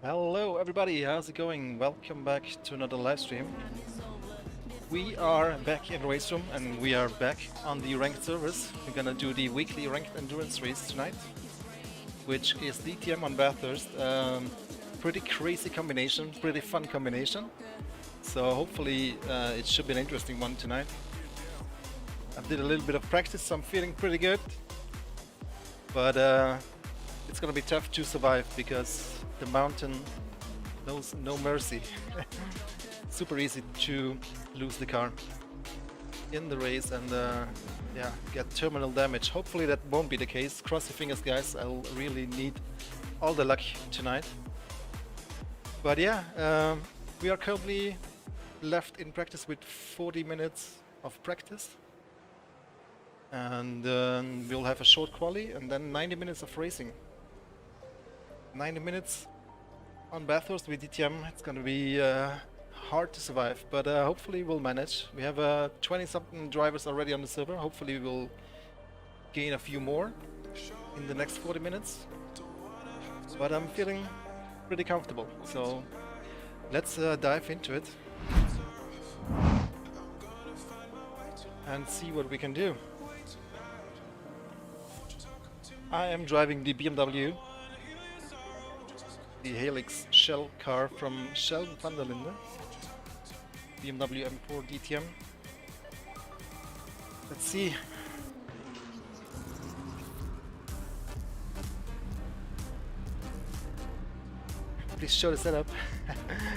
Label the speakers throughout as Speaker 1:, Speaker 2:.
Speaker 1: Hello everybody, how's it going? Welcome back to another live stream. We are back in Race Room and we are back on the ranked servers. We're gonna do the weekly ranked endurance race tonight, which is DTM on Bathurst. Pretty crazy combination, pretty fun combination. So hopefully it should be an interesting one tonight. I did a little bit of practice, so I'm feeling pretty good. But it's gonna be tough to survive because the mountain knows no mercy. Super easy to lose the car in the race and yeah, get terminal damage. Hopefully that won't be the case. Cross your fingers, guys. I'll really need all the luck tonight. But yeah, we are currently left in practice with 40 minutes of practice. And we'll have a short quali and then 90 minutes of racing. 90 minutes on Bathurst with DTM. It's gonna be hard to survive, but hopefully we'll manage. We have 20-something drivers already on the server. Hopefully we'll gain a few more in the next 40 minutes. But I'm feeling pretty comfortable, so let's dive into it and see what we can do. I am driving the BMW, the Helix Shell car from Shell van der Linde, BMW M4 DTM. Let's see. Please show the setup.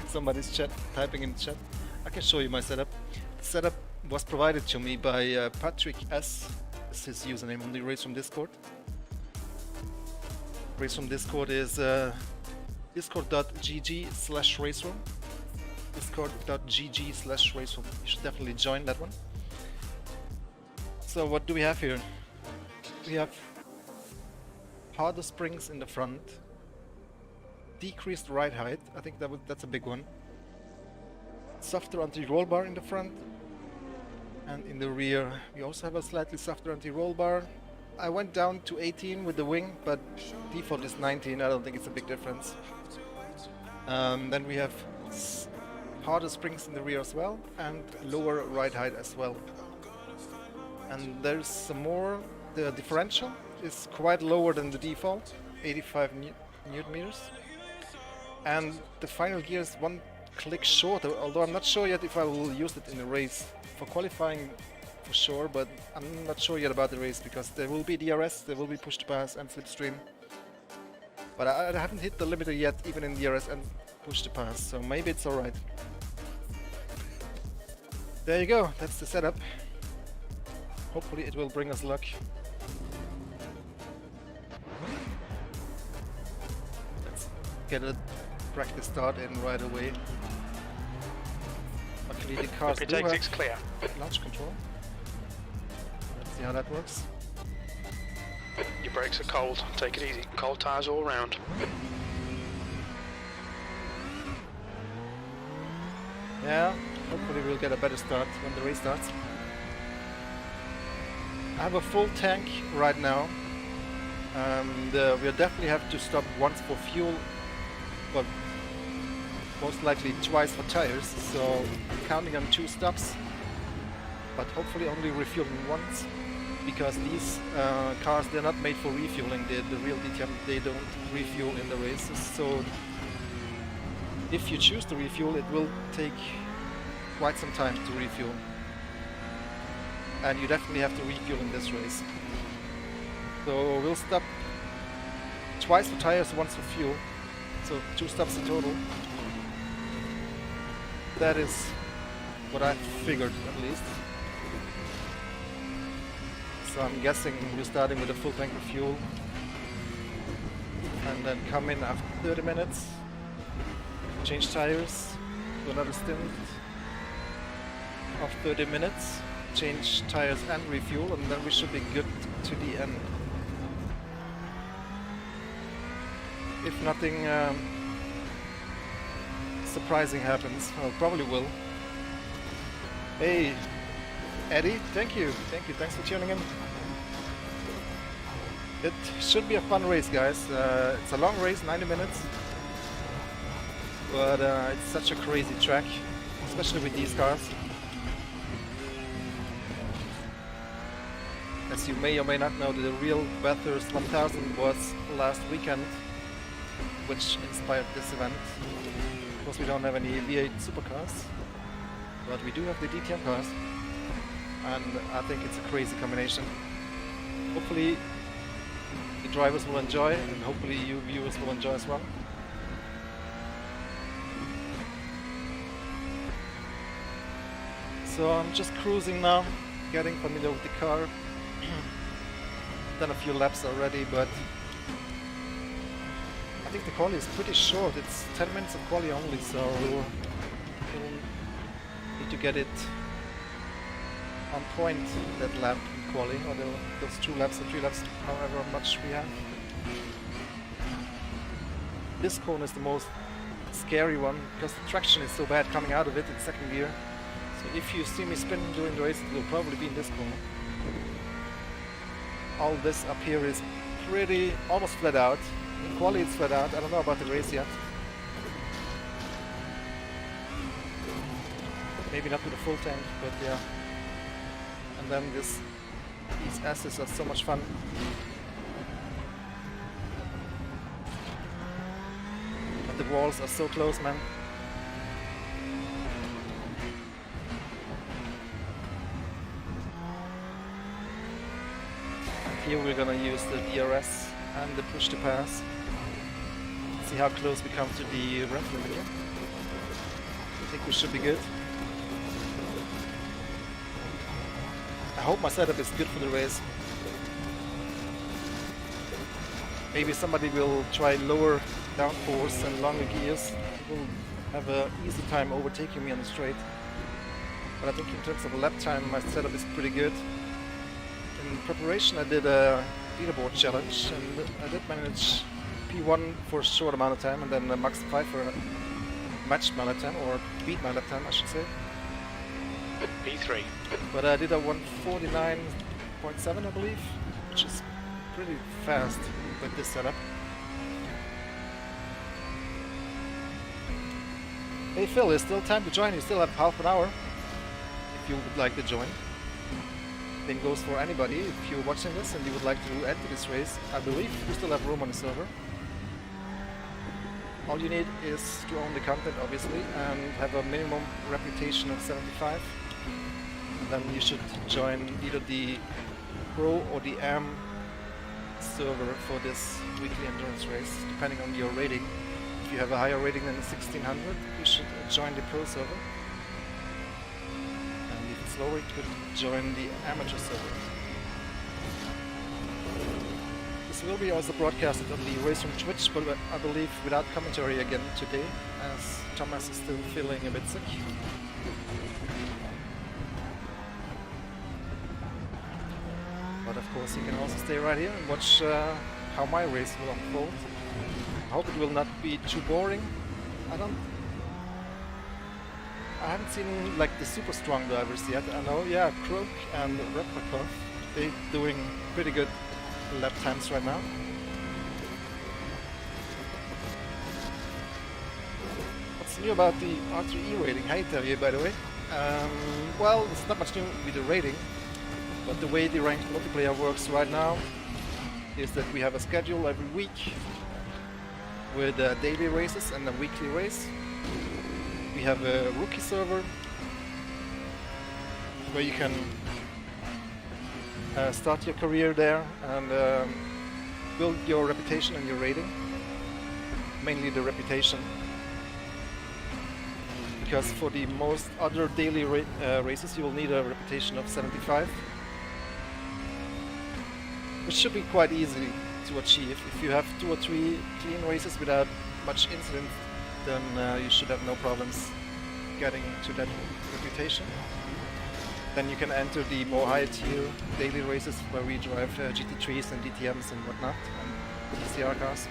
Speaker 1: Somebody's typing in the chat. I can show you my setup. The setup was provided to me by Patrick S. This is his username on the Race Room Discord. Race Room Discord is discord.gg/raceroom. discord.gg/raceroom. You should definitely join that one. So what do we have here? We have harder springs in the front, decreased ride height. I think that's a big one. Softer anti-roll bar in the front, and in the rear we also have a slightly softer anti-roll bar. I went down to 18 with the wing, but default is 19. I don't think it's a big difference. Then we have harder springs in the rear as well, and lower ride height as well. And there's some more. The differential is quite lower than the default, 85 Newton meters. And the final gear is one click shorter, although I'm not sure yet if I will use it in the race. For qualifying, for sure, but I'm not sure yet about the race because there will be DRS, there will be push to pass and slipstream. But I haven't hit the limiter yet, even in DRS and push to pass, so maybe it's alright. There you go, that's the setup. Hopefully it will bring us luck. Let's get a practice start in right away. Luckily the cars do have
Speaker 2: clear.
Speaker 1: launch control. Let's see how that works.
Speaker 2: Your brakes are cold, take it easy. Cold tyres all around.
Speaker 1: Yeah, hopefully we'll get a better start when the race starts. I have a full tank right now, and we'll definitely have to stop once for fuel, but most likely twice for tires, so I'm counting on 2 stops, but hopefully only refueling once, because these cars, they're not made for refueling. The real DTM, they don't refuel in the races, so if you choose to refuel, it will take quite some time to refuel. And you definitely have to refuel in this race. So we'll stop twice for tires, once for fuel. So 2 stops in total. That is what I figured, at least. So I'm guessing we're starting with a full tank of fuel. And then come in after 30 minutes. Change tires, do another stint of 30 minutes, change tires and refuel, and then we should be good to the end. If nothing surprising happens, well, probably will. Hey, Eddie, thank you, thanks for tuning in. It should be a fun race, guys. It's a long race, 90 minutes. but it's such a crazy track, especially with these cars. As you may or may not know, the real Bathurst 1000 was last weekend, which inspired this event. Of course we don't have any V8 supercars, but we do have the DTM cars, and I think it's a crazy combination. Hopefully the drivers will enjoy, and hopefully you viewers will enjoy as well. So I'm just cruising now, getting familiar with the car. Done a few laps already, but I think the quali is pretty short. It's 10 minutes of quali only, so we'll need to get it on point, that lap in quali, or those 2 laps or 3 laps, however much we have. This cone is the most scary one, because the traction is so bad coming out of it in second gear. So if you see me spinning during the race, it will probably be in this corner. All this up here is pretty almost flat out. In quali it's flat out. I don't know about the race yet. Maybe not with a full tank, but yeah. And then these S's are so much fun. But the walls are so close, man. Here we're gonna use the DRS and the push to pass. See how close we come to the ramp limit here. I think we should be good. I hope my setup is good for the race. Maybe somebody will try lower downforce and longer gears. Will have an easy time overtaking me on the straight. But I think in terms of lap time, my setup is pretty good. In preparation I did a leaderboard challenge, and I did manage P1 for a short amount of time, and then Max 5 for a matched my lap time, or beat my lap time I should say.
Speaker 2: P3.
Speaker 1: But I did a 149.7 I believe, which is pretty fast with this setup. Hey Phil, there's still time to join, you still have half an hour if you would like to join. Same goes for anybody. If you're watching this and you would like to enter this race, I believe you still have room on the server. All you need is to own the content, obviously, and have a minimum reputation of 75. And then you should join either the Pro or the AM server for this weekly endurance race, depending on your rating. If you have a higher rating than 1600, you should join the Pro server. Lower, you could join the amateur server. This will be also broadcasted on the Race from Twitch, but I believe without commentary again today, as Thomas is still feeling a bit sick. But of course you can also stay right here and watch how my race will unfold. I hope it will not be too boring. I haven't seen like the super strong drivers yet. I know, yeah, Croak and Replikov, they're doing pretty good lap times right now. What's new about the R3E rating? Hi Terje, by the way. Well, it's not much new with the rating, but the way the ranked multiplayer works right now is that we have a schedule every week with daily races and a weekly race. We have a rookie server where you can start your career there and build your reputation and your rating. Mainly the reputation, because for the most other daily races you will need a reputation of 75, which should be quite easy to achieve. If you have 2 or 3 clean races without much incident, then you should have no problems getting to that reputation. Then you can enter the more high tier daily races where we drive GT3s and DTMs and whatnot, and PCR cars.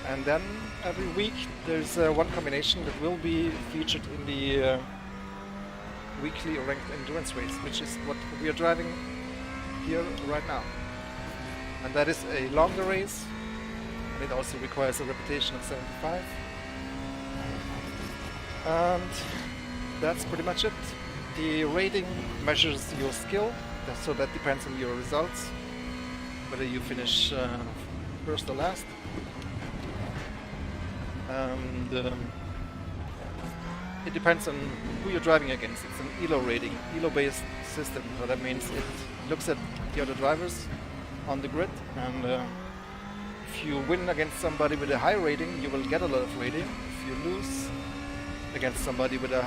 Speaker 1: And then every week there's one combination that will be featured in the weekly ranked endurance race, which is what we are driving here right now. And that is a longer race and it also requires a repetition of 75. And that's pretty much it. The rating measures your skill, so that depends on your results, whether you finish first or last. And it depends on who you're driving against. It's an ELO rating, ELO-based system. So that means it looks at the other drivers on the grid, and if you win against somebody with a high rating, you will get a lot of rating. If you lose against somebody with a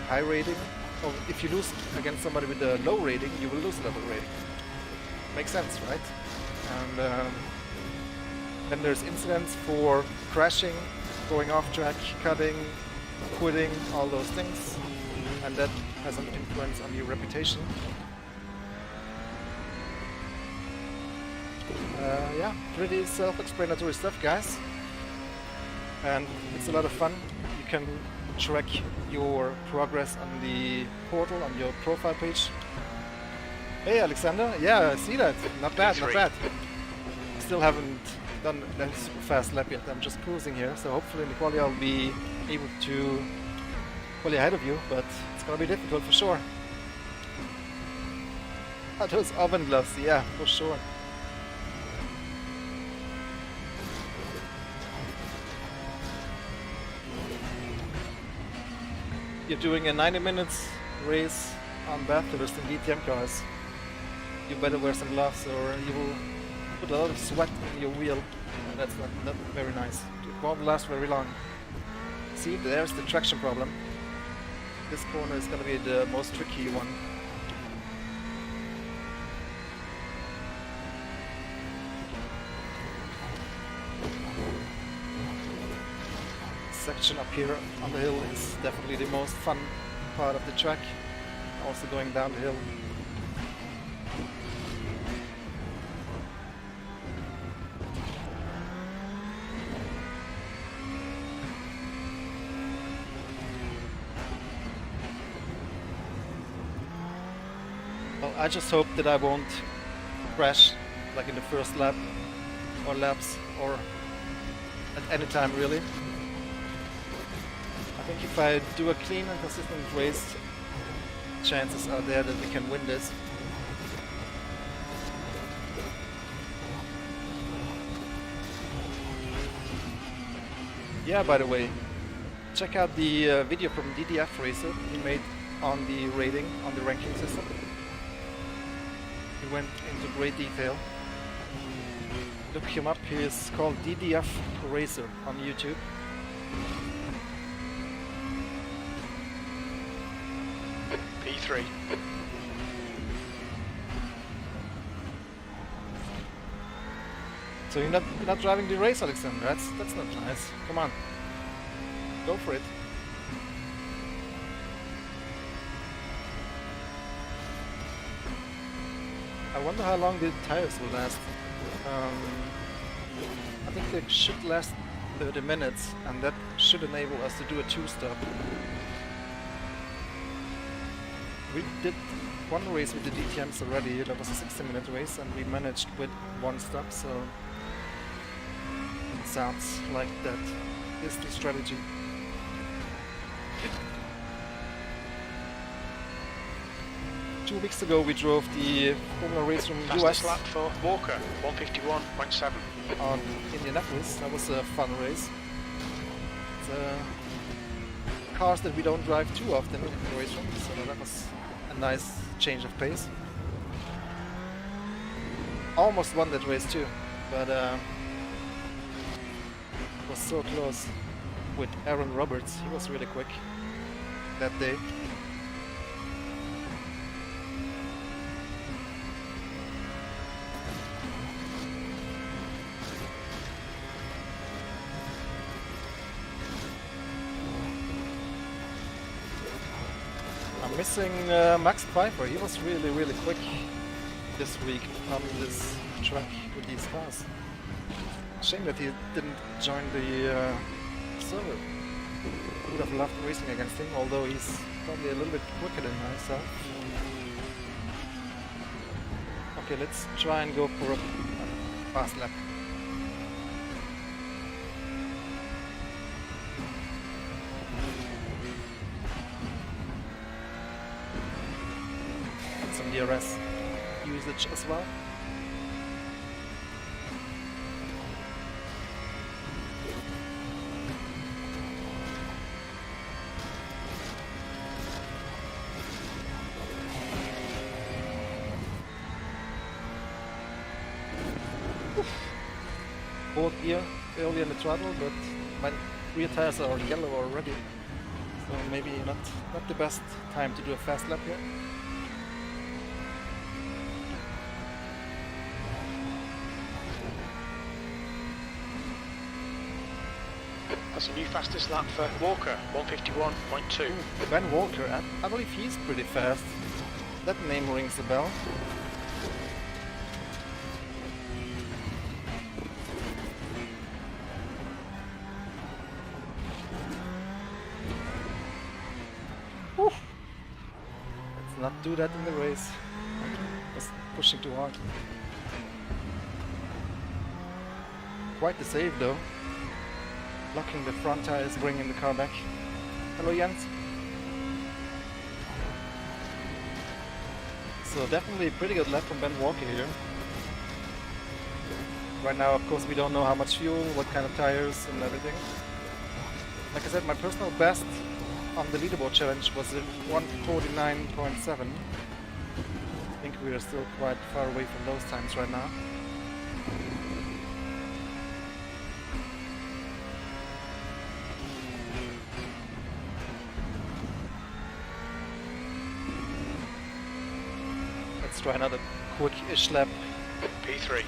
Speaker 1: high rating, or if you lose against somebody with a low rating, you will lose a lot of rating. Makes sense, right? And then there's incidents for crashing, going off track, cutting, quitting, all those things, and that has an influence on your reputation. Yeah, pretty self-explanatory stuff, guys, and it's a lot of fun. You can track your progress on the portal, on your profile page. Hey Alexander, yeah, I see that. Not bad, not bad. Still haven't done a super fast lap yet. I'm just cruising here, so hopefully in the quali I'll be able to quali ahead of you, but it's gonna be difficult for sure. Oh, those oven gloves, yeah, for sure. You're doing a 90 minutes race on Bathurst in DTM cars. You better wear some gloves or you will put a lot of sweat in your wheel, and that's not very nice. It won't last very long. See, there's the traction problem. This corner is going to be the most tricky one. Section up here on the hill is definitely the most fun part of the track. Also going down the hill. Well, I just hope that I won't crash like in the first lap or laps or at any time really. I think if I do a clean and consistent race, chances are there that we can win this. Yeah, by the way, check out the video from DDF Racer he made on the rating, on the ranking system. He went into great detail. Look him up, he is called DDF Racer on YouTube.
Speaker 2: P3.
Speaker 1: So you're not driving the race, Alexander. That's not nice. Come on, go for it. I wonder how long the tires will last. I think they should last 30 minutes, and that should enable us to do a 2-stop. We did one race with the DTMs already. That was a 60-minute race, and we managed with 1 stop. So it sounds like that is the strategy. Two weeks ago we drove the Formula race from US
Speaker 2: lap for Walker, 151.7.
Speaker 1: on Indianapolis. That was a fun race. It's cars that we don't drive too often in the race room, so that was a nice change of pace. Almost won that race too, but it was so close with Aaron Roberts. He was really quick that day. I'm missing Max Pfeiffer. He was really quick this week on this track with these cars. Shame that he didn't join the server. Would have loved racing against him, although he's probably a little bit quicker than myself. Okay, let's try and go for a fast lap. DRS usage as well. Fourth gear early in the throttle, but my rear tires are yellow already, so maybe not the best time to do a fast lap here.
Speaker 2: That's a new fastest lap for Walker, 151.2.
Speaker 1: Ben Walker, I believe he's pretty fast. That name rings a bell. Not do that in the race. Just pushing too hard. Quite the save though. Locking the front tires, bringing the car back. Hello Jens. So definitely a pretty good lap from Ben Walker here. Right now of course we don't know how much fuel, what kind of tires and everything. Like I said, my personal best on the leaderboard challenge was a 1:49.7. I think we are still quite far away from those times right now. Let's try another quick-ish lap.
Speaker 2: P3.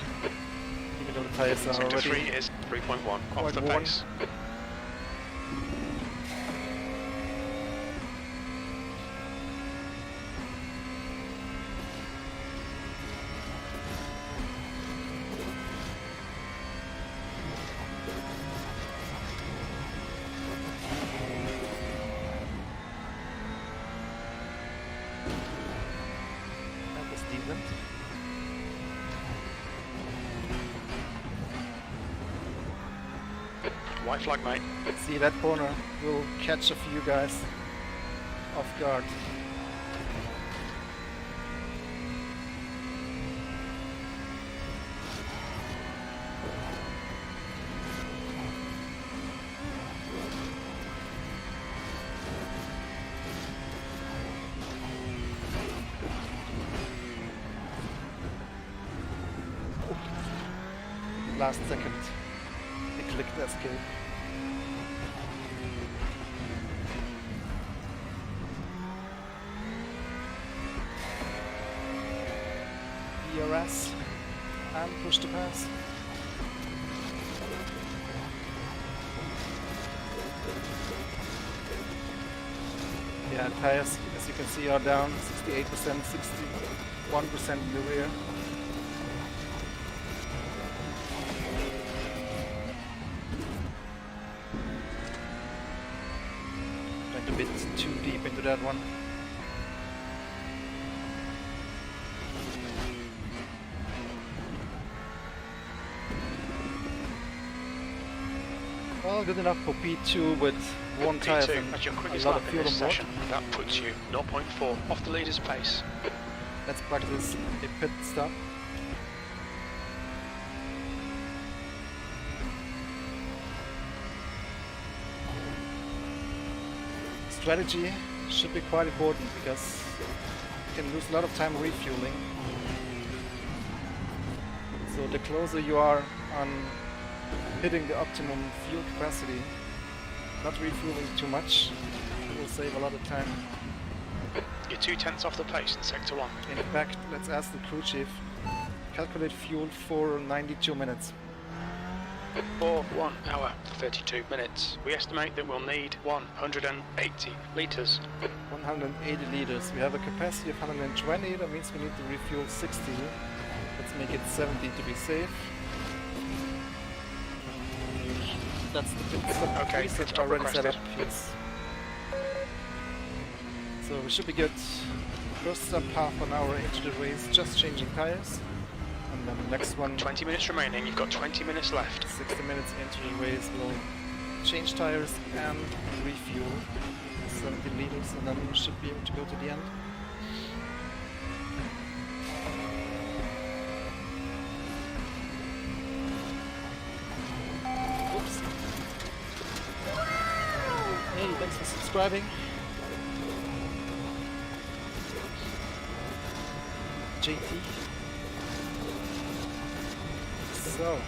Speaker 1: Even though the tires are
Speaker 2: Sector
Speaker 1: already
Speaker 2: 3 is 3.1 off the
Speaker 1: worn.
Speaker 2: pace. White flag, mate.
Speaker 1: See, that corner will catch a few guys off guard. Last second, he clicked escape. DRS and push to pass. Yeah, tires, as you can see, are down 68%, 61% in the rear. Went a bit too deep into that one. Well, good enough for P2 with one tire and
Speaker 2: at your
Speaker 1: a
Speaker 2: quickest
Speaker 1: lot
Speaker 2: lap
Speaker 1: of
Speaker 2: in
Speaker 1: fuel
Speaker 2: this
Speaker 1: on board.
Speaker 2: session. That puts you 0.4 off the leader's pace.
Speaker 1: Let's practice a pit stop. Strategy should be quite important because you can lose a lot of time refueling. So the closer you are on hitting the optimum fuel capacity, not refueling too much, will save a lot of time.
Speaker 2: You're 2/10 off the pace in Sector 1.
Speaker 1: In fact, let's ask the crew chief. Calculate fuel for 92 minutes.
Speaker 2: For 1 hour, 32 minutes. We estimate that we'll need 180 litres.
Speaker 1: 180 liters. We have a capacity of 120, that means we need to refuel 60. Let's make it 70 to be safe. That's the pit stop.
Speaker 2: Okay,
Speaker 1: Preset
Speaker 2: pit stop
Speaker 1: already set up.
Speaker 2: requested.
Speaker 1: Yes. So we should be good. First stop half an hour into the race, just changing tires. And then the next one,
Speaker 2: 20 minutes remaining, you've got 20 minutes left.
Speaker 1: 60 minutes into the race, we'll change tires and refuel 70 liters, and then we should be able to go to the end. Thanks for subscribing. JT. So.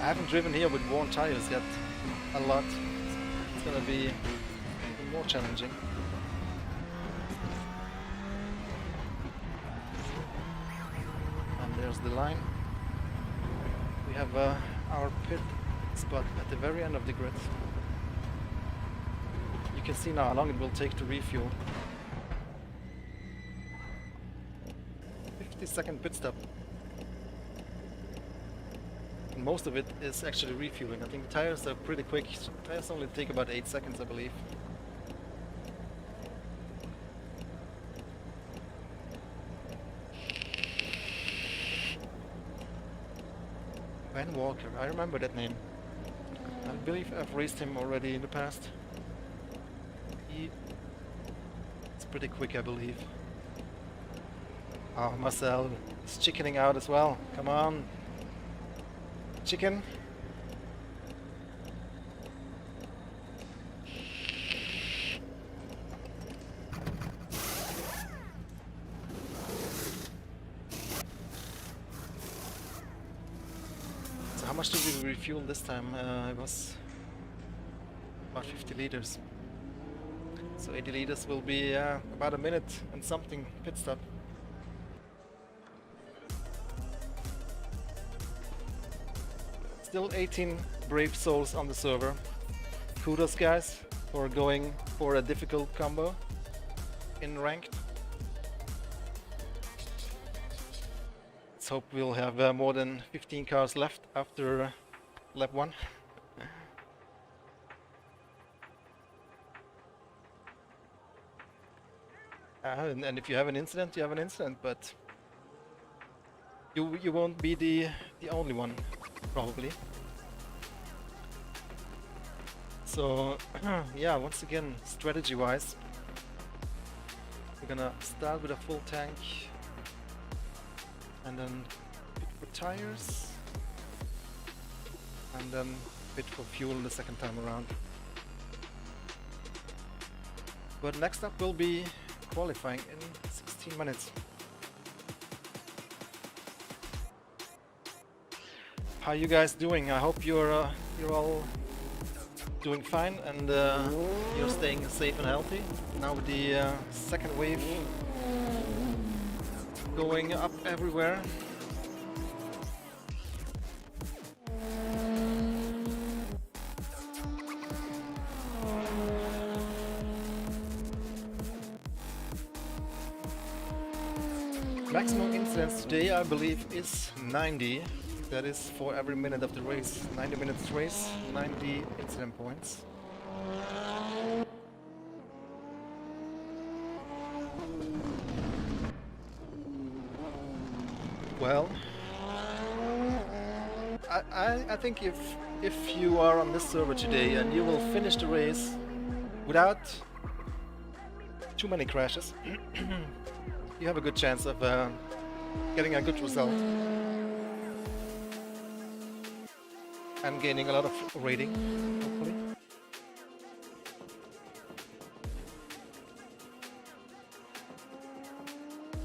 Speaker 1: I haven't driven here with worn tires yet. A lot. It's gonna be even more challenging. And there's the line. We have our pit spot at the very end of the grid. You can see now how long it will take to refuel. 50-second pit stop. And most of it is actually refueling. I think the tires are pretty quick. Tires only take about 8 seconds, I believe. Ben Walker, I remember that name. I believe I've raced him already in the past. It's pretty quick, I believe. Oh, Marcel is chickening out as well. Come on. Chicken. So how much did we refuel this time? It was about 50 liters. So 80 liters will be about a minute and something pit stop. Still 18 brave souls on the server. Kudos guys for going for a difficult combo in ranked. Let's hope we'll have more than 15 cars left after lap 1. And if you have an incident, you have an incident, but you won't be the only one, probably. So yeah, once again, strategy-wise, we're gonna start with a full tank, and then pit for tires, and then pit for fuel the second time around. But next up will be qualifying in 16 minutes. How you guys doing? I hope you're all doing fine and you're staying safe and healthy. Now with the second wave going up everywhere. Maximum incidents today, I believe, is 90. That is for every minute of the race. 90 minutes race, 90 incident points. Well, I think if you are on this server today and you will finish the race without too many crashes, you have a good chance of getting a good result and gaining a lot of rating, hopefully.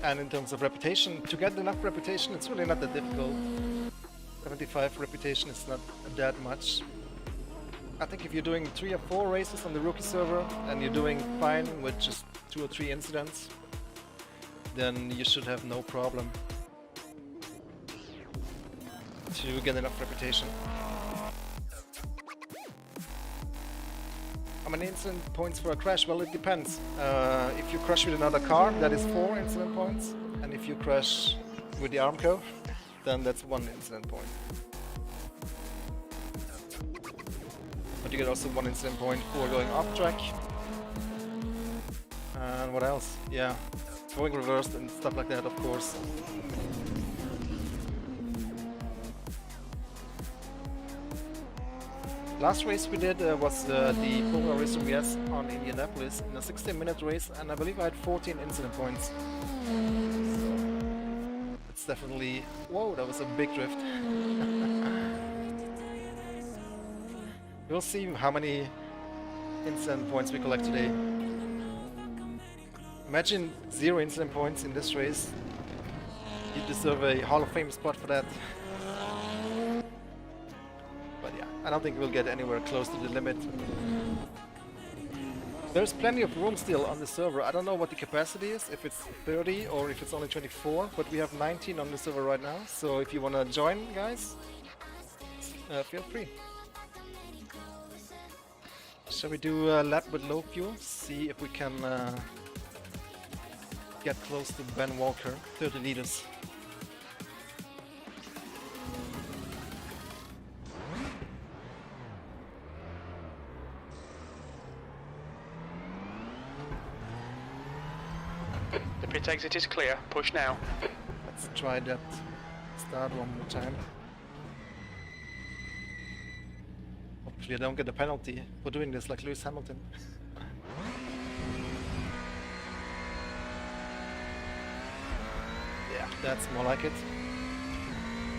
Speaker 1: And in terms of reputation, to get enough reputation, it's really not that difficult. 75 reputation is not that much. I think if you're doing 3 or 4 races on the rookie server and you're doing fine with just 2 or 3 incidents, then you should have no problem to get enough reputation. How many incident points for a crash? Well, it depends. If you crash with another car, that is 4 incident points, and if you crash with the Armco, then that's 1 incident point. But you get also 1 incident point for going off track. And what else? Yeah, going reversed and stuff like that, of course. Last race we did was the Polar Racer VS on Indianapolis in a 16-minute race, and I believe I had 14 incident points. So That's definitely... Whoa, that was a big drift. We'll see how many incident points we collect today. Imagine 0 incident points in this race. You deserve a Hall of Fame spot for that. But yeah, I don't think we'll get anywhere close to the limit. There's plenty of room still on the server. I don't know what the capacity is, if it's 30 or if it's only 24, but we have 19 on the server right now. So if you want to join, guys, feel free. Shall we do a lap with low fuel? See if we can get close to Ben Walker, 30 liters.
Speaker 2: The pit exit is clear. Push now.
Speaker 1: Let's try that start one more time. Hopefully I don't get a penalty for doing this like Lewis Hamilton. Yeah, that's more like it.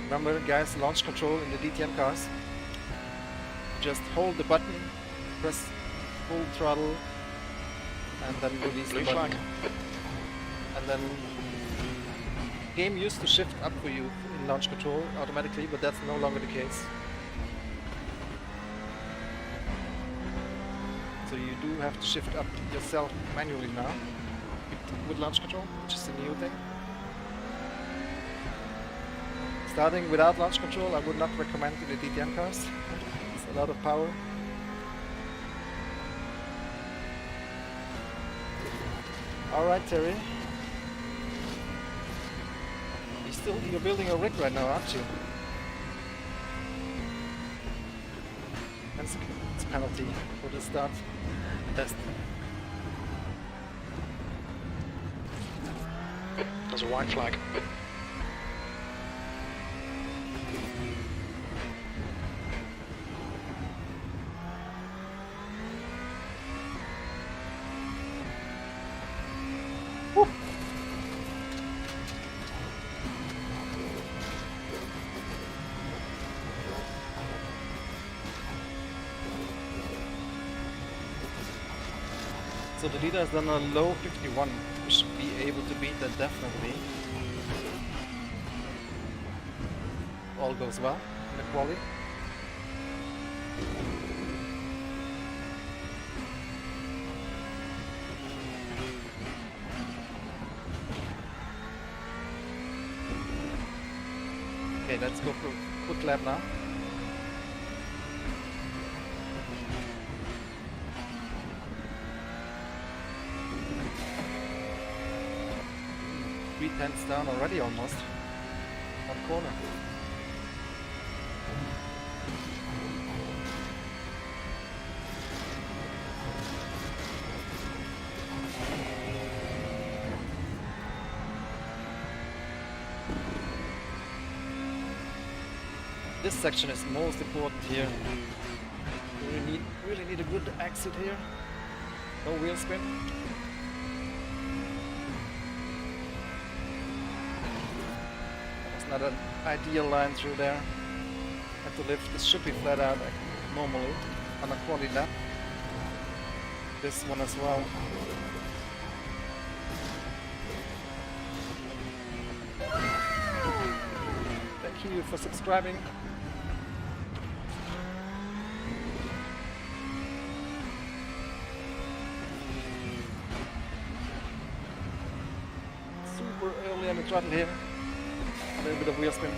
Speaker 1: Remember guys, launch control in the DTM cars. Just hold the button, press full throttle, and then release the button.
Speaker 2: Flag.
Speaker 1: And then game used to shift up for you in launch control automatically, but that's no longer the case. So you do have to shift up yourself manually now with launch control, which is a new thing. Starting without launch control I would not recommend in the DTM cars. It's a lot of power. Alright Terry. You're building a rig right now, aren't you? That's a penalty for the start test.
Speaker 2: There's a white flag.
Speaker 1: Woo. So the leader has done a low 51. We should be able to beat that definitely. All goes well in the quali. Okay, let's go for a quick lap now. Tenths down already almost. One corner. This section is most important here. We really need a good exit here. No wheel spin. Not an ideal line through there. Have to lift. This should be flat out like normally on a quali lap. This one as well. Thank you for subscribing. Super early on the throttle here. A little bit of wheel spin.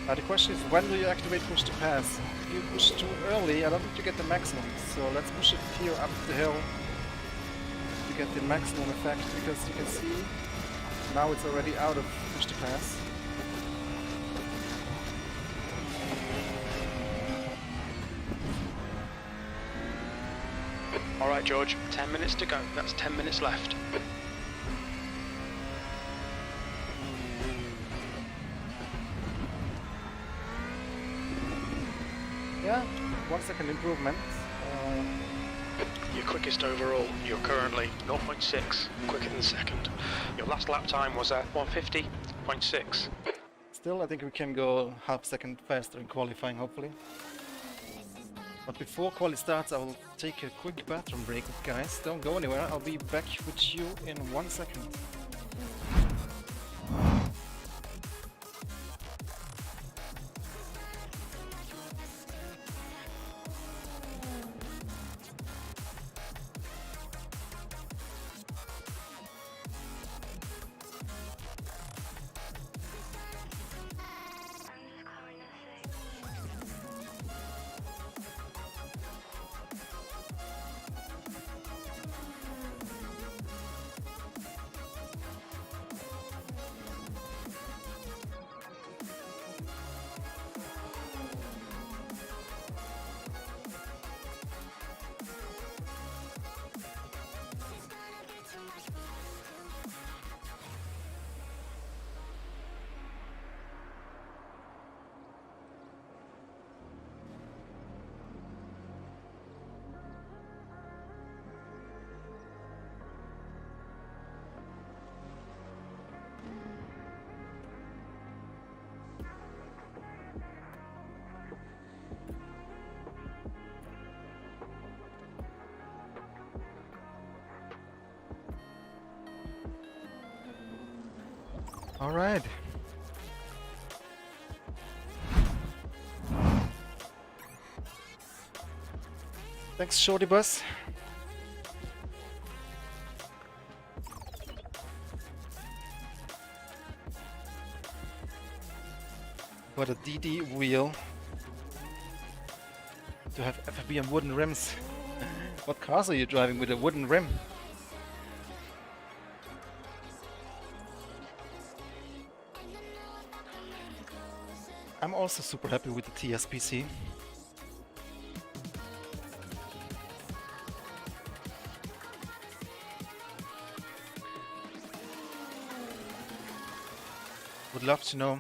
Speaker 1: Now the question is, when do you activate push to pass? If you push too early, I don't think you get the maximum. So let's push it here up the hill to get the maximum effect, because you can see now it's already out of push to pass.
Speaker 2: Alright George, 10 minutes to go. That's 10 minutes left.
Speaker 1: Yeah, 1 second improvement.
Speaker 2: You're quickest overall. You're currently 0.6 quicker than second. Your last lap time was at 150.6.
Speaker 1: Still, I think we can go half second faster in qualifying, hopefully. But before quali starts, I will take a quick bathroom break, guys. Don't go anywhere. I'll be back with you in 1 second. All right. Thanks, Shorty Bus. What a DD wheel to have FFB on wooden rims. What cars are you driving with a wooden rim? I'm also super happy with the TS-PC. Would love to know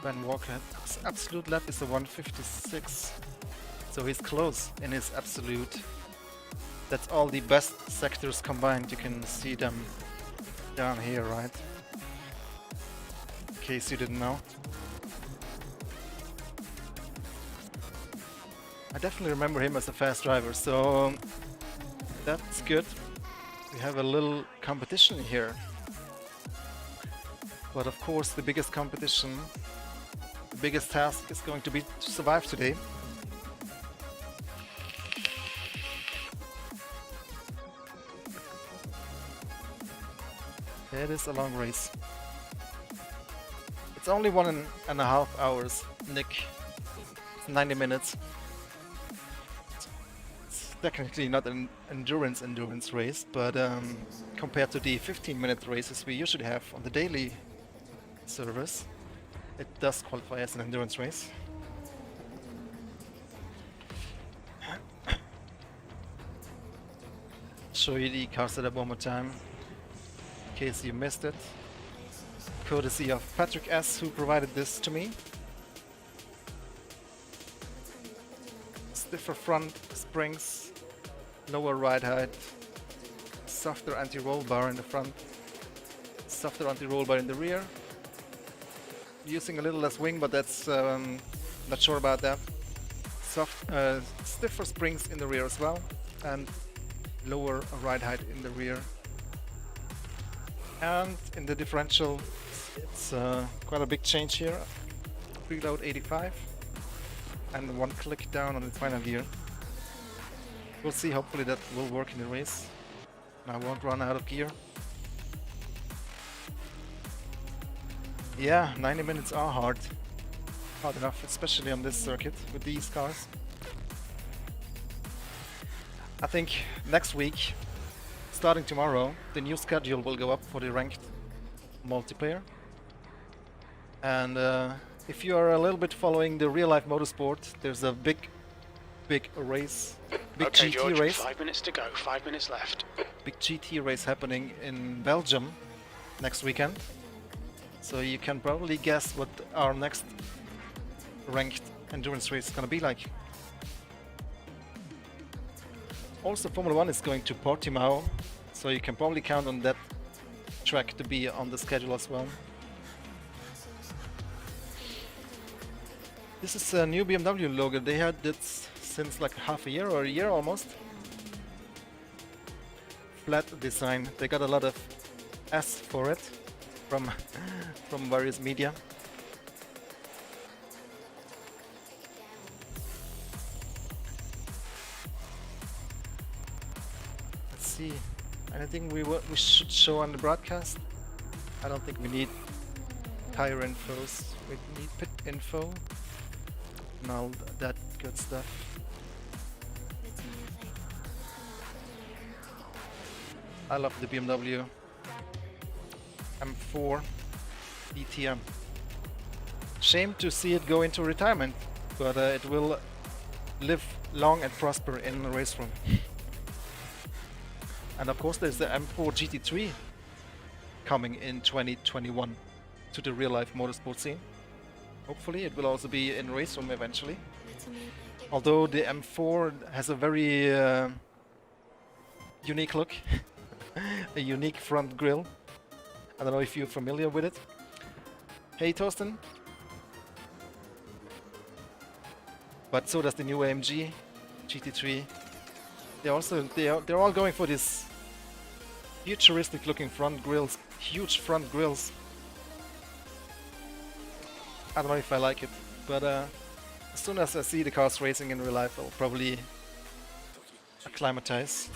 Speaker 1: Ben Walker's absolute lap is a 156, so he's close in his absolute. That's all the best sectors combined. You can see them down here, right? In case you didn't know. I definitely remember him as a fast driver, so that's good. We have a little competition here. But of course the biggest competition, the biggest task is going to be to survive today. It is a long race. It's only 1.5 hours, Nick. It's 90 minutes. It's technically not an endurance race, but compared to the 15-minute races we usually have on the daily service, it does qualify as an endurance race. Show you the car setup one more time, in case you missed it. Courtesy of Patrick S, who provided this to me. Stiffer front springs, lower ride height, softer anti-roll bar in the front, softer anti-roll bar in the rear. Using a little less wing, but that's not sure about that. Stiffer springs in the rear as well, and lower ride height in the rear. And in the differential, it's quite a big change here. Preload 85, and one click down on the final gear. We'll see. Hopefully that will work in the race, and I won't run out of gear. Yeah, 90 minutes are hard enough, especially on this circuit with these cars. I think next week, starting tomorrow, the new schedule will go up for the ranked multiplayer. And if you are a little bit following the real-life motorsport, there's a big race, big
Speaker 2: okay,
Speaker 1: GT
Speaker 2: George,
Speaker 1: race.
Speaker 2: 5 minutes to go, 5 minutes left.
Speaker 1: Big GT race happening in Belgium next weekend. So you can probably guess what our next ranked endurance race is gonna be like. Also, Formula 1 is going to Portimao, so you can probably count on that track to be on the schedule as well. This is a new BMW logo. They had this since like half a year or a year almost. Flat design. They got a lot of S for it from from various media. Let's see. Anything we should show on the broadcast? I don't think we need tire infos. We need pit info and all that good stuff. I love the BMW M4 DTM. Shame to see it go into retirement, but it will live long and prosper in the race room. And of course there's the M4 GT3 coming in 2021 to the real life motorsport scene. Hopefully it will also be in race room eventually. Although the M4 has a very unique look. A unique front grille. I don't know if you're familiar with it. Hey Torsten. But so does the new AMG GT3. They're all going for this futuristic looking front grills, huge front grills. I don't know if I like it, but as soon as I see the cars racing in real life, I'll probably acclimatize.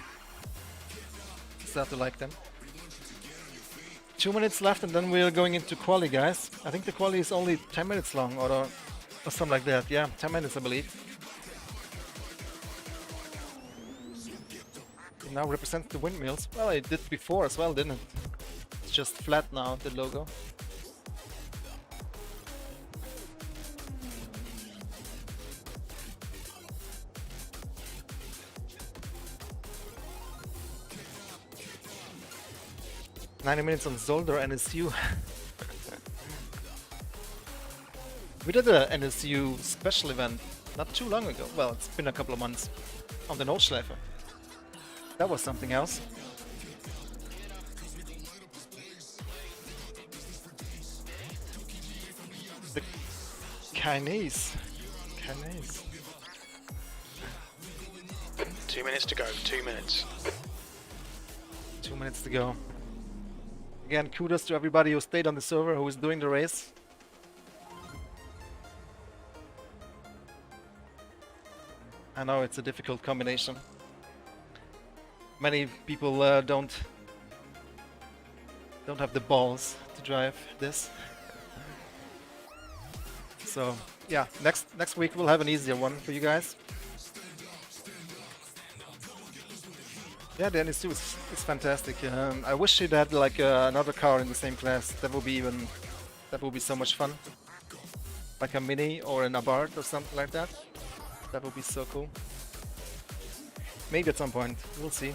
Speaker 1: Start to like them. 2 minutes left and then we're going into quali, guys. I think the quali is only 10 minutes long or something like that. Yeah, 10 minutes I believe. It now represents the windmills. Well, it did before as well, didn't it? It's just flat now, the logo. "90 minutes on Zolder NSU." We did a NSU special event not too long ago. Well, it's been a couple of months on the Notschleife. That was something else. The kinase.
Speaker 2: 2 minutes to go. 2 minutes.
Speaker 1: 2 minutes to go. Again, kudos to everybody who stayed on the server, who is doing the race. I know it's a difficult combination. Many people don't have the balls to drive this. So yeah, next week we'll have an easier one for you guys. Yeah, the NS2 is fantastic. I wish it had like another car in the same class. That would be so much fun. Like a Mini or an Abarth or something like that. That would be so cool. Maybe at some point. We'll see.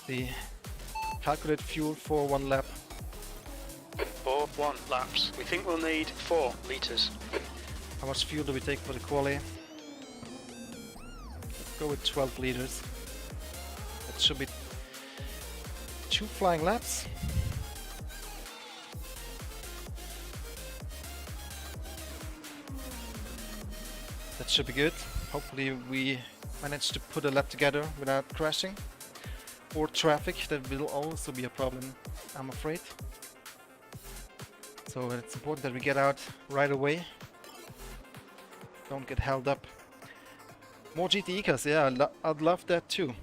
Speaker 1: The calculate fuel for 1 lap.
Speaker 2: 1 laps. We think we'll need 4 litres.
Speaker 1: How much fuel do we take for the quali? Let's go with 12 liters. That should be 2 flying laps. That should be good. Hopefully we manage to put a lap together without crashing. Or traffic, that will also be a problem, I'm afraid. So it's important that we get out right away. Don't get held up. More GTE cars, yeah, I'd love that too.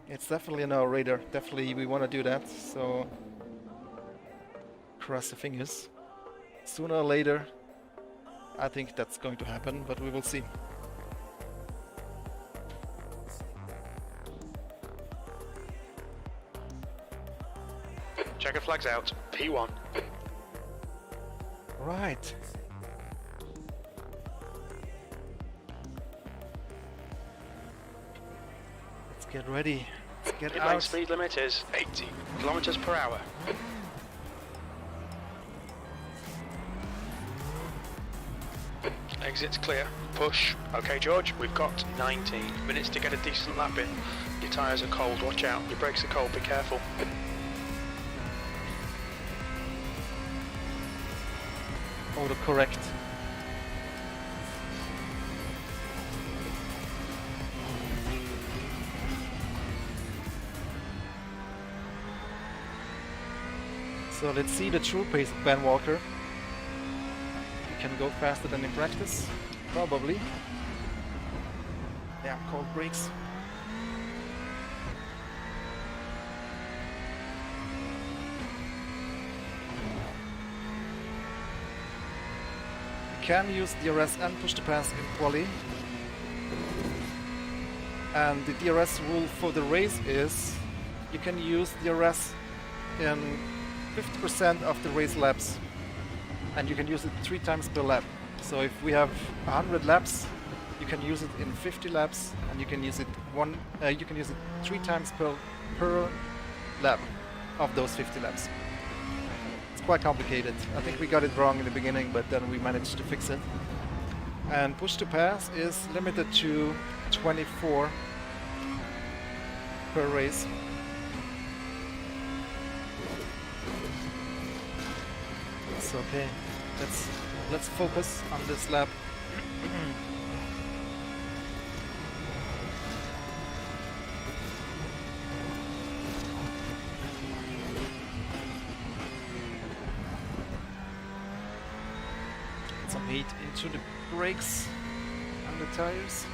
Speaker 1: It's definitely on our radar. Definitely we want to do that, so cross the fingers. Sooner or later, I think that's going to happen, but we will see.
Speaker 2: Checker flags out. P1.
Speaker 1: Right. Let's get ready. Let's get
Speaker 2: Pit lane
Speaker 1: out.
Speaker 2: speed limit is 80 kilometers per hour. exit's clear. Push. Okay, George, we've got 19 minutes to get a decent lap in. Your tyres are cold, watch out. Your brakes are cold, be careful.
Speaker 1: Autocorrect. So let's see the true pace of Ben Walker. You can go faster than in practice, probably. Yeah, cold brakes. You can use DRS and push to pass in quali. And the DRS rule for the race is you can use DRS in 50% of the race laps, and you can use it 3 times per lap. So if we have 100 laps, you can use it in 50 laps, and you can use it 3 times per lap of those 50 laps. It's quite complicated. I think we got it wrong in the beginning, but then we managed to fix it. And push to pass is limited to 24 per race. It's okay. Let's focus on this lap. Some heat into the brakes and the tires.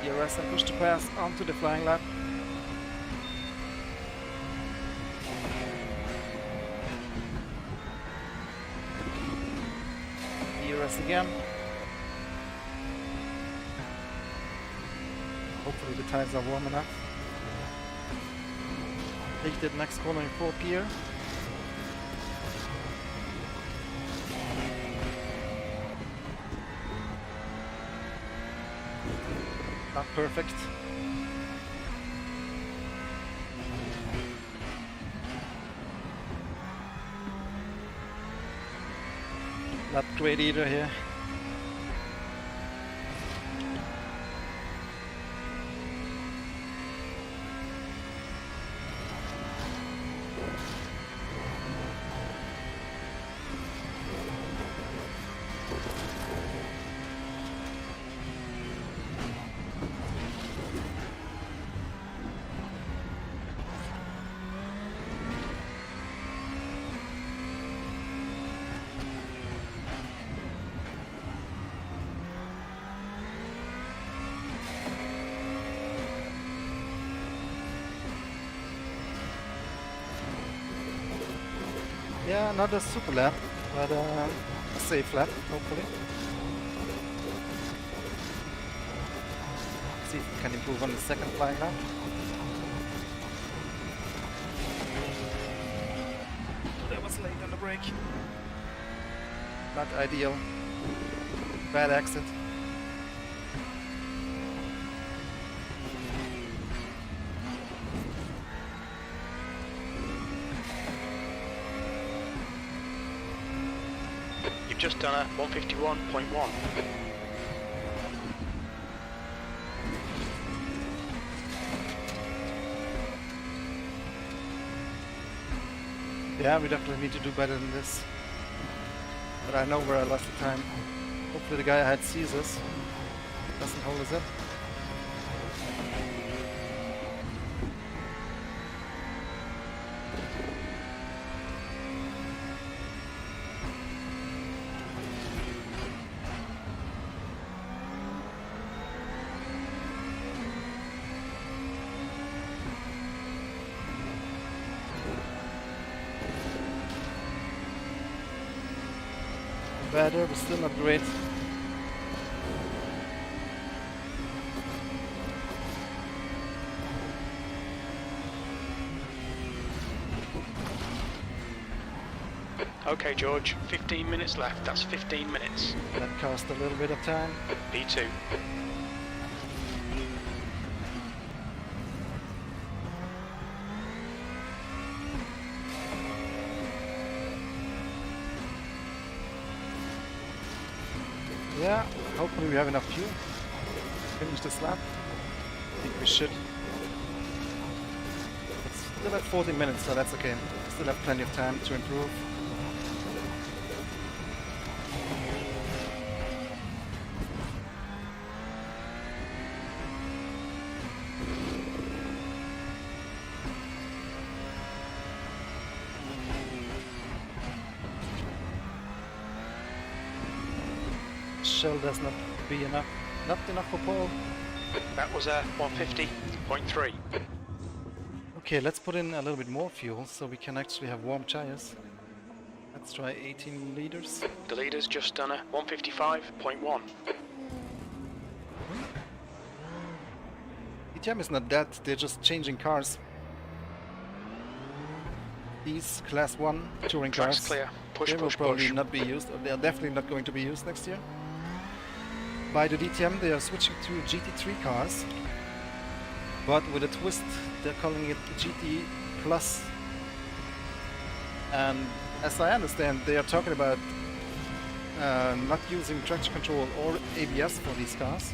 Speaker 1: DRS and push to pass onto the flying lap. DRS again. Hopefully the tires are warm enough. Take that next corner in 4th gear. Not perfect. Not great either here. Yeah, not a super lap, but a safe lap, hopefully. See if we can improve on the second flying lap. That was late on the brake. Not ideal. Bad exit.
Speaker 2: Just done a 151.1.
Speaker 1: Yeah, we definitely need to do better than this. But I know where I lost the time. Hopefully the guy ahead sees us. Doesn't hold us up. Better, but still not great.
Speaker 2: Okay, George, 15 minutes left. That's 15 minutes.
Speaker 1: That cost a little bit of time.
Speaker 2: B2.
Speaker 1: Yeah, hopefully we have enough fuel. Finish this lap. I think we should. It's still at 14 minutes, so that's okay. Still have plenty of time to improve. Shell does not be enough. Not enough for pole.
Speaker 2: That was a 150.3.
Speaker 1: Okay, let's put in a little bit more fuel so we can actually have warm tires. Let's try 18 liters.
Speaker 2: The leader's just done a 155.1.
Speaker 1: DTM is not that, they're just changing cars. These Class 1 touring
Speaker 2: Track's
Speaker 1: cars,
Speaker 2: clear. Push,
Speaker 1: they will
Speaker 2: push,
Speaker 1: probably
Speaker 2: push.
Speaker 1: not be used, or they are definitely not going to be used next year. By the DTM they are switching to GT3 cars, but with a twist they're calling it GT Plus. And as I understand, they are talking about not using traction control or ABS for these cars,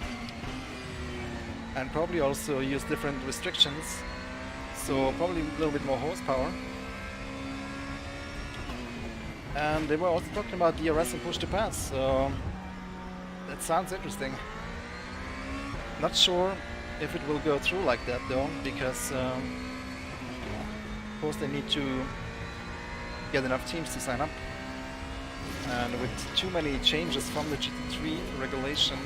Speaker 1: and probably also use different restrictions, so probably a little bit more horsepower. And they were also talking about DRS and push to pass, so that sounds interesting. Not sure if it will go through like that though, because of course they need to get enough teams to sign up, and with too many changes from the GT3 regulation,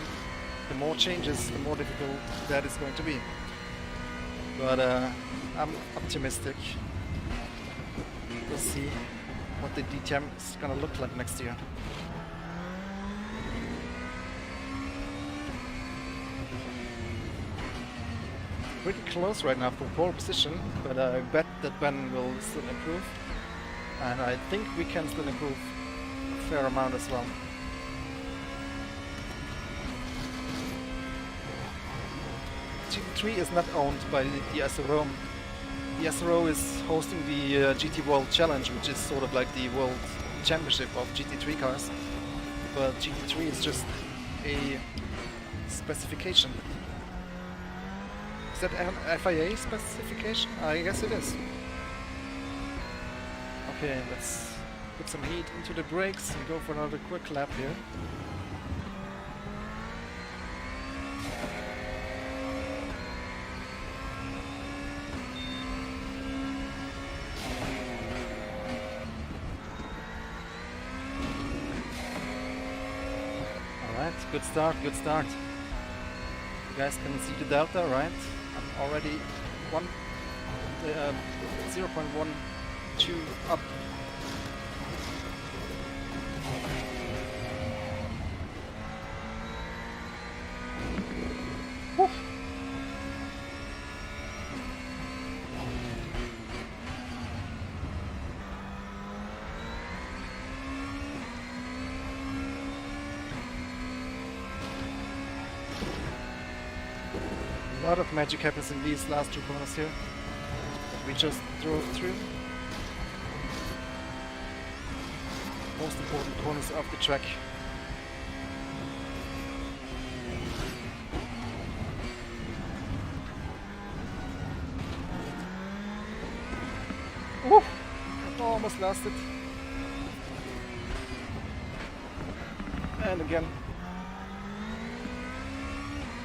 Speaker 1: the more changes, the more difficult that is going to be. But I'm optimistic. We'll see what the DTM is gonna look like next year. Pretty close right now for pole position, but I bet that Ben will still improve, and I think we can still improve a fair amount as well. GT3 is not owned by the SRO. The SRO is hosting the GT World Challenge, which is sort of like the World Championship of GT3 cars, but GT3 is just a specification. Is that an FIA specification? I guess it is. Okay, let's put some heat into the brakes and go for another quick lap here. Alright, good start, good start. You guys can see the delta, right? I'm already 0.12 up. Woo. A lot of magic happens in these last two corners here that we just drove through. Most important corners of the track. Woo! Almost lost it. And again.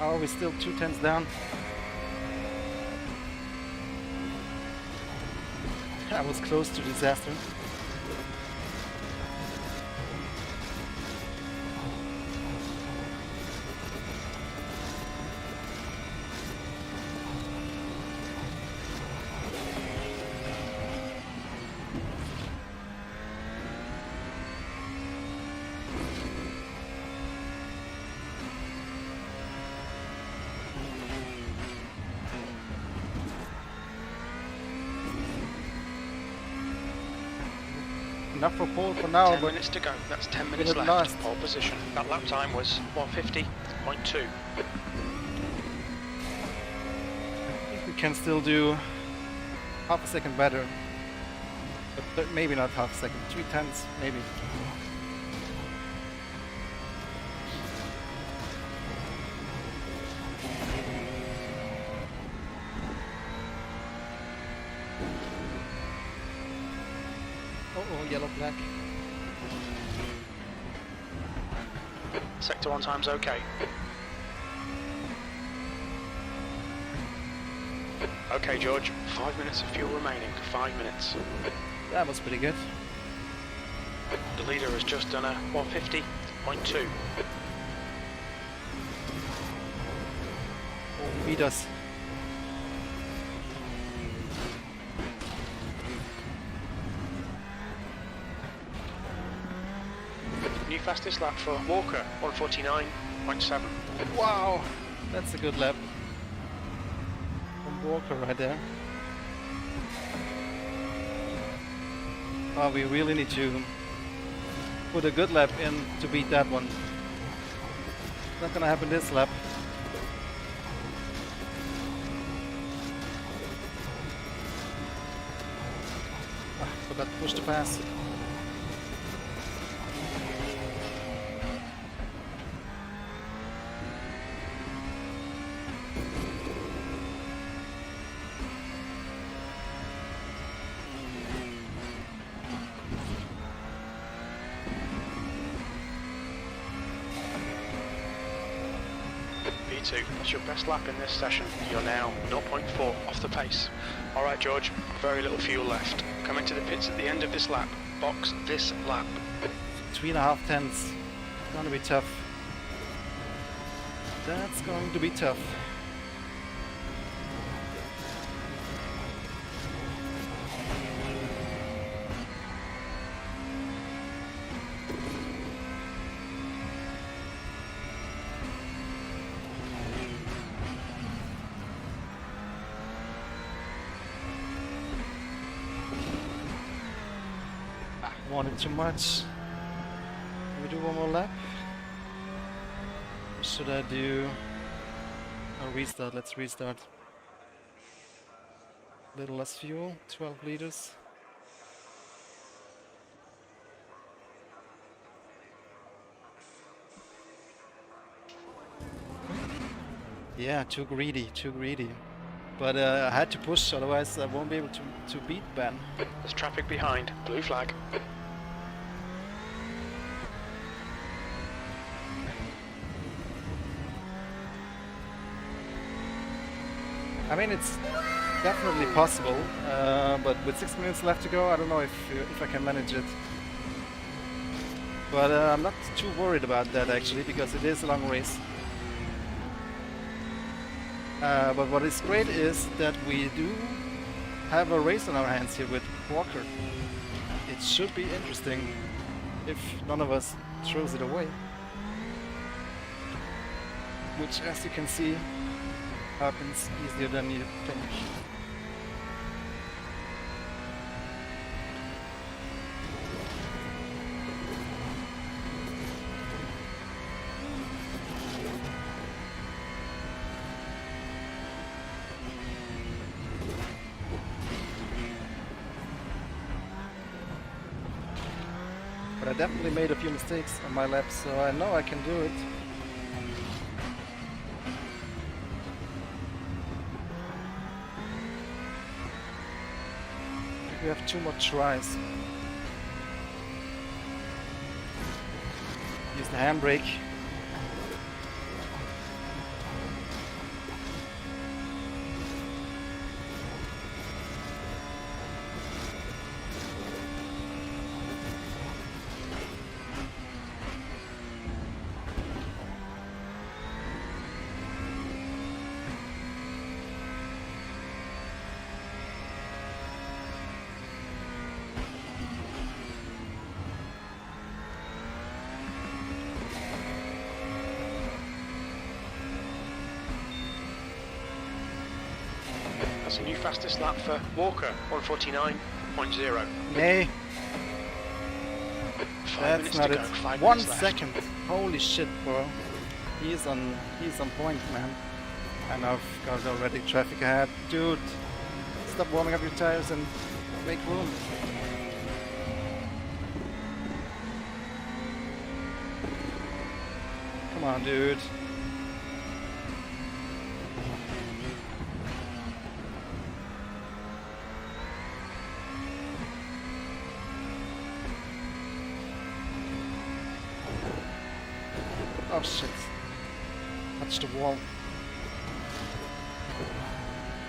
Speaker 1: Oh, we're still 2/10 down. I was close to disaster. Enough for pole for now,
Speaker 2: 10
Speaker 1: but
Speaker 2: minutes to go. That's 10 minutes
Speaker 1: it
Speaker 2: left.
Speaker 1: last?
Speaker 2: Pole position. That lap time was 150.2.
Speaker 1: I think we can still do half a second better. But maybe not half a second, 3/10 maybe. oh, yellow flag.
Speaker 2: Sector 1 time's okay. Okay, George, 5 minutes of fuel remaining. 5 minutes.
Speaker 1: That was pretty good.
Speaker 2: The leader has just done a 150.2.
Speaker 1: Oh, beat us.
Speaker 2: New fastest lap for Walker, 149.7.
Speaker 1: Wow, that's a good lap. From Walker right there. Oh, we really need to put a good lap in to beat that one. Not gonna happen this lap. Ah, forgot to push the pass.
Speaker 2: B2, that's your best lap in this session. You're now 0.4 off the pace. Alright George, very little fuel left. Come into the pits at the end of this lap. Box this lap.
Speaker 1: 3.5 tenths. Gonna be tough. That's going to be tough. Wanted too much. Can we do one more lap? Or should I do a restart? Let's restart. Little less fuel, 12 liters. Yeah, too greedy, too greedy. But I had to push, otherwise I won't be able to beat Ben.
Speaker 2: There's traffic behind. Blue flag.
Speaker 1: I mean, it's definitely possible, but with 6 minutes left to go, I don't know if I can manage it. But I'm not too worried about that actually, because it is a long race. But what is great is that we do have a race on our hands here with Walker. It should be interesting if none of us throws it away. Which, as you can see, happens easier than you think. But I definitely made a few mistakes on my lap, so I know I can do it. We have 2 more tries. Use the handbrake.
Speaker 2: That's a new fastest lap for Walker, 149.0.
Speaker 1: Nay,
Speaker 2: 5
Speaker 1: that's
Speaker 2: minutes
Speaker 1: not
Speaker 2: to
Speaker 1: it.
Speaker 2: go. 5
Speaker 1: 1
Speaker 2: minutes left.
Speaker 1: second. Holy shit, bro. He's on point, man. And I've got already traffic ahead. Dude, stop warming up your tires and make room. Come on, dude. shit. Touch the wall.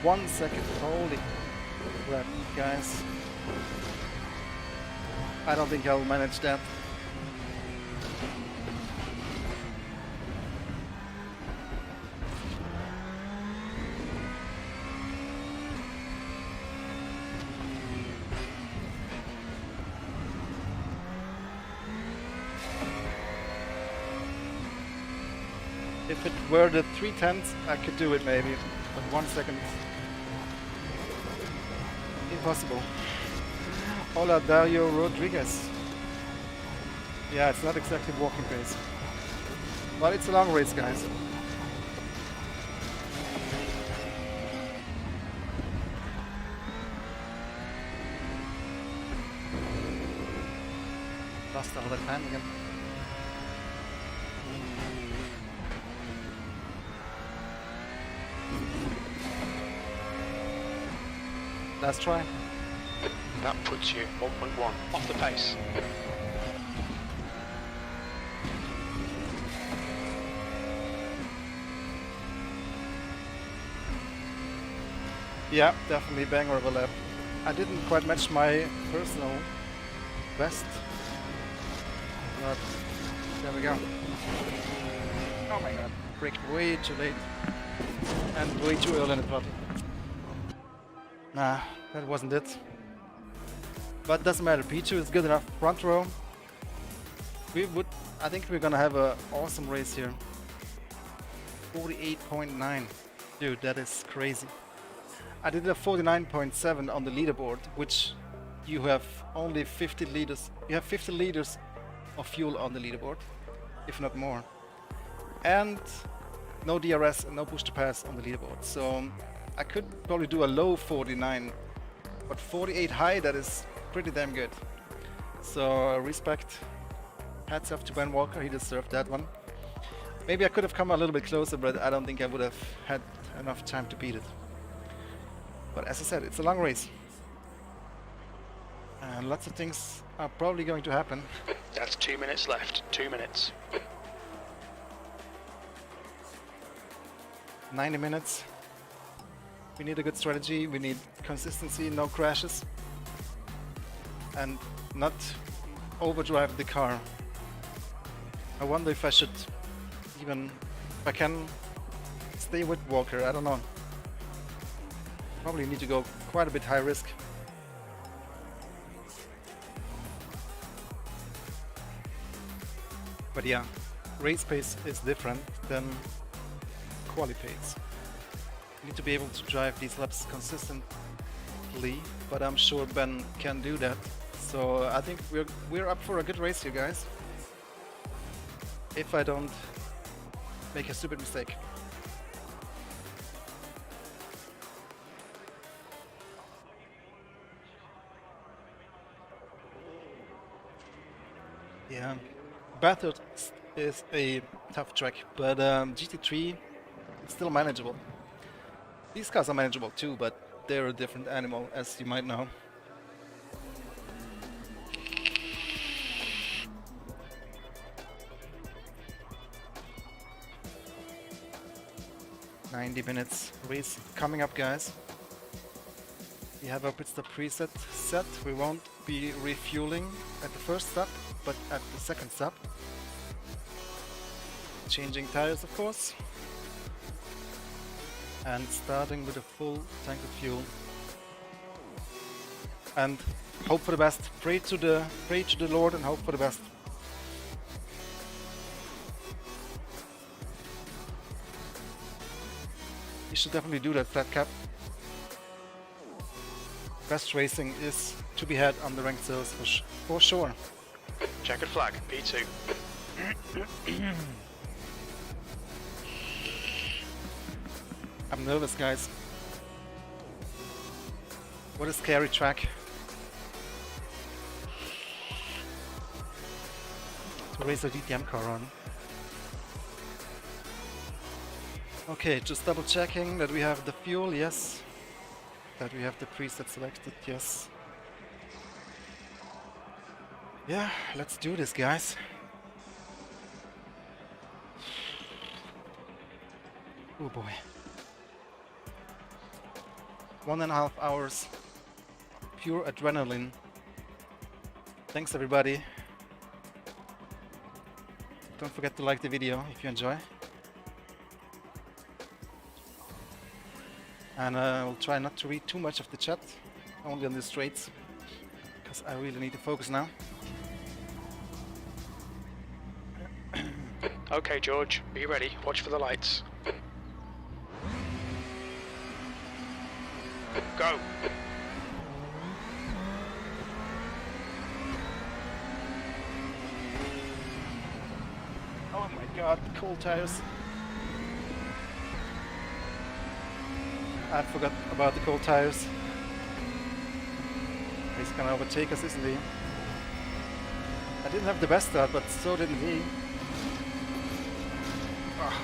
Speaker 1: 1 second. Holy crap, guys. I don't think I'll manage that. If it were the 3/10, I could do it maybe, but 1 second. Impossible. Hola Dario Rodriguez. Yeah, it's not exactly walking pace. But it's a long race, guys. Lost all that time again. Last try.
Speaker 2: That puts you 1.1 off the pace.
Speaker 1: Yeah, definitely banger of a lap. I didn't quite match my personal best, but there we go. Oh my god, braked way too late and way too early in the throttle. Nah, that wasn't it. But doesn't matter, P2 is good enough. Front row. I think we're gonna have an awesome race here. 48.9. Dude, that is crazy. I did a 49.7 on the leaderboard, which you have only 50 liters. You have 50 liters of fuel on the leaderboard, if not more. And no DRS and no push to pass on the leaderboard. So I could probably do a low 49, but 48 high, that is pretty damn good. So respect, hats off to Ben Walker, he deserved that one. Maybe I could have come a little bit closer, but I don't think I would have had enough time to beat it. But as I said, it's a long race. And lots of things are probably going to happen.
Speaker 2: That's 2 minutes left, 2 minutes.
Speaker 1: 90 minutes. We need a good strategy, we need consistency, no crashes. And not overdrive the car. I wonder if I should even, if I can stay with Walker, I don't know. Probably need to go quite a bit high risk. But yeah, race pace is different than quali pace. You need to be able to drive these laps consistently, but I'm sure Ben can do that. So I think we're up for a good race here, guys. If I don't make a stupid mistake. Yeah, Bathurst is a tough track, but GT3 is still manageable. These cars are manageable too, but they're a different animal, as you might know. "90 minutes race coming up, guys. We have our pit stop preset set. We won't be refueling at the first stop, but at the second stop. Changing tires, of course. And starting with a full tank of fuel. And hope for the best. Pray to the Lord and hope for the best. You should definitely do that, flat cap. Best racing is to be had on the ranked servers for sure.
Speaker 2: Checkered flag, P2.
Speaker 1: I'm nervous, guys. What a scary track to race a DTM car on. Okay, just double checking that we have the fuel, yes. That we have the preset selected, yes. Yeah, let's do this, guys. Oh boy. 1.5 hours. Pure adrenaline. Thanks everybody. Don't forget to like the video if you enjoy. And I'll try not to read too much of the chat, only on the straights, because I really need to focus now.
Speaker 2: Okay, George, are you ready? Watch for the lights. Go!
Speaker 1: Oh my god, cold tires. I forgot about the cold tires. He's gonna overtake us, isn't he? I didn't have the best start, but so didn't he. Oh,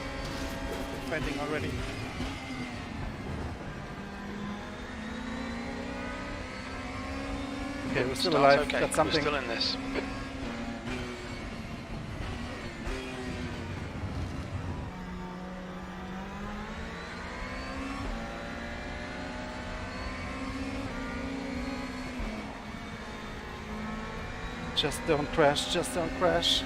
Speaker 1: defending already. Okay, we're still alive.
Speaker 2: Okay.
Speaker 1: That's something.
Speaker 2: We're still in this.
Speaker 1: Just don't crash, just don't crash.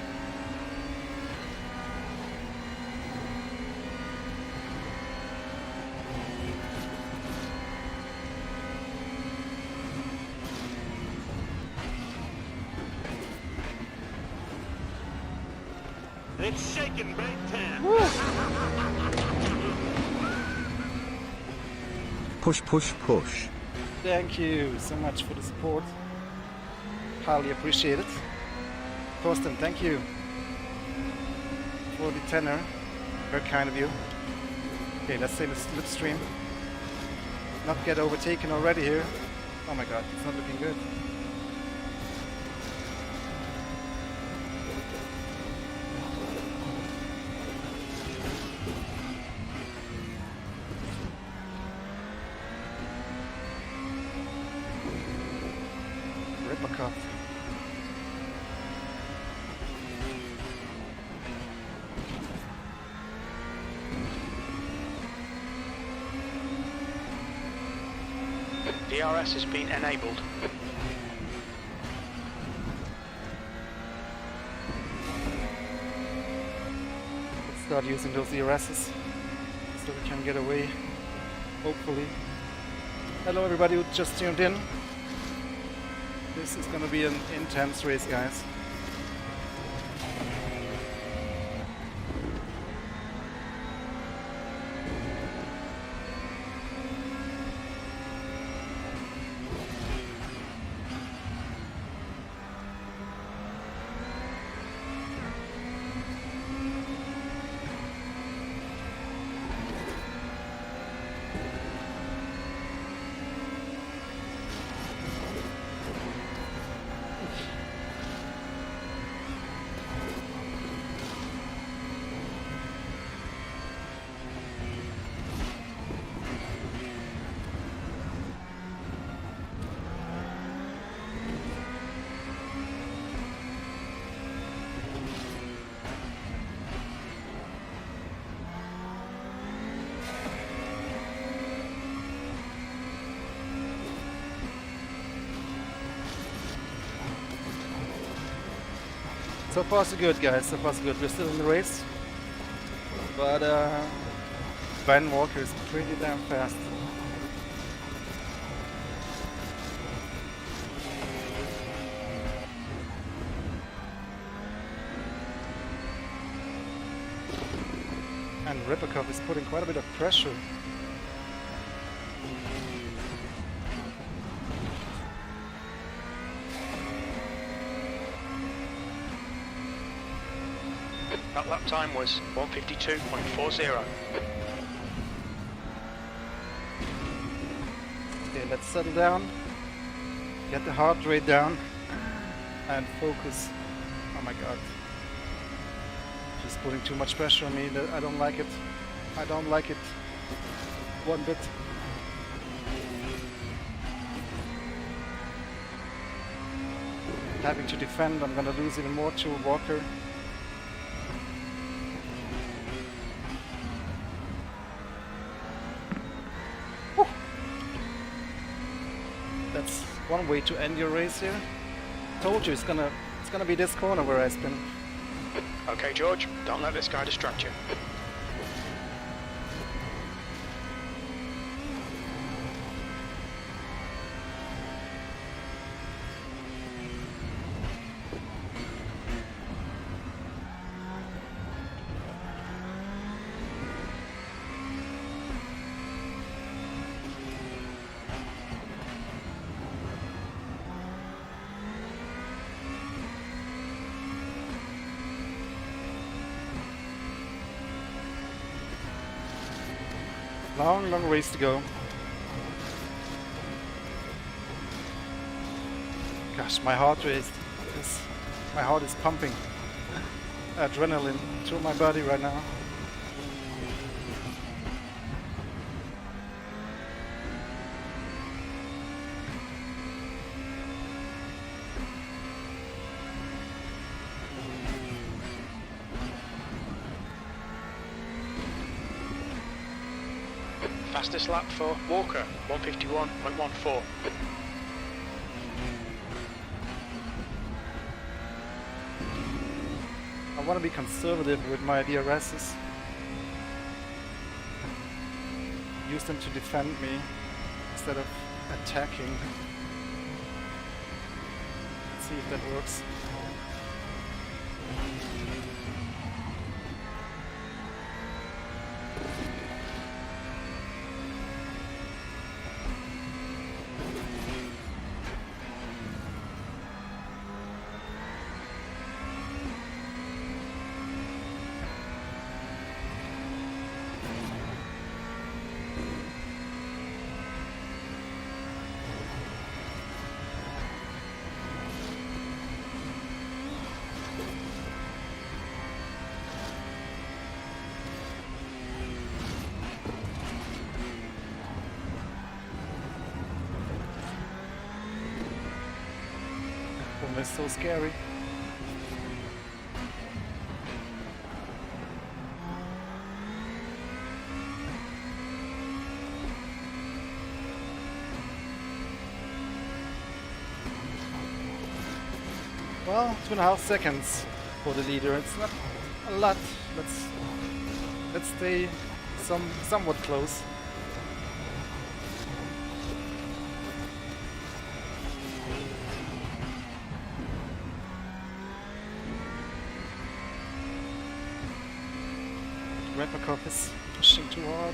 Speaker 3: It's shaking big time.
Speaker 4: Push, push, push.
Speaker 1: Thank you so much for the support. Highly appreciate it. Thorsten, thank you for the tenor. Very kind of you. Okay, let's say the slipstream. Not get overtaken already here. Oh my god, it's not looking good. Ripper cup.
Speaker 2: DRS has been enabled.
Speaker 1: Let's start using those DRSs so we can get away, hopefully. Hello everybody who just tuned in. This is gonna be an intense race, guys. So far so good, guys. So far so good. We're still in the race, but Ben Walker is pretty damn fast. And Ripperkov is putting quite a bit of pressure.
Speaker 2: That lap time was 1:52.40.
Speaker 1: Okay, let's settle down, get the heart rate down, and focus. Oh my god. She's putting too much pressure on me. I don't like it. I don't like it one bit. Having to defend, I'm gonna lose even more to Walker. one way to end your race here. Told you it's gonna be this corner where I spin.
Speaker 2: Okay, George, don't let this guy distract you.
Speaker 1: Long ways to go. Gosh, my heart is pumping adrenaline through my body right now.
Speaker 2: Fastest lap for Walker, 151.14.
Speaker 1: I want to be conservative with my DRSs. Use them to defend me instead of attacking. Let's see if that works. It's so scary. Well, 2.5 seconds for the leader. It's not a lot. Let's stay somewhat close. Repakov is pushing too hard.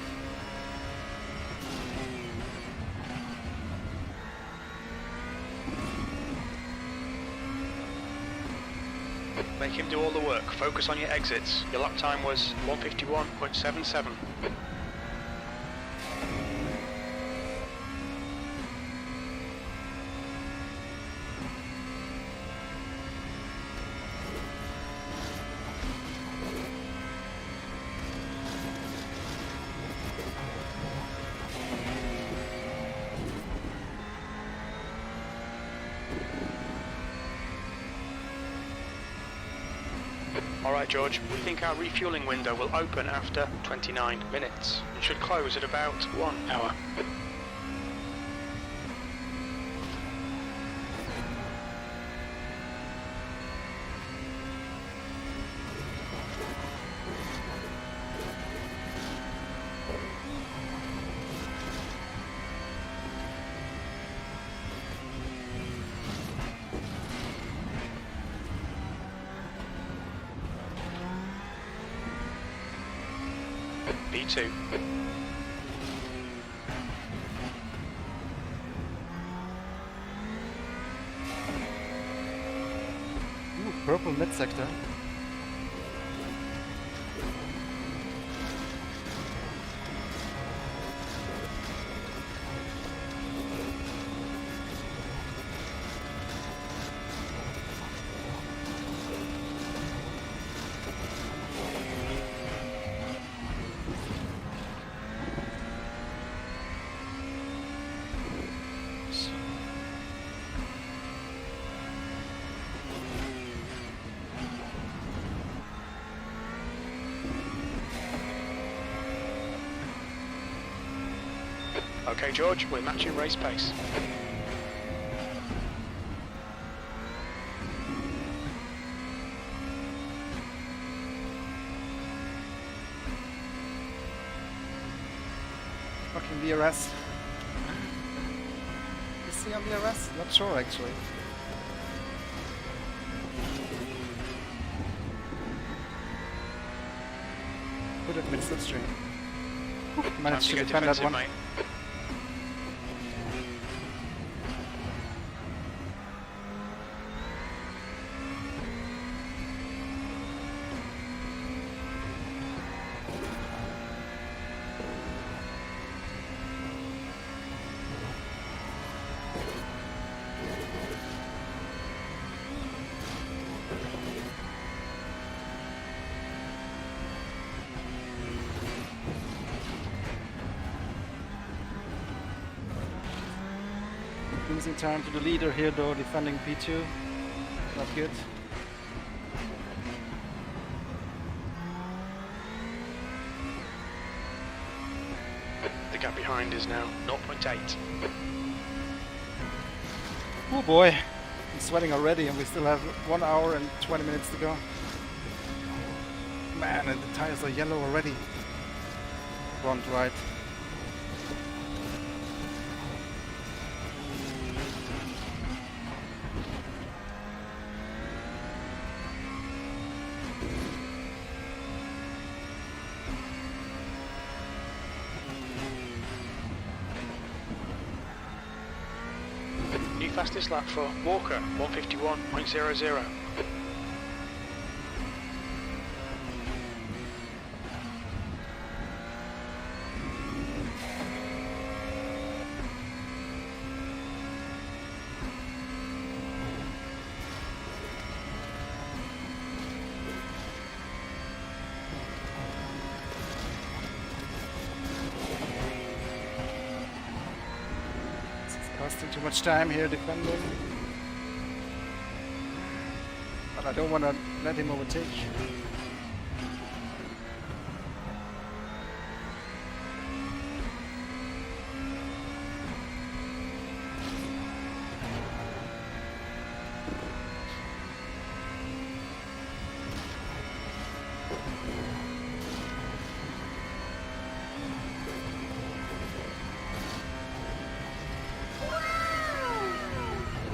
Speaker 2: Make him do all the work. Focus on your exits. Your lap time was 151.77. Alright George, we think our refueling window will open after 29 minutes. It should close at about 1 hour. B2.
Speaker 1: Ooh, purple mid-sector.
Speaker 2: Okay George, we're matching race pace.
Speaker 1: in the RS. Is he on the RS? Not sure actually. Could have been slipstream. Managed to
Speaker 2: get
Speaker 1: defend that
Speaker 2: defensive,
Speaker 1: one.
Speaker 2: mate.
Speaker 1: Losing time to the leader here though, defending P2. Not good.
Speaker 2: The gap behind is now 0.8.
Speaker 1: Oh boy, I'm sweating already and we still have 1 hour and 20 minutes to go. Man, and the tires are yellow already. Front right.
Speaker 2: New fastest lap for Walker, 151.00.
Speaker 1: Costing too much time here defending. But I don't want to let him overtake.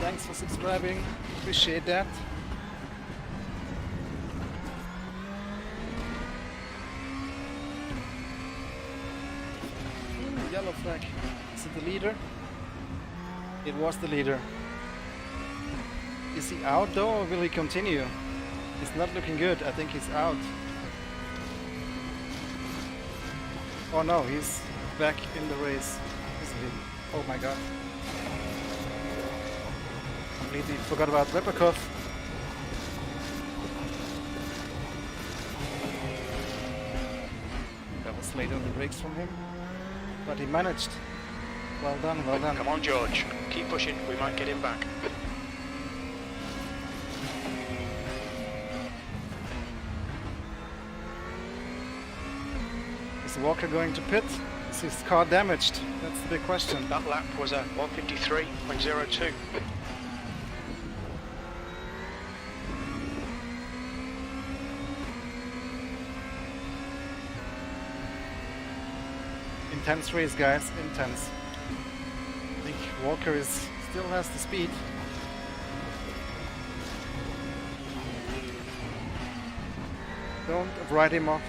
Speaker 1: Thanks for subscribing, appreciate that. Ooh, yellow flag. Is it the leader? It was the leader. Is he out though or will he continue? It's not looking good, I think he's out. Oh no, he's back in the race. Isn't he? Oh my god. Completely forgot about Repakov. That was late on the brakes from him, but he managed. Well done, well done.
Speaker 2: Come on, George. Keep pushing. We might get him back.
Speaker 1: Is Walker going to pit? Is his car damaged? That's the big question.
Speaker 2: That lap was a 153.02.
Speaker 1: Intense race, guys, intense. I think Walker still has the speed. Don't write him off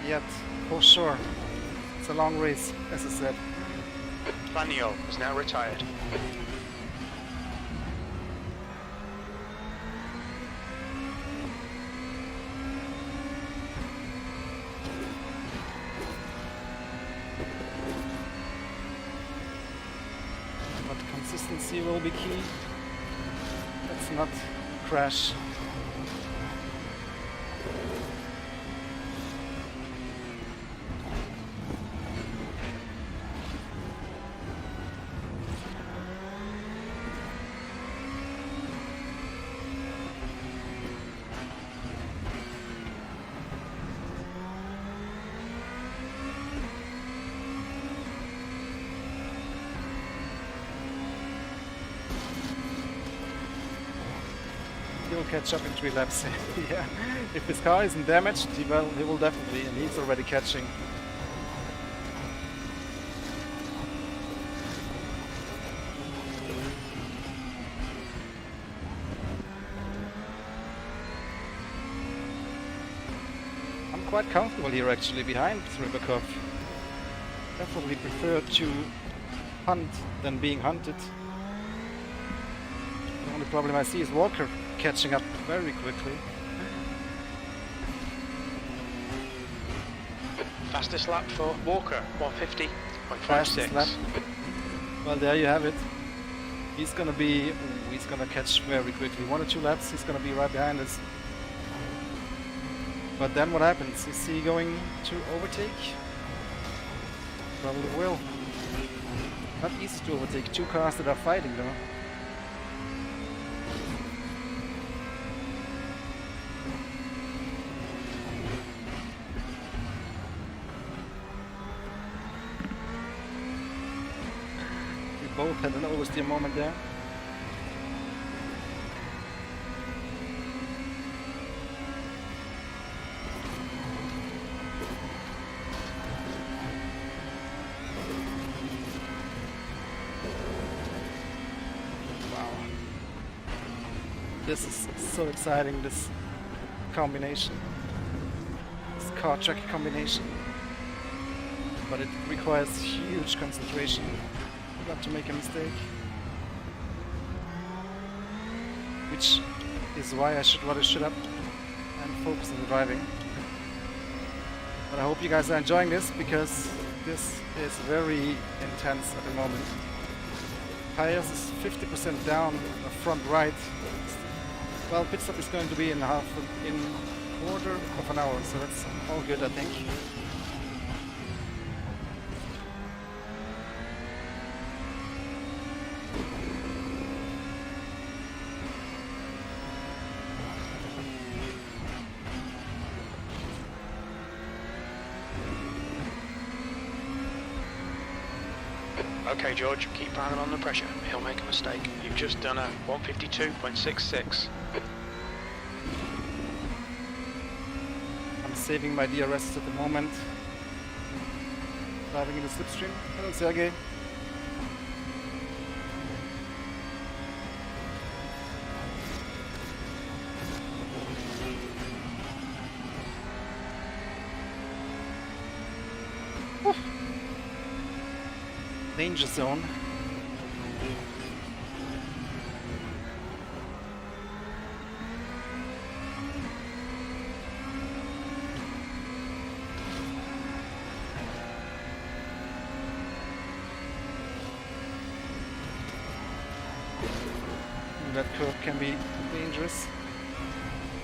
Speaker 1: yet, for sure. It's a long race, as I said.
Speaker 2: Planiol is now retired.
Speaker 1: But consistency will be key. Let's not crash. He'll catch up in 3 laps. Yeah, if his car isn't damaged, he will definitely, and he's already catching. quite comfortable here actually behind Rybakov. Definitely prefer to hunt than being hunted. The only problem I see is Walker catching up very quickly.
Speaker 2: Fastest lap for Walker,
Speaker 1: Fastest lap.
Speaker 2: 150.56.
Speaker 1: Well, there you have it. He's gonna catch very quickly. 1 or 2 laps, he's gonna be right behind us. But then what happens? Is he going to overtake? Probably will. Not easy to overtake 2 cars that are fighting though. We both had an oversteer moment there. This is so exciting, this combination, this car track combination, but it requires huge concentration not to make a mistake, which is why I should rather shut up and focus on the driving. But I hope you guys are enjoying this, because this is very intense at the moment. Tires is 50% down the front right. Well, pit stop is going to be in quarter of an hour, so that's all good, I think.
Speaker 2: Okay, George, keep piling on the pressure. He'll make a mistake. You've just done a 152.66.
Speaker 1: I'm saving my DRS at the moment. Driving in the slipstream. Hello, Sergey. Danger zone. That curve can be dangerous.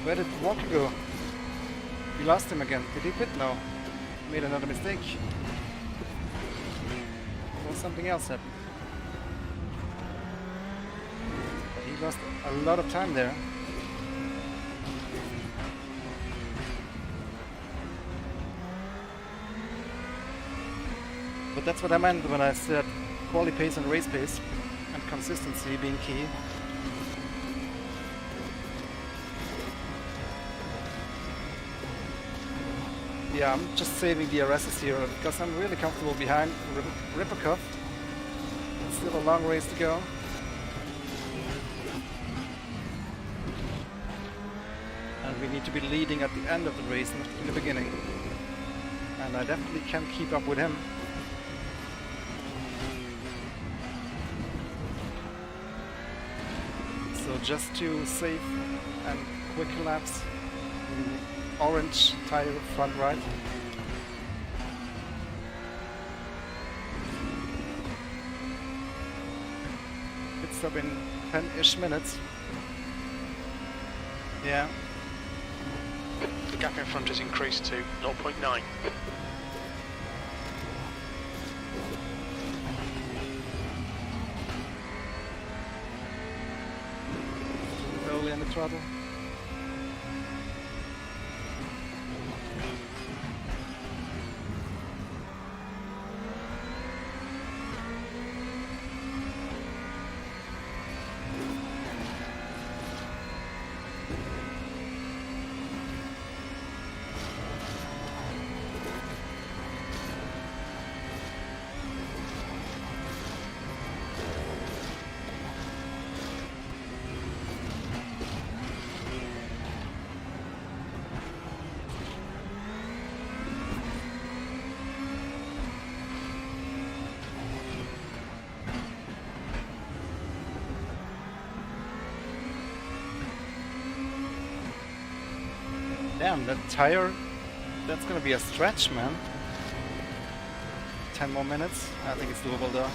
Speaker 1: Where did Walker go? We lost him again. Did he pit? No. Made another mistake. Something else happened. But he lost a lot of time there. But that's what I meant when I said quali pace and race pace and consistency being key. Yeah, I'm just saving DRSs here because I'm really comfortable behind Rybakov. Still a long race to go. And we need to be leading at the end of the race, not in the beginning. And I definitely can keep up with him. So just 2 safe and quick laps. Orange tire front right. Pit stop in 10-ish minutes. Yeah.
Speaker 2: The gap in front has increased to 0.9.
Speaker 1: Early on the throttle. Damn, that tire, that's gonna be a stretch, man. 10 more minutes. I think it's doable though.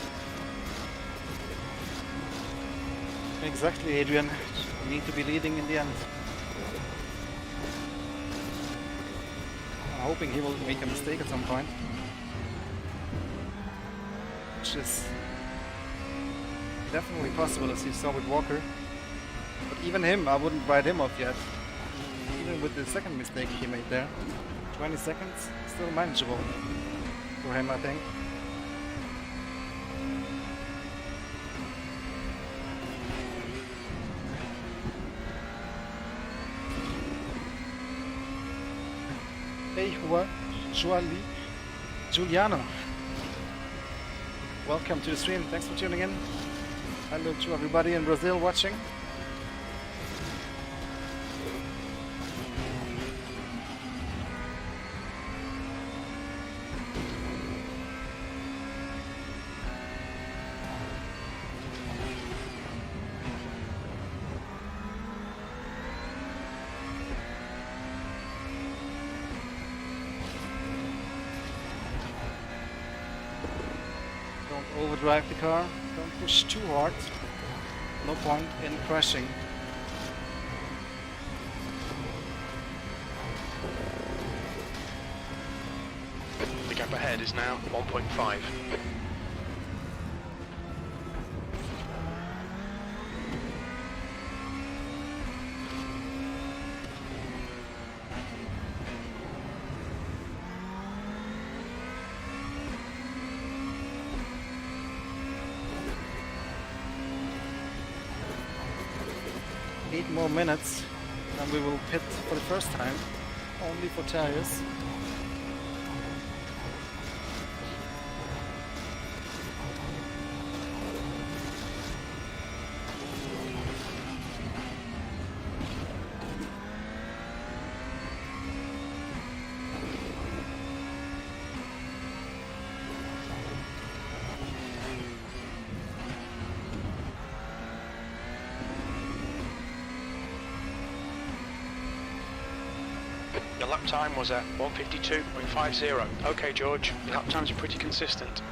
Speaker 1: Exactly, Adrian. You need to be leading in the end. I'm hoping he will make a mistake at some point. Which is definitely possible, as you saw with Walker. But even him, I wouldn't write him off yet. Even with the second mistake he made there. 20 seconds, still manageable for him, I think. Hey, Giuliano. Welcome to the stream. Thanks for tuning in. Hello to everybody in Brazil watching. Overdrive the car, don't push too hard, no point in crashing.
Speaker 2: The gap ahead is now 1.5.
Speaker 1: More minutes and we will pit for the first time, only for tires.
Speaker 2: Your lap time was at 1:52.50. Okay, George, your lap times are pretty consistent.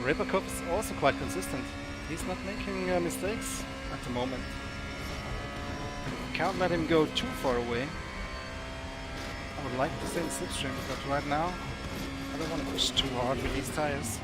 Speaker 1: Rybakov is also quite consistent. He's not making mistakes at the moment. Can't let him go too far away. I would like to stay in slipstream, but right now I don't want to push too hard with these tires.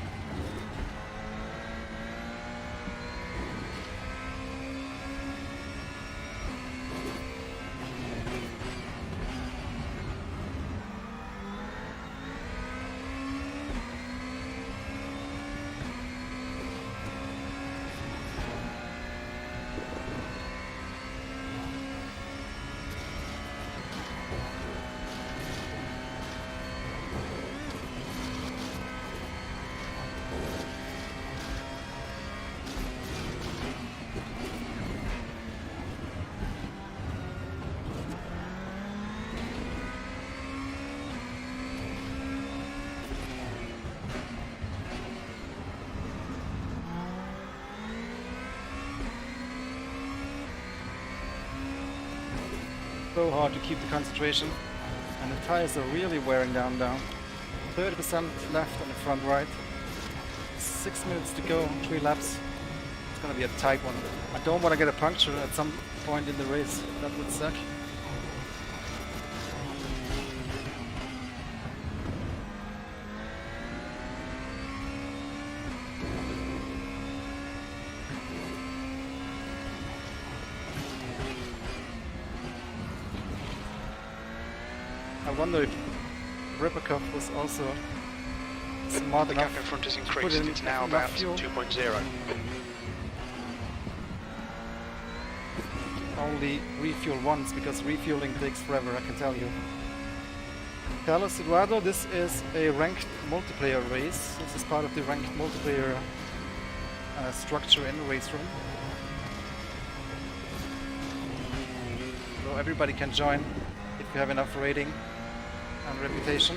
Speaker 1: So hard to keep the concentration, and the tires are really wearing down. 30% left on the front right. 6 minutes to go, 3 laps. It's gonna be a tight one. I don't want to get a puncture at some point in the race. That would suck. I wonder if Rybakov was also smart
Speaker 2: The
Speaker 1: enough
Speaker 2: gap in front has
Speaker 1: to
Speaker 2: increased,
Speaker 1: put in
Speaker 2: it's now
Speaker 1: enough
Speaker 2: about
Speaker 1: fuel.
Speaker 2: 2.0.
Speaker 1: Only refuel once, because refueling takes forever, I can tell you. Carlos Eduardo, this is a ranked multiplayer race. This is part of the ranked multiplayer structure in the race room. So everybody can join if you have enough rating and reputation.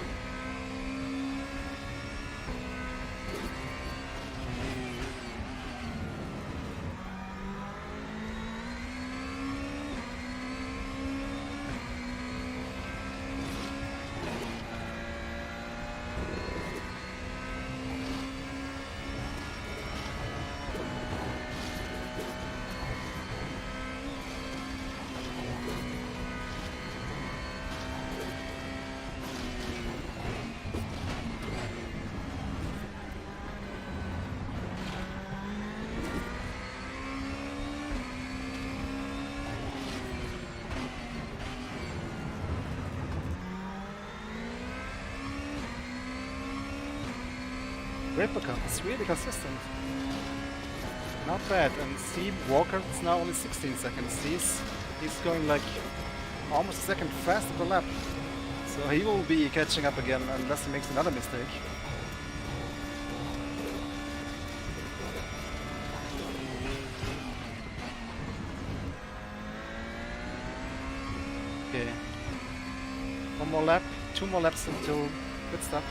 Speaker 1: Replica is really consistent. Not bad. And see, Walker is now only 16 seconds. He's going like almost a second faster per lap. So he will be catching up again unless he makes another mistake. Okay. One more lap, 2 more laps until pit stop.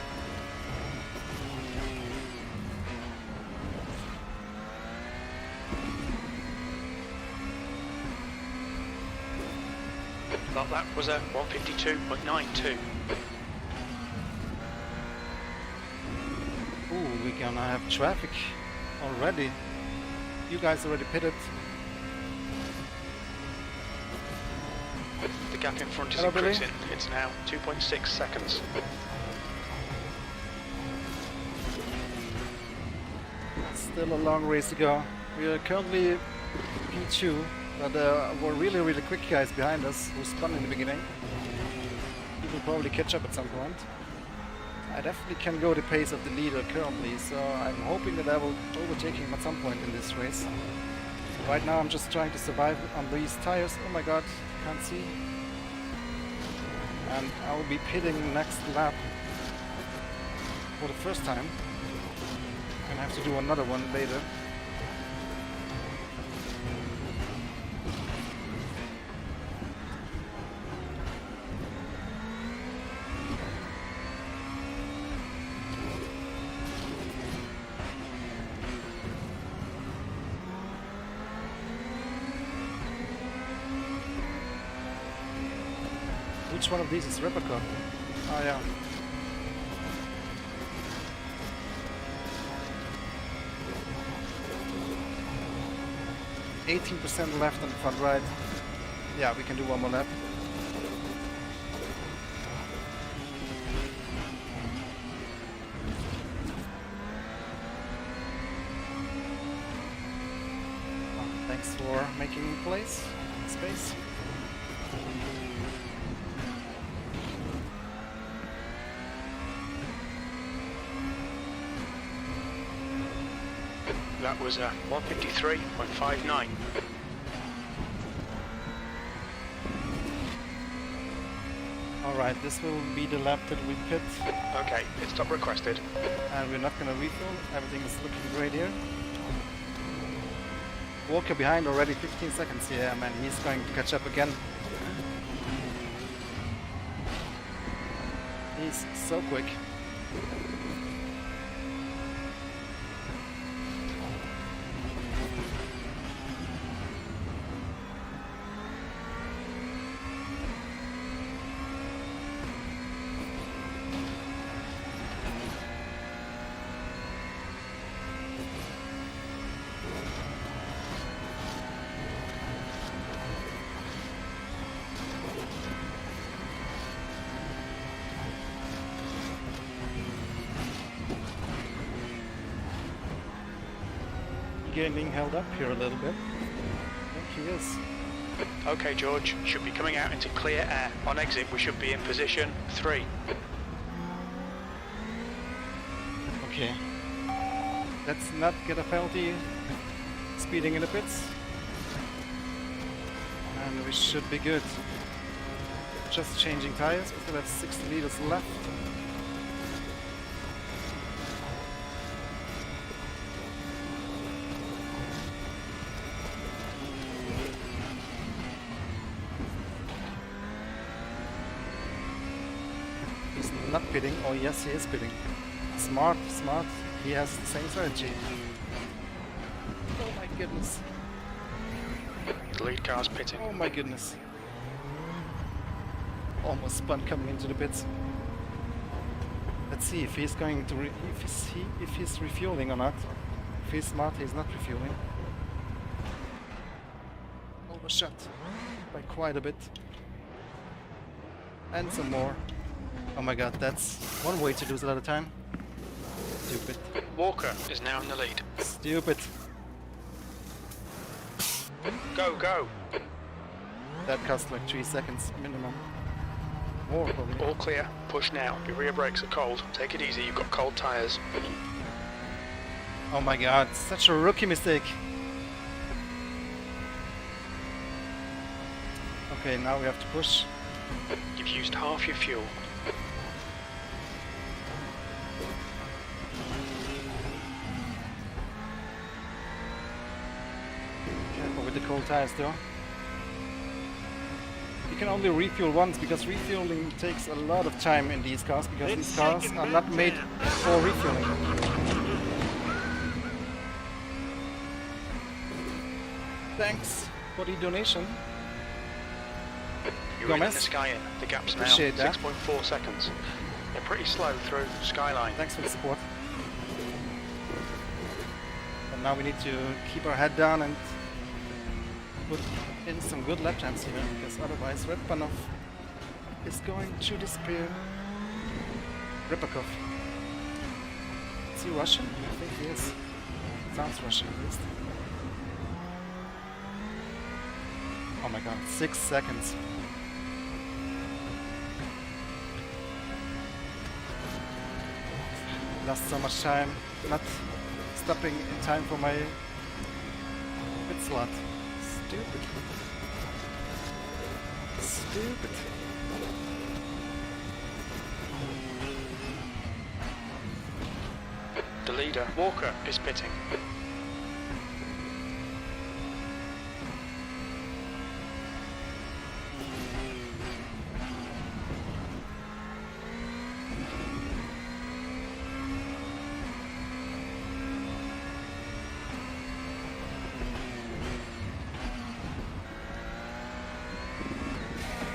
Speaker 2: That was a 152.92.
Speaker 1: Ooh, we're gonna have traffic already. You guys already pitted.
Speaker 2: The gap in front is
Speaker 1: Hello, Billy.
Speaker 2: increasing. It's now 2.6 seconds.
Speaker 1: Still a long race to go. We are currently P2, but we're really quick guys behind us who spun in the beginning. We will probably catch up at some point. I definitely can go the pace of the leader currently, so I'm hoping that I will overtake him at some point in this race. Right now I'm just trying to survive on these tires. Oh my god, can't see. And I will be pitting next lap for the first time. Gonna have to do another one later. Which one of these is replica? Oh yeah. %, left on the front right. Yeah, we can do one more lap. Thanks for making place, space.
Speaker 2: That was a 153.59.
Speaker 1: Alright, this will be the lap that we pit.
Speaker 2: Okay, pit stop requested.
Speaker 1: And we're not gonna refill. Everything is looking great here. Walker behind already 15 seconds here, man. He's going to catch up again. He's so quick. Getting held up here a little bit. I think he is.
Speaker 2: Okay, George, should be coming out into clear air. On exit, we should be in position 3.
Speaker 1: Okay. Let's not get a penalty speeding in the pits. And we should be good. Just changing tires. We still have 60 liters left. Not pitting. Oh yes, he is pitting. Smart, smart. He has the same strategy. Oh my goodness.
Speaker 2: The lead car's pitting.
Speaker 1: Oh my goodness. Almost spun coming into the pits. Let's see if he's going to if he's refueling or not. If he's smart, he's not refueling. Overshot by quite a bit. And some more. Oh my god, that's one way to lose a lot of time. Stupid.
Speaker 2: Walker is now in the lead.
Speaker 1: Stupid.
Speaker 2: Go, go!
Speaker 1: That cost like 3 seconds minimum. More probably.
Speaker 2: All clear. Push now. Your rear brakes are cold. Take it easy. You've got cold tyres.
Speaker 1: Oh my god, such a rookie mistake. Okay, now we have to push.
Speaker 2: You've used half your fuel.
Speaker 1: Careful with the cold tires though. You can only refuel once because refueling takes a lot of time in these cars because these cars are not made for refueling. Thanks for the donation.
Speaker 2: You're in the sky in. The gap's now
Speaker 1: Appreciate that.
Speaker 2: 6.4 seconds. They're pretty slow through Skyline.
Speaker 1: Thanks for the support. And now we need to keep our head down and put in some good lap times here, because otherwise Redbanov is going to disappear. Ripakov. Is he Russian? I think he is. Sounds Russian at least. Oh my god, 6 seconds. Lost so much time, not stopping in time for my pit slot. Stupid. Stupid.
Speaker 2: The leader, Walker, is pitting.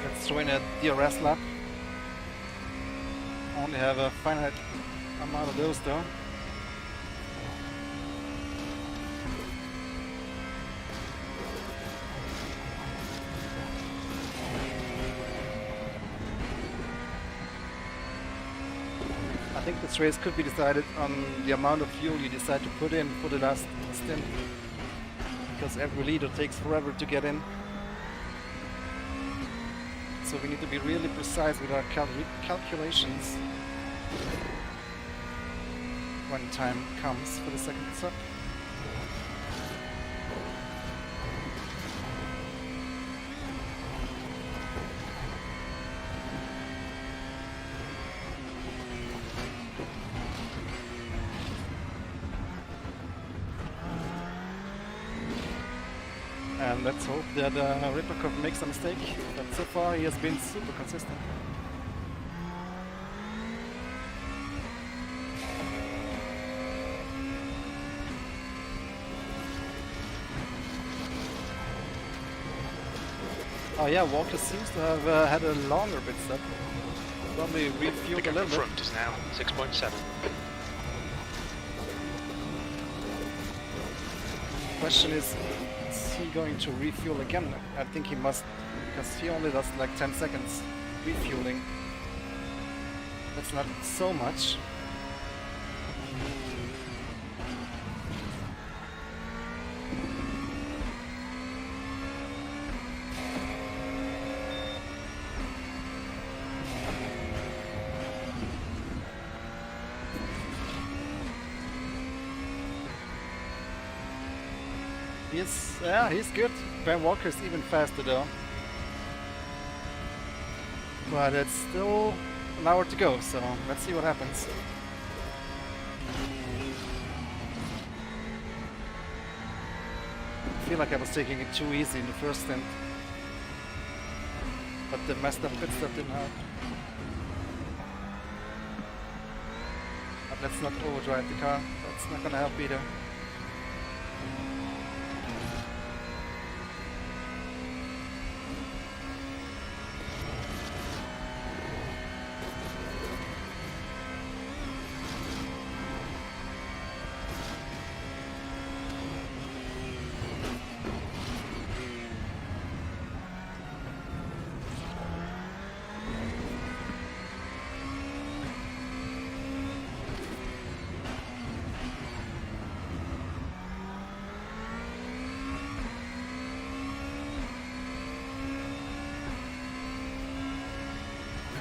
Speaker 1: Let's join a DRS lap. Only have a finite amount of those though. I think this race could be decided on the amount of fuel you decide to put in for the last stint, because every leader takes forever to get in. So we need to be really precise with our calculations when time comes for the second sub. And let's hope that Ripakov makes a mistake, but so far he has been super consistent. Oh yeah, Walker seems to have had a longer pit stop. Probably
Speaker 2: The
Speaker 1: refueled a
Speaker 2: gap in
Speaker 1: little bit.
Speaker 2: front is now 6.7.
Speaker 1: Question is he going to refuel again? I think he must, because he only does like 10 seconds refueling. That's not so much. Yeah, he's good. Ben Walker is even faster though. But it's still an hour to go, so let's see what happens. I feel like I was taking it too easy in the first stint. But the messed up pit stop didn't help. But let's not overdrive the car. That's not gonna help either.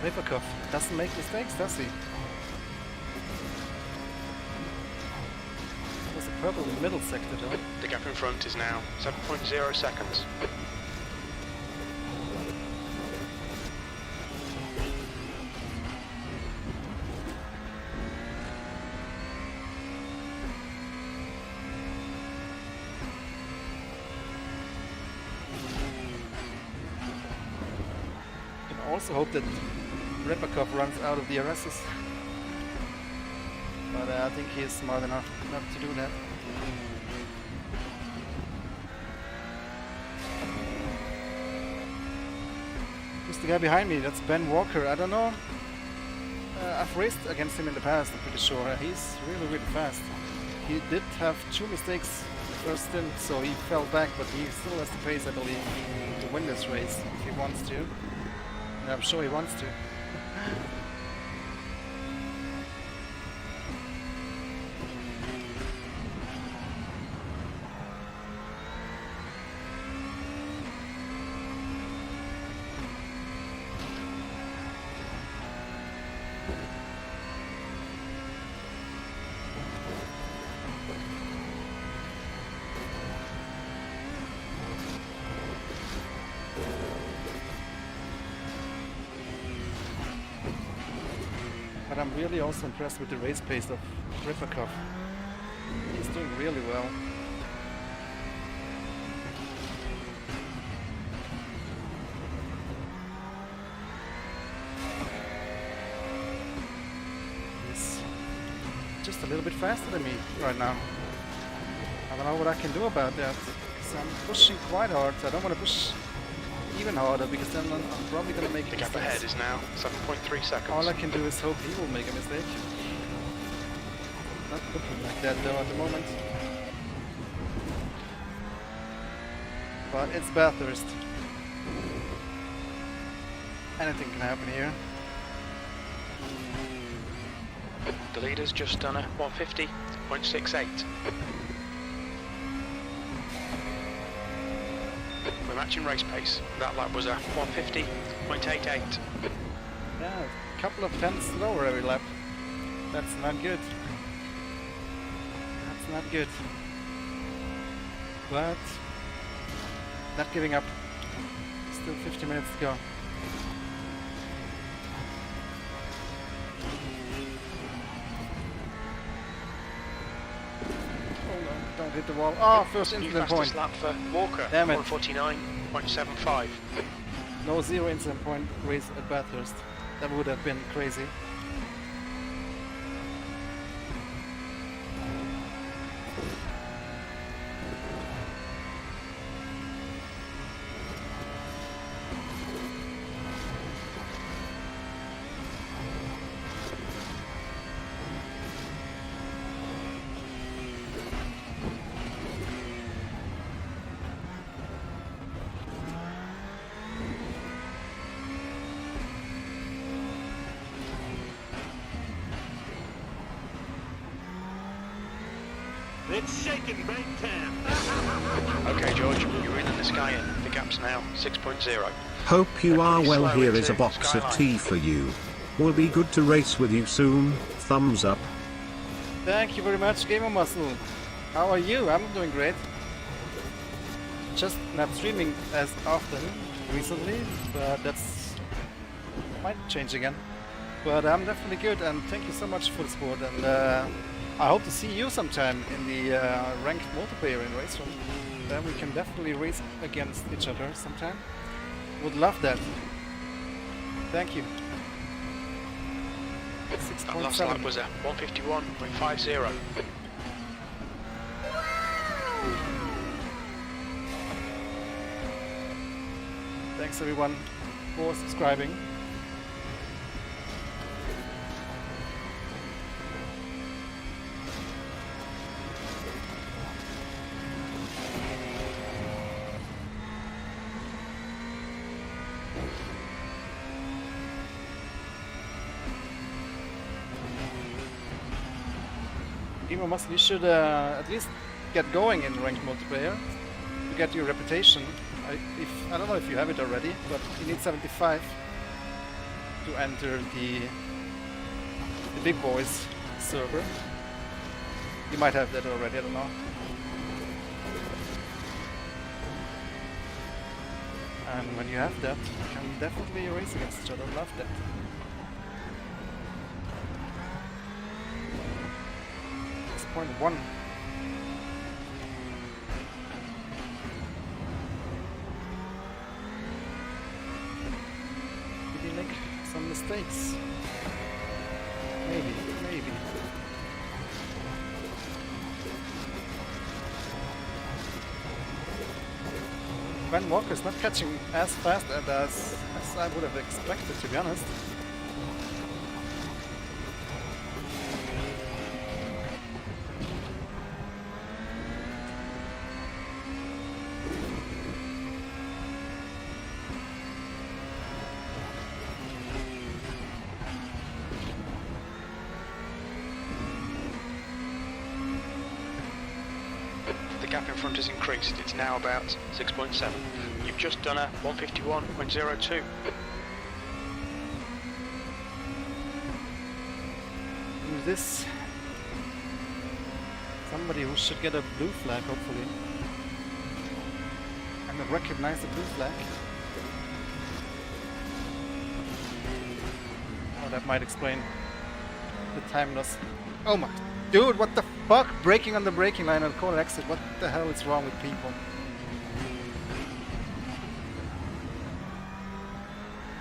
Speaker 1: Ripakov doesn't make mistakes, does he? It was a purple middle sector though.
Speaker 2: The gap in front is now 7.0 seconds.
Speaker 1: Also hope that Ripakov runs out of the DRSs. But I think he is smart enough not to do that. Who's the guy behind me? That's Ben Walker. I don't know. I've raced against him in the past, I'm pretty sure. He's really, really fast. He did have 2 mistakes the first stint, so he fell back, but he still has the pace, I believe, to win this race if he wants to. And I'm sure he wants to. But I'm really also impressed with the race pace of Ripakov. He's doing really well. He's just a little bit faster than me right now. I don't know what I can do about that, because I'm pushing quite hard. I don't want to push even harder, because then I'm probably going to make
Speaker 2: The
Speaker 1: a
Speaker 2: gap
Speaker 1: mistake.
Speaker 2: ahead is now 7.3 seconds.
Speaker 1: All I can do is hope he will make a mistake. Not looking like that though at the moment. But it's Bathurst. Anything can happen here.
Speaker 2: The leader's just done a 150.68. We're matching race pace. That lap was a 150.88.
Speaker 1: Yeah, a couple of tenths slower every lap. That's not good. That's not good. But not giving up. Still 50 minutes to go. Don't hit the wall. Oh, first
Speaker 2: New
Speaker 1: incident
Speaker 2: fastest
Speaker 1: point.
Speaker 2: lap for Walker.
Speaker 1: Damn it.
Speaker 2: 149.75.
Speaker 1: No 0 incident point race at Bathurst. That would have been crazy.
Speaker 3: It's shaking big time.
Speaker 2: Okay, George, you're reeling the sky in. The gap's now 6.0.
Speaker 4: Hope you are
Speaker 2: Pretty
Speaker 4: well.
Speaker 2: slow
Speaker 4: Here is a
Speaker 2: into
Speaker 4: box of
Speaker 2: Skyline.
Speaker 4: tea for you. Will be good to race with you soon. Thumbs up.
Speaker 1: Thank you very much, Gamer Muscle. How are you? I'm doing great. Just not streaming as often recently, but that's might change again. But I'm definitely good, and thank you so much for the support. And I hope to see you sometime in the ranked multiplayer in Race Room. Then we can definitely race against each other sometime. Would love that. Thank you.
Speaker 2: That last lap
Speaker 1: 6.7.
Speaker 2: was a 151.50.
Speaker 1: Thanks everyone for subscribing. Gamer Muscle, you should at least get going in ranked multiplayer to get your reputation. I don't know if you have it already, but you need 75 to enter the big boys server. You might have that already, I don't know. And when you have that, you can definitely race against each other. Love that. Point 1. Did he make some mistakes? Maybe. Van Walker's not catching as fast as I would have expected, to be honest.
Speaker 2: The gap in front has increased. It's now about 6.7. You've just done a 151.02.
Speaker 1: Who's this? Somebody who should get a blue flag, hopefully. And recognize the blue flag. Oh, that might explain the time loss. Oh my... Dude, what the fuck? Braking on the braking line on corner exit. What the hell is wrong with people?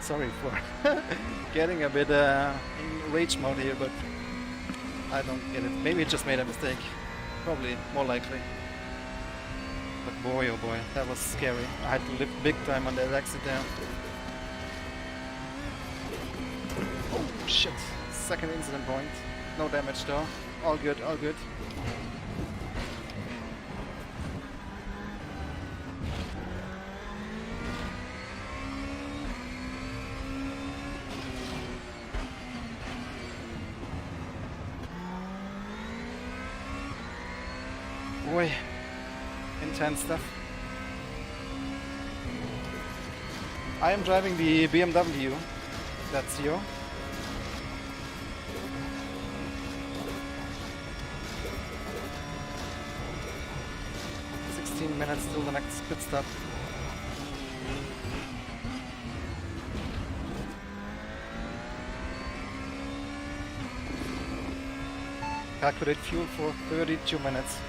Speaker 1: Sorry for getting a bit in rage mode here, but I don't get it. Maybe it just made a mistake. Probably, more likely. But boy, oh boy, that was scary. I had to lift big time on that exit there. Oh shit, second incident point. No damage though. All good, all good. Boy, intense stuff. I am driving the BMW. That's you. 16 minutes till the next pit stop. Calculate fuel for 32 minutes.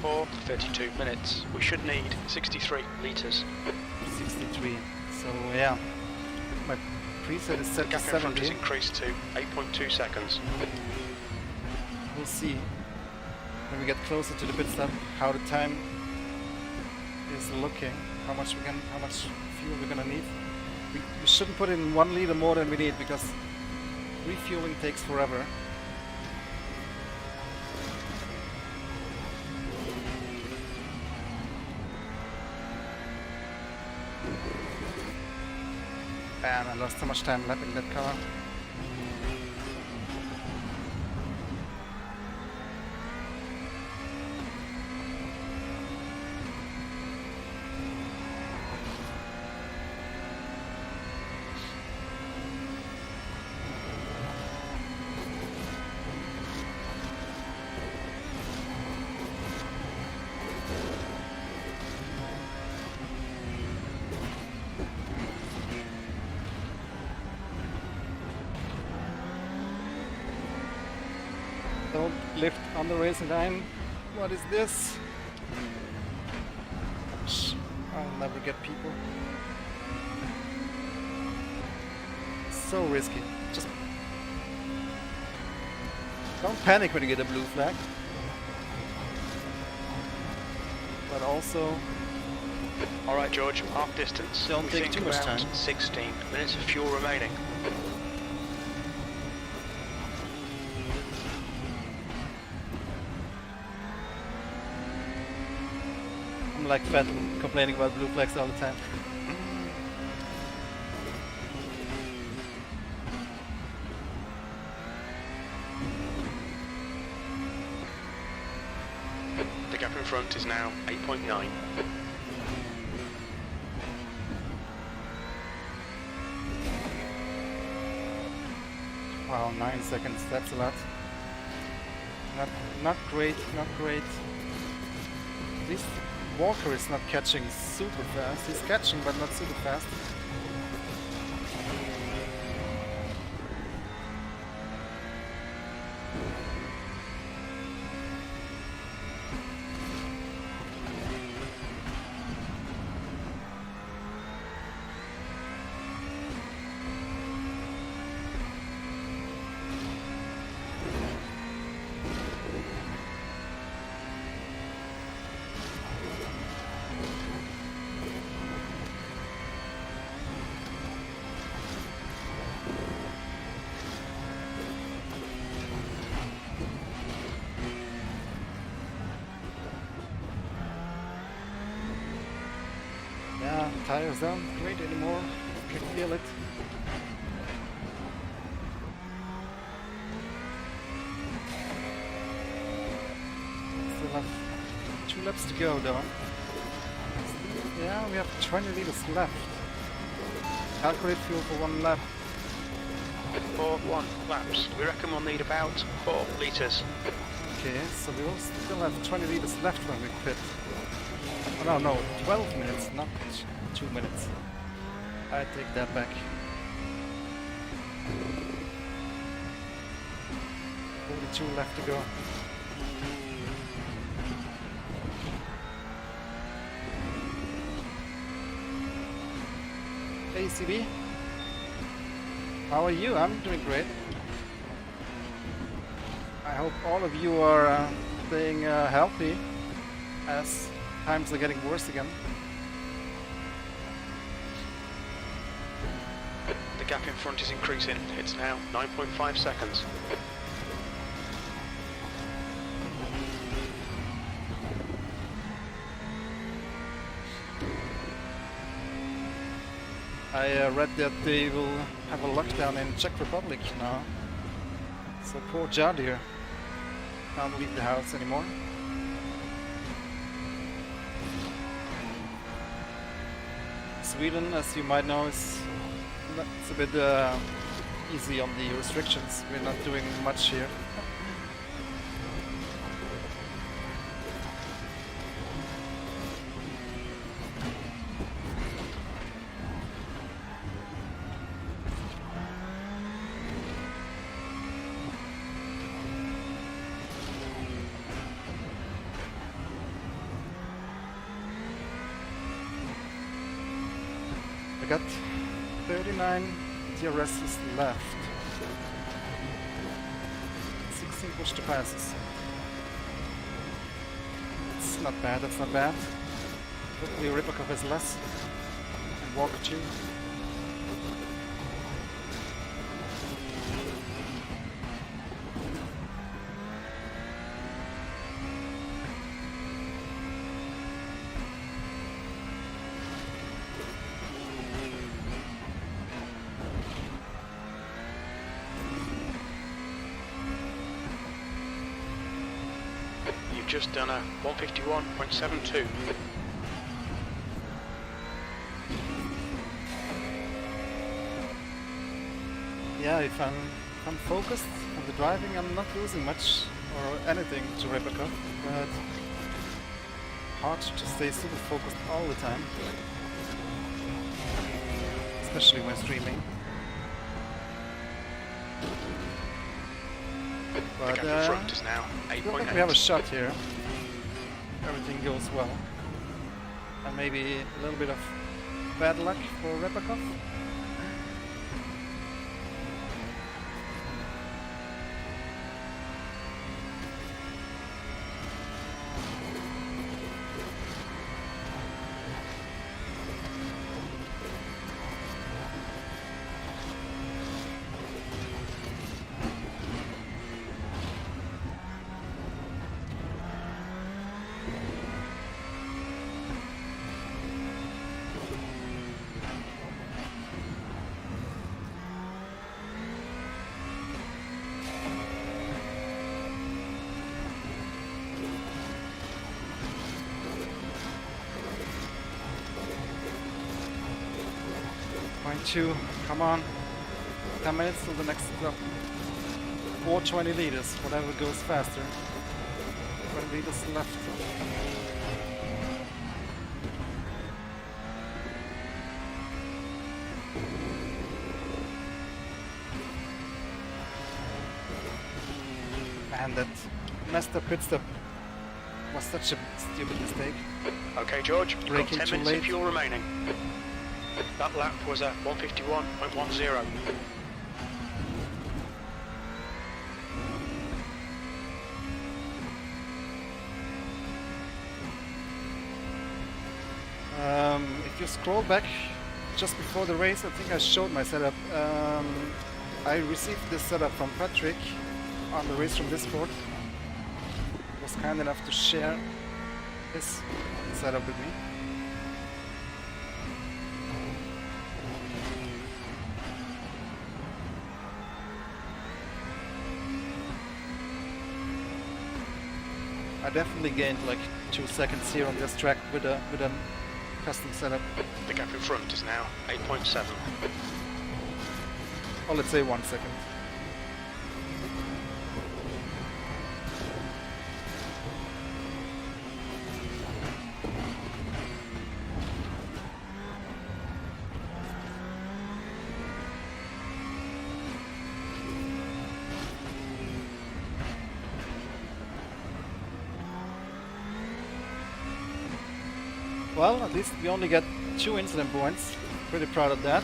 Speaker 2: For 32 minutes. We should need 63 litres.
Speaker 1: 63. So yeah, my preset is set
Speaker 2: The
Speaker 1: to
Speaker 2: gap in front
Speaker 1: 70.
Speaker 2: has increased to 8.2 seconds.
Speaker 1: We'll see when we get closer to the pit stop how the time is looking, how much fuel we're gonna need. We shouldn't put in 1 liter more than we need because refueling takes forever. And I lost so much time lapping that car. Don't lift on the racing line. What is this? Shh, I'll never get people. So risky. Just don't panic when you get a blue flag. But also
Speaker 2: Alright George, half distance.
Speaker 1: Don't
Speaker 2: We
Speaker 1: take
Speaker 2: think
Speaker 1: too much
Speaker 2: around
Speaker 1: time.
Speaker 2: 16 minutes of fuel remaining.
Speaker 1: I'm like fat complaining about blue flags all the time.
Speaker 2: The gap in front is now 8.9.
Speaker 1: Wow, 9 seconds, that's a lot. Not great, not great. This Walker is not catching super fast. He's catching, but not super fast. Yeah, tires don't great anymore. Can feel it. Still have 2 laps to go though. Yeah, we have 20 liters left. Calculate fuel for 1 lap.
Speaker 2: For 1 laps. We reckon we'll need about 4 litres.
Speaker 1: Okay, so we will still have 20 liters left when we quit. Oh no, 12 minutes, not 2 minutes. I take that back. 42 left to go. Hey CB, how are you? I'm doing great. I hope all of you are staying healthy as times are getting worse again.
Speaker 2: The gap in front is increasing. It's now 9.5 seconds.
Speaker 1: I read that they will have a lockdown in Czech Republic now. So poor Jadir can't leave the house anymore. Sweden, as you might know, it's a bit easy on the restrictions. We're not doing much here. I got 39 TRSs left. 16 push to passes. It's not bad, that's not bad. Hopefully Ripakov has less. And Walker too.
Speaker 2: Just done a 151.72.
Speaker 1: Yeah, if I'm focused on the driving, I'm not losing much or anything to Ripakov, but hard to stay super focused all the time, especially when streaming. But
Speaker 2: the gap in front is now
Speaker 1: I feel like we have a shot here. Everything goes well. And maybe a little bit of bad luck for Ripakov. Point 2, come on. 10 minutes till the next stop. or 20 liters, whatever goes faster. 20 liters left. And that messed up pit stop was such a stupid mistake.
Speaker 2: Okay, George, you've got
Speaker 1: Braking
Speaker 2: 10
Speaker 1: too
Speaker 2: minutes
Speaker 1: late.
Speaker 2: of fuel remaining. That lap was a 151.10.
Speaker 1: If you scroll back just before the race, I think I showed my setup. I received this setup from Patrick on the race from Discord. He was kind enough to share his setup with me. I definitely gained like 2 seconds here on this track with a custom setup.
Speaker 2: The gap in front is now 8.7.
Speaker 1: Or let's say 1 second. Well, at least we only got 2 incident points. Pretty proud of that.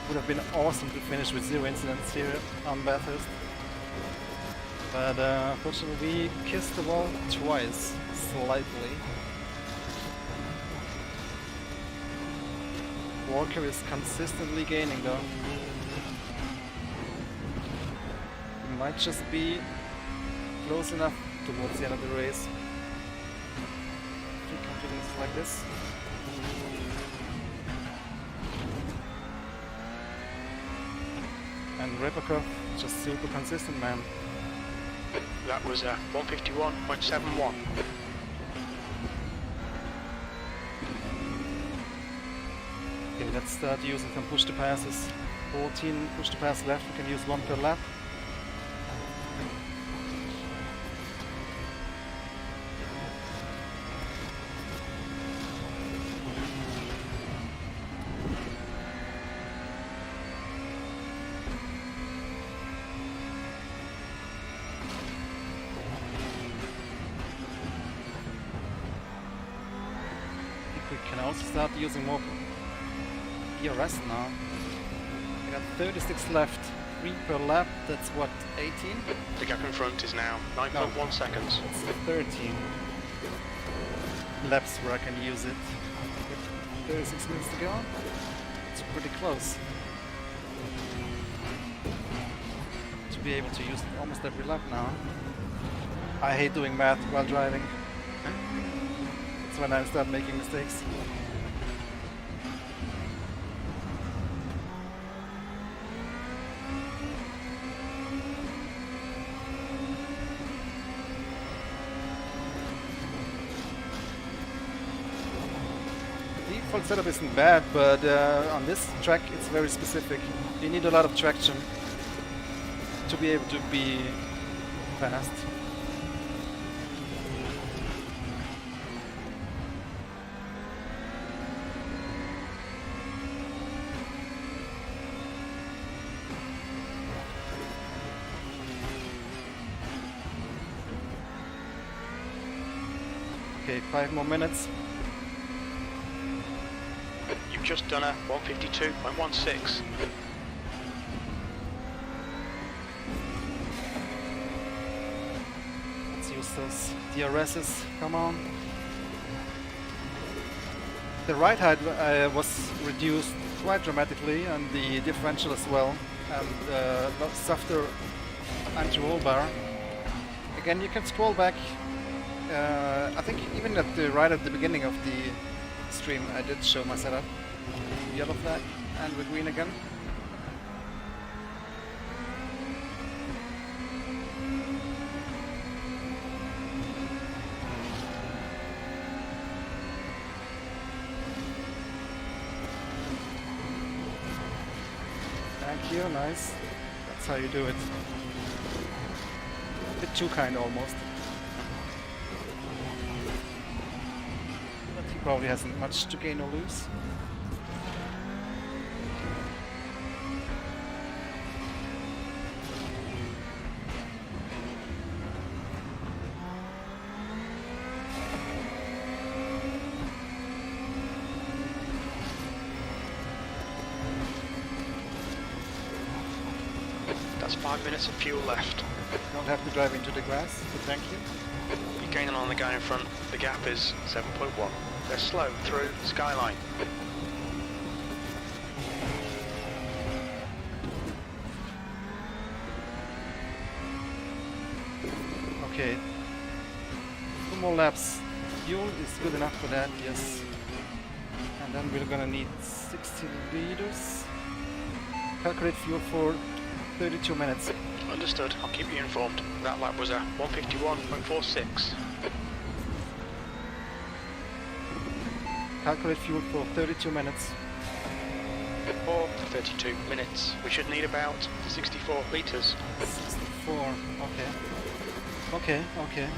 Speaker 1: Would have been awesome to finish with 0 incidents here on Bathurst. But unfortunately we kissed the wall twice, slightly. Walker is consistently gaining though. He might just be close enough towards the end of the race. Free confidence like this. And Repakov, just super consistent, man.
Speaker 2: That was a 151.71.
Speaker 1: Okay, let's start using some push to passes. 14 push to pass left, we can use 1 per lap. We can also start using more DRS now. We got 36 left, 3 per lap, that's what, 18?
Speaker 2: The gap in front is now 9.1 seconds.
Speaker 1: It's 13 laps where I can use it. With 36 minutes to go. It's pretty close to be able to use it almost every lap now. I hate doing math while driving. That's when I start making mistakes. The default setup isn't bad, but on this track it's very specific. You need a lot of traction to be able to be fast. Okay, 5 more minutes.
Speaker 2: You've just done a 152.16.
Speaker 1: Let's use those DRSs, come on. The ride height was reduced quite dramatically, and the differential as well, and a lot softer anti-roll bar. Again, you can scroll back. I think even right at the beginning of the stream I did show my setup. Yellow flag and with green again. Thank you, nice. That's how you do it. two kind almost. But he probably hasn't much to gain or lose.
Speaker 2: That's 5 minutes of fuel left.
Speaker 1: Don't have to drive into the grass, but thank you.
Speaker 2: You're gaining on the guy in front. The gap is 7.1. They're slow through Skyline.
Speaker 1: Okay. 2 more laps. Fuel is good enough for that, yes. And then we're gonna need 60 liters. Calculate fuel for 32 minutes.
Speaker 2: Understood. I'll keep you informed. That lap was a 151.46.
Speaker 1: Calculate fuel for 32 minutes.
Speaker 2: Or 32 minutes. We should need about 64 litres.
Speaker 1: 64, okay. Okay, okay.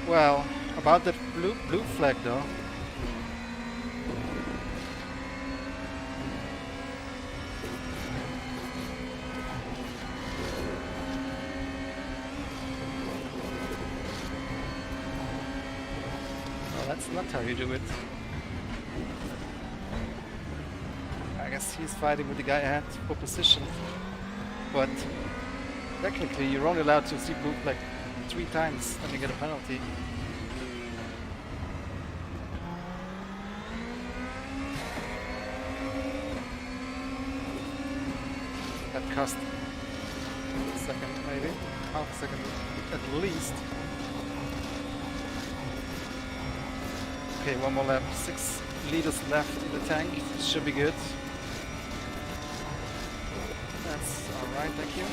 Speaker 1: Well, about that blue flag though. Well, that's not how you do it. I guess he's fighting with the guy ahead for position. But technically you're only allowed to see blue flag 3 times and you get a penalty. That cost a second, maybe half a second at least. Okay, 1 more lap. 6 liters left in the tank. Should be good. That's alright, thank you.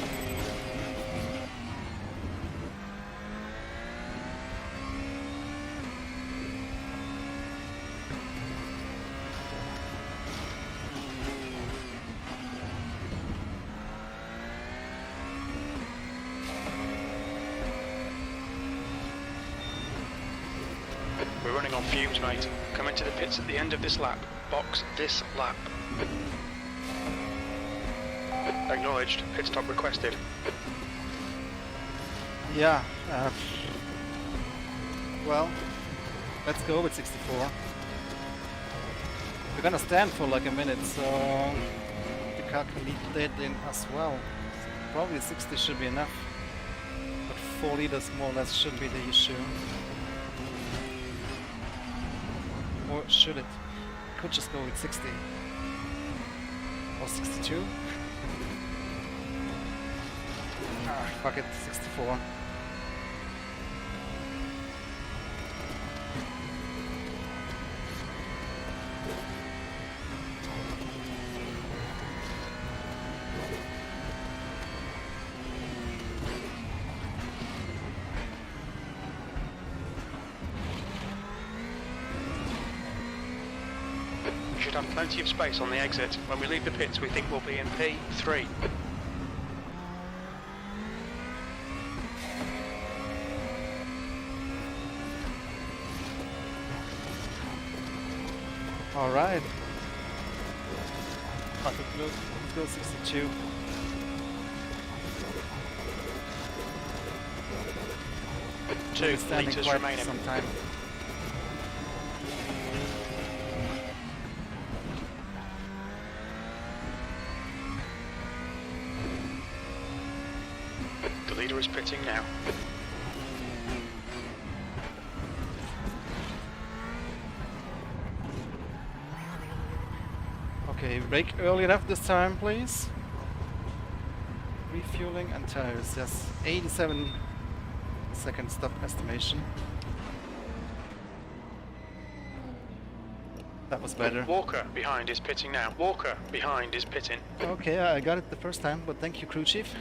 Speaker 2: We're running on fumes, mate. Come into the pits at the end of this lap. Box this lap. Acknowledged. Pit stop requested.
Speaker 1: Yeah. Well, let's go with 64. We're gonna stand for like a minute, so the car can lead that in as well. Probably 60 should be enough, but 4 liters more or less shouldn't be the issue. Or should it? Could just go with 60 or 62. Ah, fuck it, 64.
Speaker 2: We should have plenty of space on the exit. When we leave the pits, we think we'll be in P3.
Speaker 1: All right. Let's go 62.
Speaker 2: Two
Speaker 1: Standing
Speaker 2: litres
Speaker 1: quite
Speaker 2: remaining.
Speaker 1: some time.
Speaker 2: The leader is pitting now.
Speaker 1: Okay, brake early enough this time, please. Refueling and tires, yes. 87 second stop estimation. That was better.
Speaker 2: Walker behind is pitting now. Walker behind is pitting.
Speaker 1: Okay, I got it the first time, but thank you, crew chief.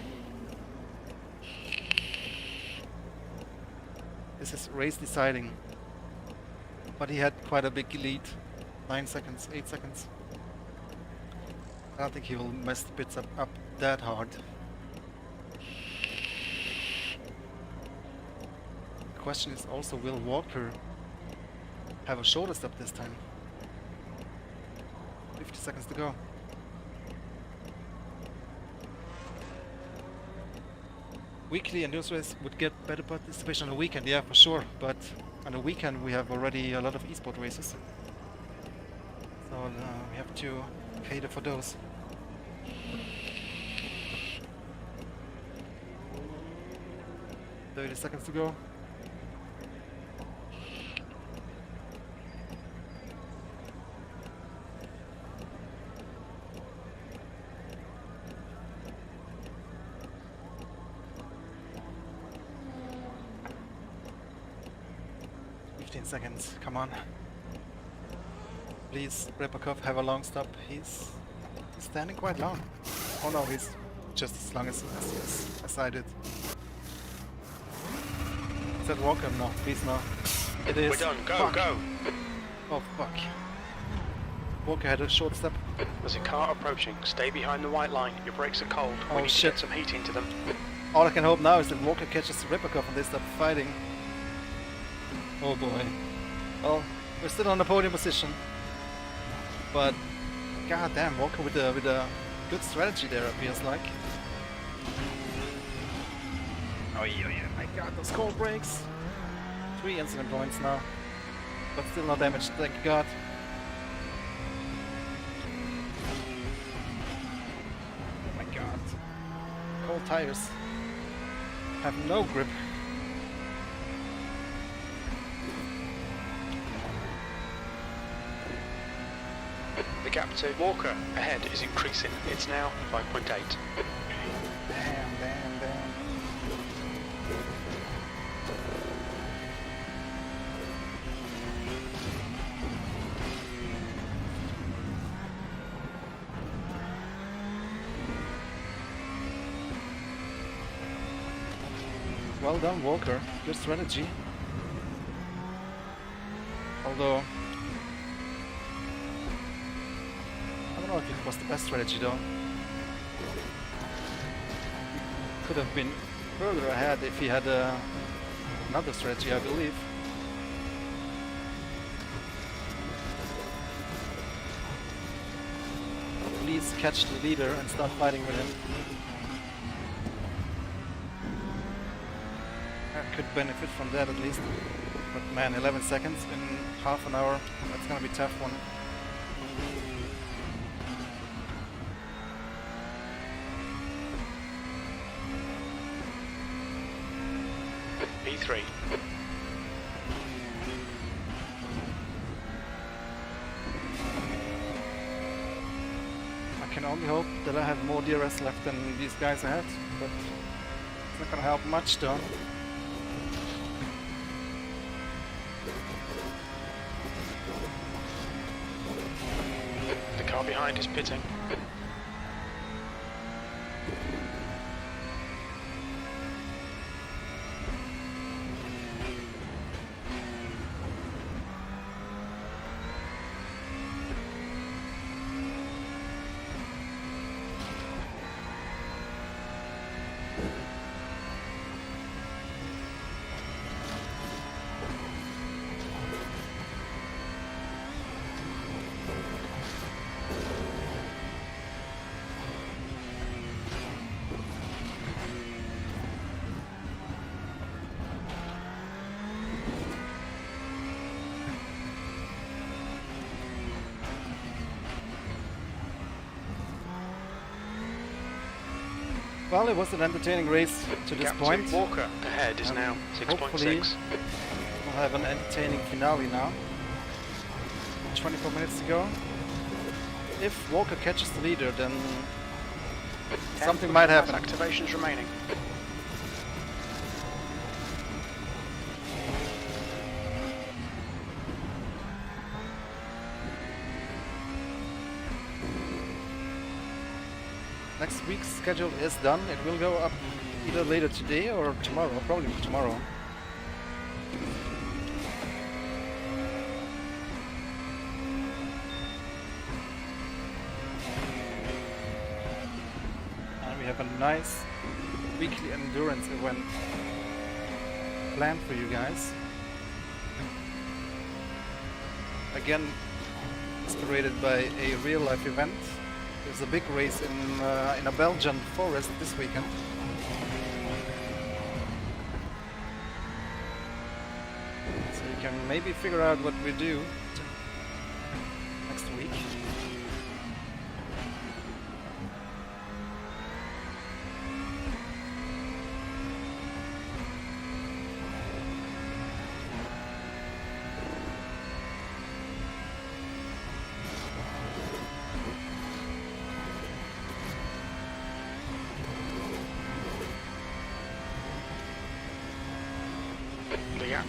Speaker 1: This is race deciding. But he had quite a big lead. 9 seconds, 8 seconds. I don't think he will mess the pits up that hard. The question is also, will Walker have a shorter stop this time? 50 seconds to go. Weekly endurance race would get better participation on the weekend, yeah, for sure. But on the weekend we have already a lot of esport races, so we have to cater for those. "30 seconds to go. Seconds, come on. Please, Repakov, have a long stop. He's standing quite long. Oh no, he's just as long as I did. Is that Walker? No, please no. It is.
Speaker 2: We're done, go,
Speaker 1: fuck.
Speaker 2: go!
Speaker 1: Oh fuck. Walker had a short step.
Speaker 2: There's a car approaching. Stay behind the white line. Your brakes are cold.
Speaker 1: Oh,
Speaker 2: We need
Speaker 1: shit.
Speaker 2: to get some heat into them.
Speaker 1: All I can hope now is that Walker catches Repakov and they stop fighting. Oh boy. Well, we're still on the podium position, but goddamn, Walker with a good strategy there, it feels like. Oh yeah, I got those cold brakes. 3 incident points now, but still no damage, thank God. Oh my God. Cold tires have no grip.
Speaker 2: The gap to Walker ahead is increasing. It's now 5.8.
Speaker 1: Damn. Well done, Walker. Good strategy. Although I don't know if it was the best strategy though. Could have been further ahead if he had another strategy, I believe. Please catch the leader and start fighting with him. I could benefit from that at least. But man, 11 seconds in half an hour, that's gonna be a tough one.
Speaker 2: P3.
Speaker 1: I can only hope that I have more DRS left than these guys ahead, but it's not gonna help much though.
Speaker 2: The car behind is pitting.
Speaker 1: Well, it was an entertaining race to this
Speaker 2: Gap
Speaker 1: point.
Speaker 2: to Walker ahead is now
Speaker 1: Hopefully
Speaker 2: 6.6.
Speaker 1: we'll have an entertaining finale now. 24 minutes to go. If Walker catches the leader, then something might happen.
Speaker 2: Activations remaining.
Speaker 1: next week's schedule is done. It will go up either later today or tomorrow, probably tomorrow. And we have a nice weekly endurance event planned for you guys. Again, inspired by a real-life event. There's a big race in a Belgian forest this weekend. So you can maybe figure out what we do next week.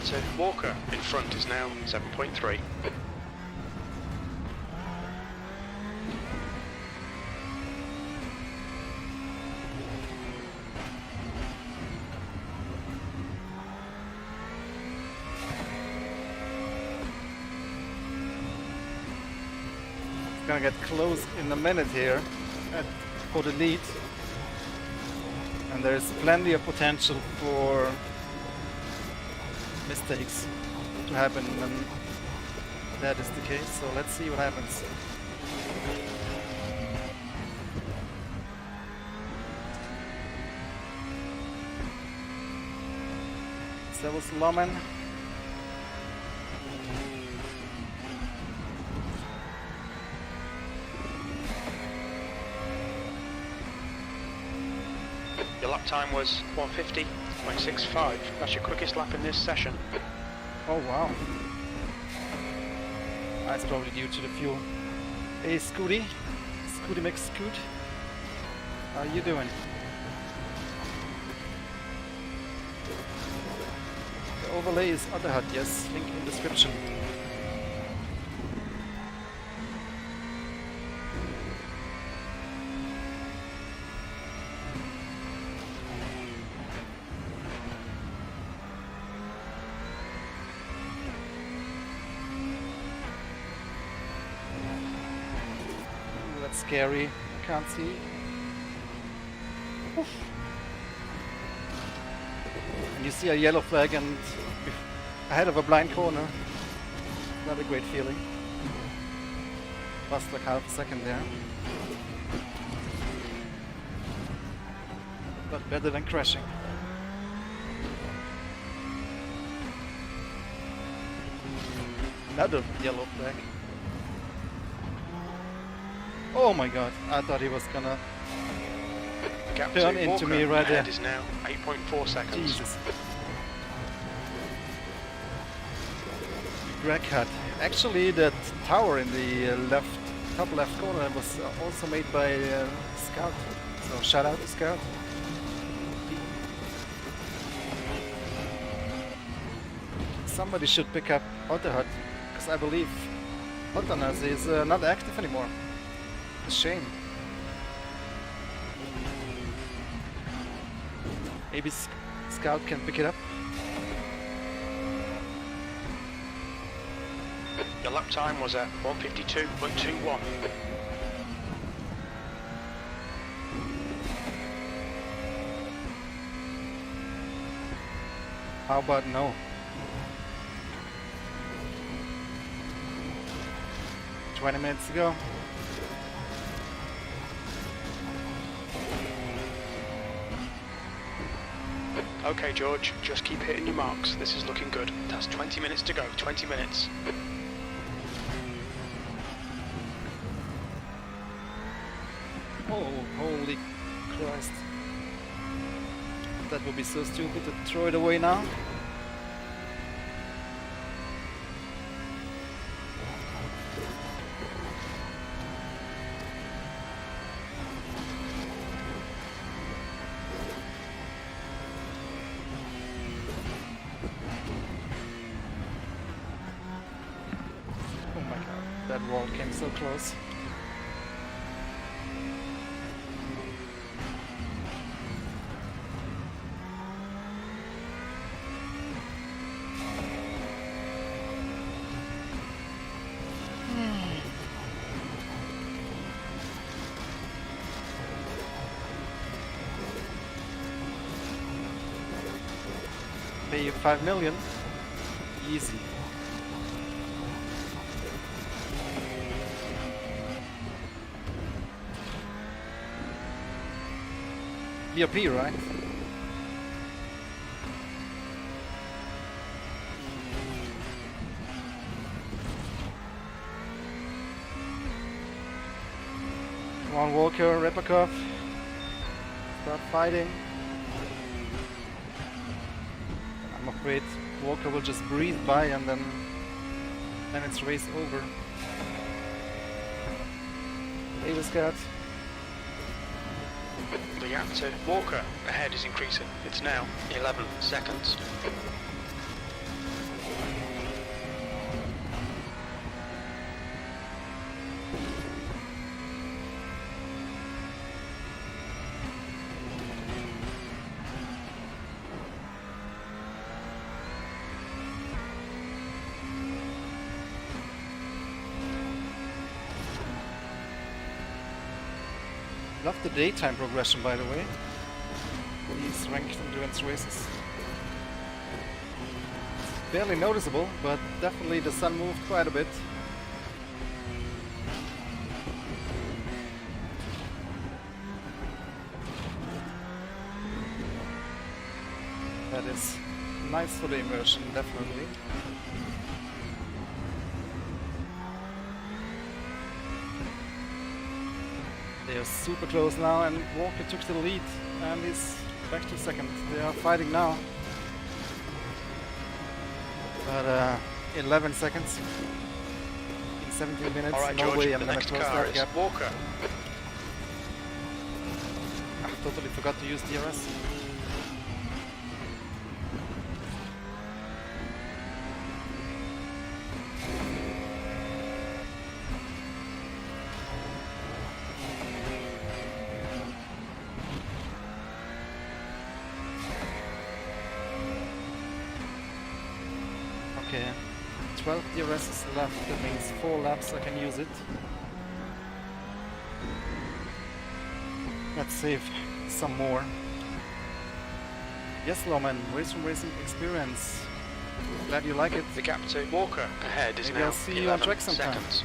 Speaker 2: To Walker in front is now 7.3.
Speaker 1: It's gonna get close in a minute here for the lead, and there's plenty of potential for mistakes to happen when that is the case, so let's see what happens. So that was Loman.
Speaker 2: Your lap time was 150.65. That's your quickest lap in this session.
Speaker 1: Oh wow. That's probably due to the fuel. Hey Scooty McScoot. How you doing? The overlay is Other Hut, yes, link in description. Scary, I can't see. Oof. And you see a yellow flag and ahead of a blind corner. Not a great feeling. Lost like half a second there. But better than crashing. Another yellow flag. Oh my god, I thought he was gonna turn into me right there.
Speaker 2: Is now 8.4 seconds.
Speaker 1: Jesus. Greg had. Actually, that tower in the top left corner was also made by Scout. So shout out to Scout. Somebody should pick up Other Hut, because I believe Ortner is not active anymore. A shame. Maybe Scout can pick it up.
Speaker 2: Your lap time was at 152.21.
Speaker 1: How about no? "20 minutes ago.
Speaker 2: Okay, George, just keep hitting your marks. This is looking good. That's 20 minutes to go. 20 minutes.
Speaker 1: Oh, holy Christ. That would be so stupid to throw it away now. Oh my god, that wall came so close. Pay you 5 million. Easy. BRP, right? Come on, Walker, Repakov. Start fighting. I'm afraid Walker will just breathe by and then it's race over. Davis got.
Speaker 2: The gap to Walker ahead is increasing. It's now 11 seconds.
Speaker 1: Love the daytime progression, by the way. These ranked endurance races. Barely noticeable, but definitely the sun moved quite a bit. That is nice for the immersion, definitely. They are super close now, and Walker took the lead and is back to second. They are fighting now. But 11 seconds in 17 minutes.
Speaker 2: Alright,
Speaker 1: No
Speaker 2: George,
Speaker 1: way I'm
Speaker 2: the
Speaker 1: gonna
Speaker 2: next
Speaker 1: close
Speaker 2: car
Speaker 1: that
Speaker 2: is
Speaker 1: gap.
Speaker 2: Walker.
Speaker 1: I totally forgot to use DRS. Okay, 12 DRSs left, that means 4 laps I can use it. Let's save some more. Yes, Lawman, Racing Experience. Glad you like it.
Speaker 2: The gap to Walker ahead is
Speaker 1: Maybe
Speaker 2: now
Speaker 1: I'll see you on
Speaker 2: 11
Speaker 1: track sometime.
Speaker 2: seconds.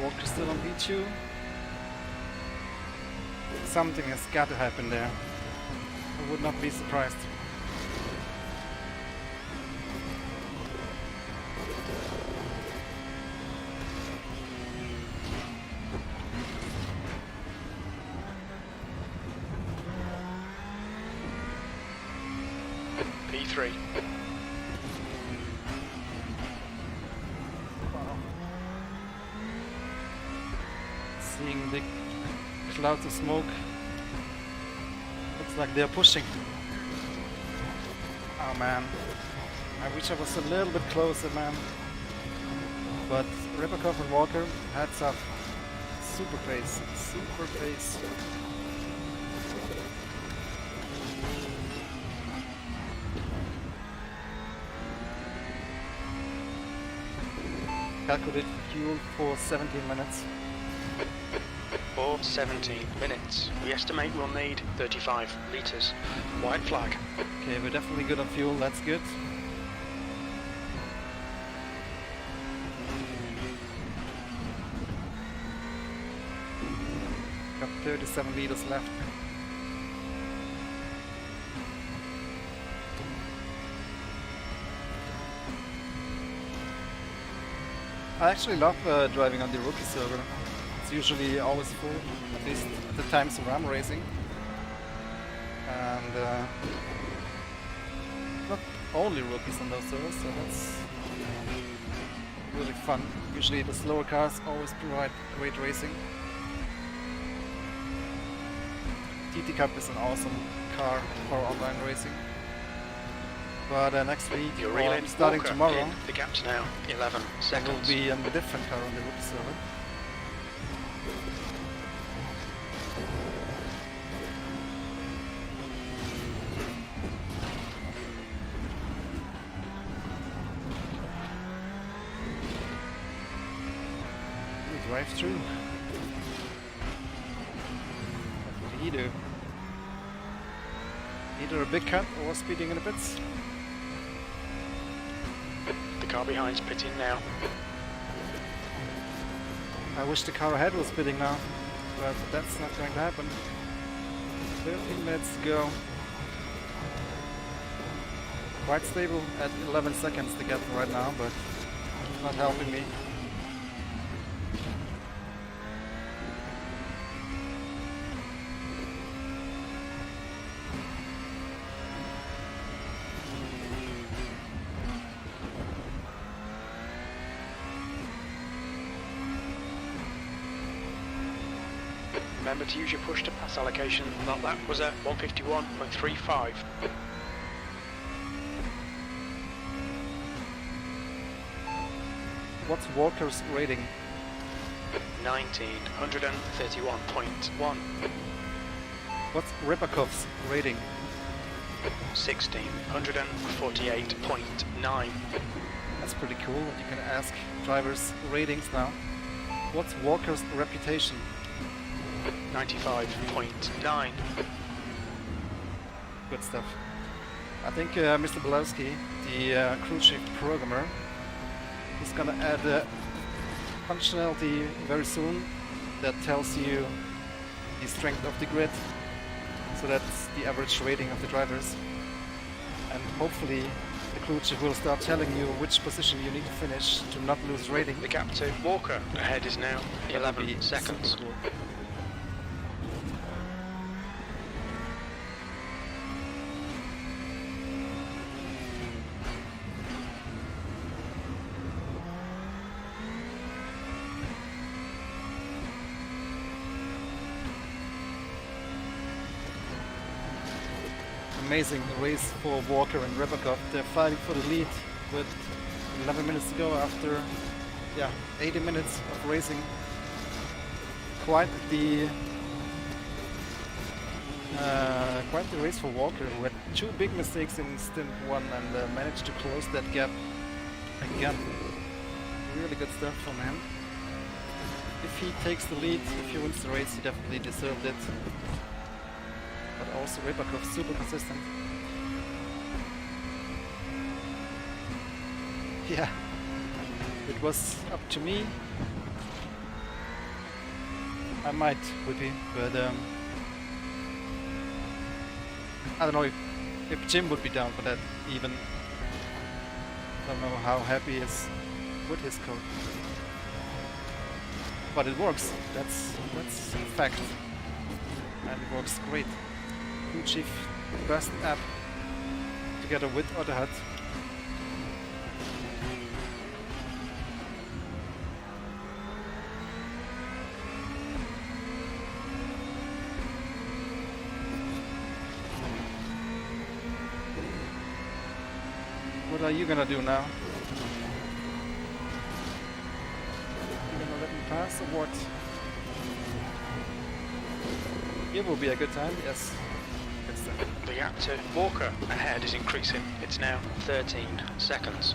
Speaker 1: Walker still on P2. Something has got to happen there. I would not be surprised.
Speaker 2: P3.
Speaker 1: Seeing big clouds of smoke. Looks like they're pushing. Oh man. I wish I was a little bit closer, man. But Repakov and Walker, hats off. Super pace. Super pace. Calculated fuel for 17 minutes.
Speaker 2: For 17 minutes. We estimate we'll need 35 litres. White flag.
Speaker 1: Okay, we're definitely good on fuel, that's good. Got 37 liters left. I actually love driving on the rookie server. It's usually always full, at least at the times where I'm racing. And not only rookies on those servers, so that's really fun. Usually the slower cars always provide great racing. TT Cup is an awesome car for online racing. But next week,
Speaker 2: You're
Speaker 1: or
Speaker 2: reeling
Speaker 1: starting
Speaker 2: Walker
Speaker 1: tomorrow,
Speaker 2: in. The gap's now 11
Speaker 1: there will
Speaker 2: seconds.
Speaker 1: be a different car on the rookie server. drive through. What did he do? Either a big cut or speeding in the pits.
Speaker 2: The car behind's pitting now.
Speaker 1: I wish the car ahead was pitting now, but that's not going to happen. 13 minutes to go. Quite stable at 11 seconds to get right now, but not helping me.
Speaker 2: Remember to use your push to pass allocation. That was a 151.35.
Speaker 1: What's Walker's rating?
Speaker 2: 1931.1.
Speaker 1: What's Rybakov's rating?
Speaker 2: 1648.9.
Speaker 1: That's pretty cool. You can ask drivers' ratings now. What's Walker's reputation?
Speaker 2: 95.9.
Speaker 1: Good stuff. I think Mr. Belowski, the crew chief programmer, is gonna add a functionality very soon that tells you the strength of the grid. So that's the average rating of the drivers. And hopefully the crew chief will start telling you which position you need to finish to not lose rating.
Speaker 2: The gap to Walker ahead is now 11 seconds.
Speaker 1: Cool. Amazing race for Walker and Rybakov. They're fighting for the lead with 11 minutes to go after 80 minutes of racing. Quite the race for Walker, who had two big mistakes in stint 1 and managed to close that gap again. Really good stuff from him. If he takes the lead, if he wins the race, he definitely deserved it. But also Rybakov super consistent. Yeah, it was up to me. I might whip him, but I don't know if Jim would be down for that even. I don't know how happy he is with his code. But it works, that's a fact. And it works great. Crew Chief, best app, together with Ortner. What are you gonna do now? You gonna let me pass or what? It will be a good time, yes.
Speaker 2: The gap to Walker ahead is increasing. It's now 13 seconds.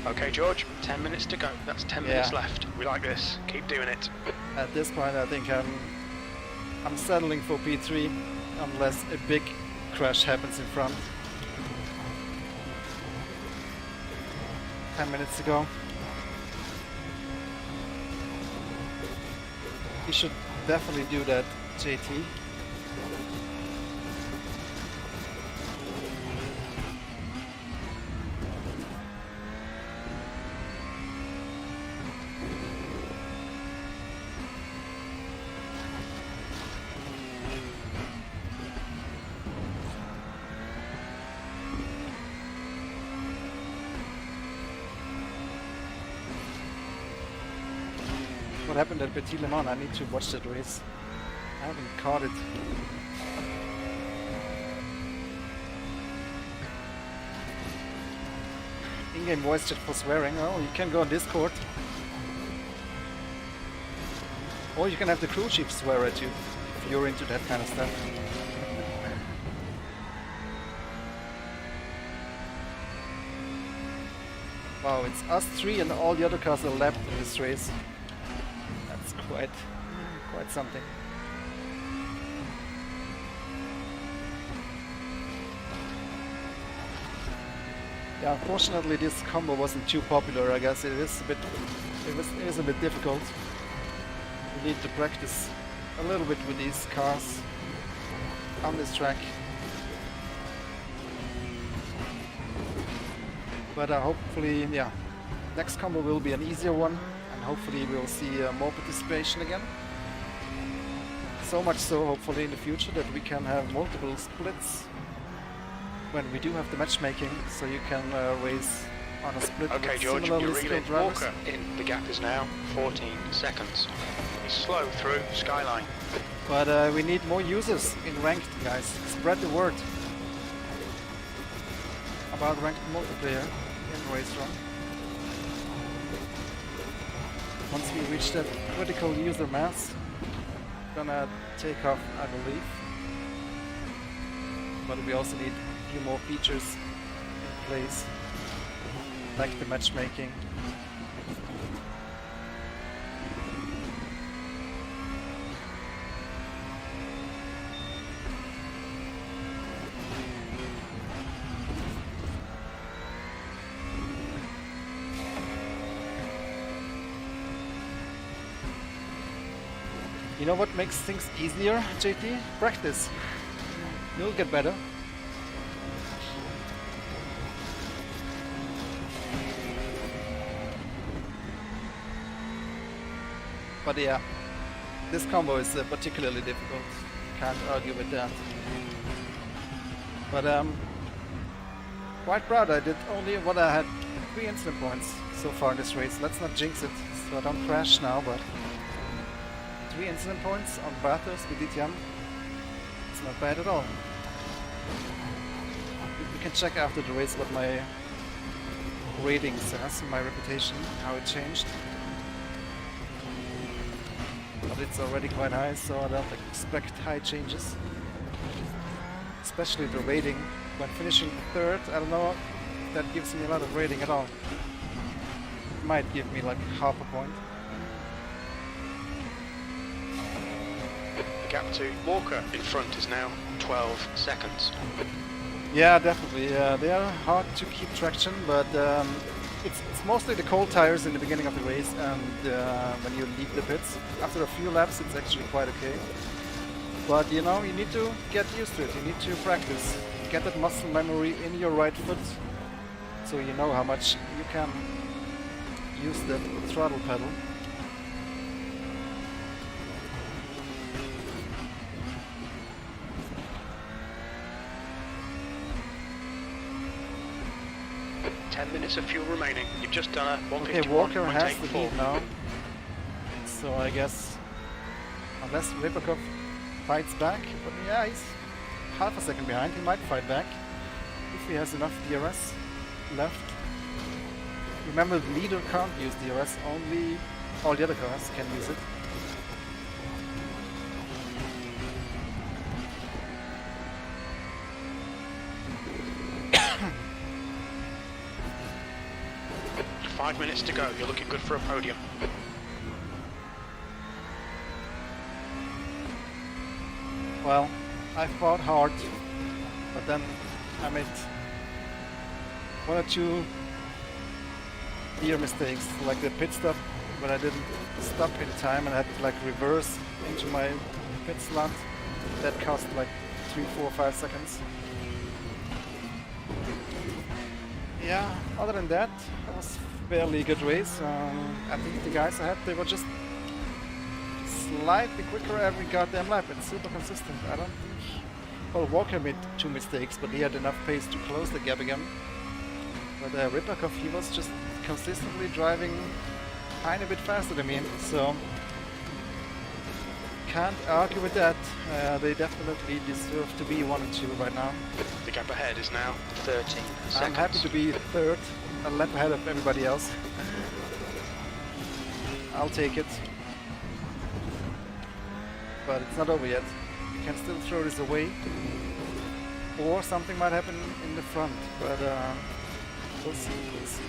Speaker 2: Okay, George, 10 minutes to go. That's 10 minutes left. We like this. Keep doing it.
Speaker 1: At this point, I think I'm settling for P3 unless a big crash happens in front. 10 minutes to go. You should definitely do that, JT. What happened at Petit Le Mans? I need to watch that race. I haven't caught it. In-game voice chat for swearing. Oh, you can go on Discord. Or you can have the crew chief swear at you if you're into that kind of stuff. Wow, it's us three and all the other cars are lapped in this race. That's quite something. Yeah, unfortunately this combo wasn't too popular. I guess it is a bit difficult. We need to practice a little bit with these cars on this track. But hopefully, yeah, next combo will be an easier one, and hopefully we'll see more participation again. So much so, hopefully in the future, that we can have multiple splits when we do have the matchmaking, so you can race on a split.
Speaker 2: Okay,
Speaker 1: with
Speaker 2: George,
Speaker 1: similarly
Speaker 2: you're reeling
Speaker 1: skilled drivers.
Speaker 2: Walker in. The gap is now 14 seconds. He's slow through Skyline.
Speaker 1: But we need more users in ranked, guys. Spread the word about ranked multiplayer in Race Run. Once we reach that critical user mass, gonna take off, I believe. But we also need a few more features in place, like the matchmaking. You know what makes things easier, JT? Practice. You'll get better. But yeah, this combo is particularly difficult. Can't argue with that. But quite proud. I did only what I had 3 incident points so far in this race. Let's not jinx it, so I don't crash now. But 3 incident points on Bathurst with DTM. It's not bad at all. We can check after the race what my rating says, my reputation, how it changed. But it's already quite high, so I don't expect high changes. Especially the rating. When finishing 3rd, I don't know if that gives me a lot of rating at all. It might give me like half a point.
Speaker 2: The gap to Walker in front is now 12 seconds.
Speaker 1: Yeah, definitely. They are hard to keep traction, but it's mostly the cold tires in the beginning of the race, and when you leave the pits. After a few laps, it's actually quite okay. But you know, you need to get used to it. You need to practice. Get that muscle memory in your right foot, so you know how much you can use the throttle pedal.
Speaker 2: Minutes of fuel remaining. You've just done a 151.84.
Speaker 1: Okay, Walker has the lead now. So I guess, unless Rybakov fights back, but yeah, he's half a second behind. He might fight back if he has enough DRS left. Remember, the leader can't use DRS, only all the other cars can use it.
Speaker 2: Five minutes to go. You're looking good for a podium.
Speaker 1: Well, I fought hard, but then I made 1 or 2 dear mistakes, like the pit stop when I didn't stop in time and I had to like reverse into my pit slot. That cost like 3, 4, 5 seconds. Yeah, other than that, it was fairly good race. I think the guys ahead, they were just slightly quicker every goddamn lap. It's super consistent. I don't think... Well, Walker made 2 mistakes, but he had enough pace to close the gap again. But Rybakov, he was just consistently driving a tiny bit faster than me, so can't argue with that. They definitely deserve to be 1 and 2 right now.
Speaker 2: The gap ahead is now 13 seconds.
Speaker 1: I'm happy to be 3rd, a lap ahead of everybody else. I'll take it. But it's not over yet. You can still throw this away. Or something might happen in the front, but we'll see, we'll see.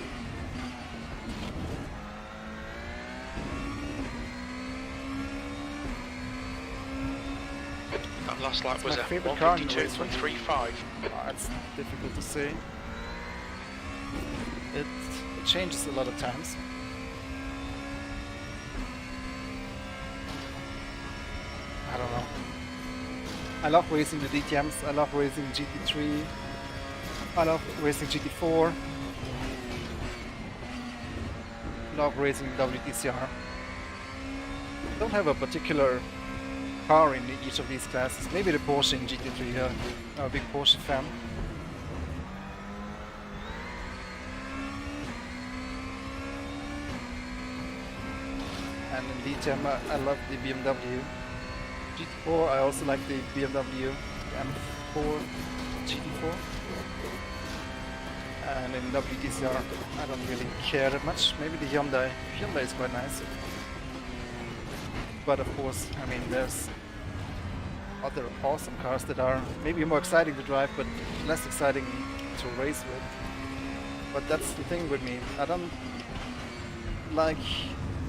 Speaker 2: Last lap
Speaker 1: It's
Speaker 2: was
Speaker 1: my
Speaker 2: a
Speaker 1: favorite car in the race.
Speaker 2: 152.35.
Speaker 1: It's difficult to say. It changes a lot of times. I don't know. I love racing the DTMs, I love racing GT3, I love racing GT4, love racing WTCR. Don't have a particular car in each of these classes. Maybe the Porsche in GT3, I'm a big Porsche fan. And in DTM I love the BMW. GT4 I also like the BMW M4 GT4. And in WTCR I don't really care that much. Maybe the Hyundai. Hyundai is quite nice. But of course, I mean, there's other awesome cars that are maybe more exciting to drive but less exciting to race with. But that's the thing with me. I don't like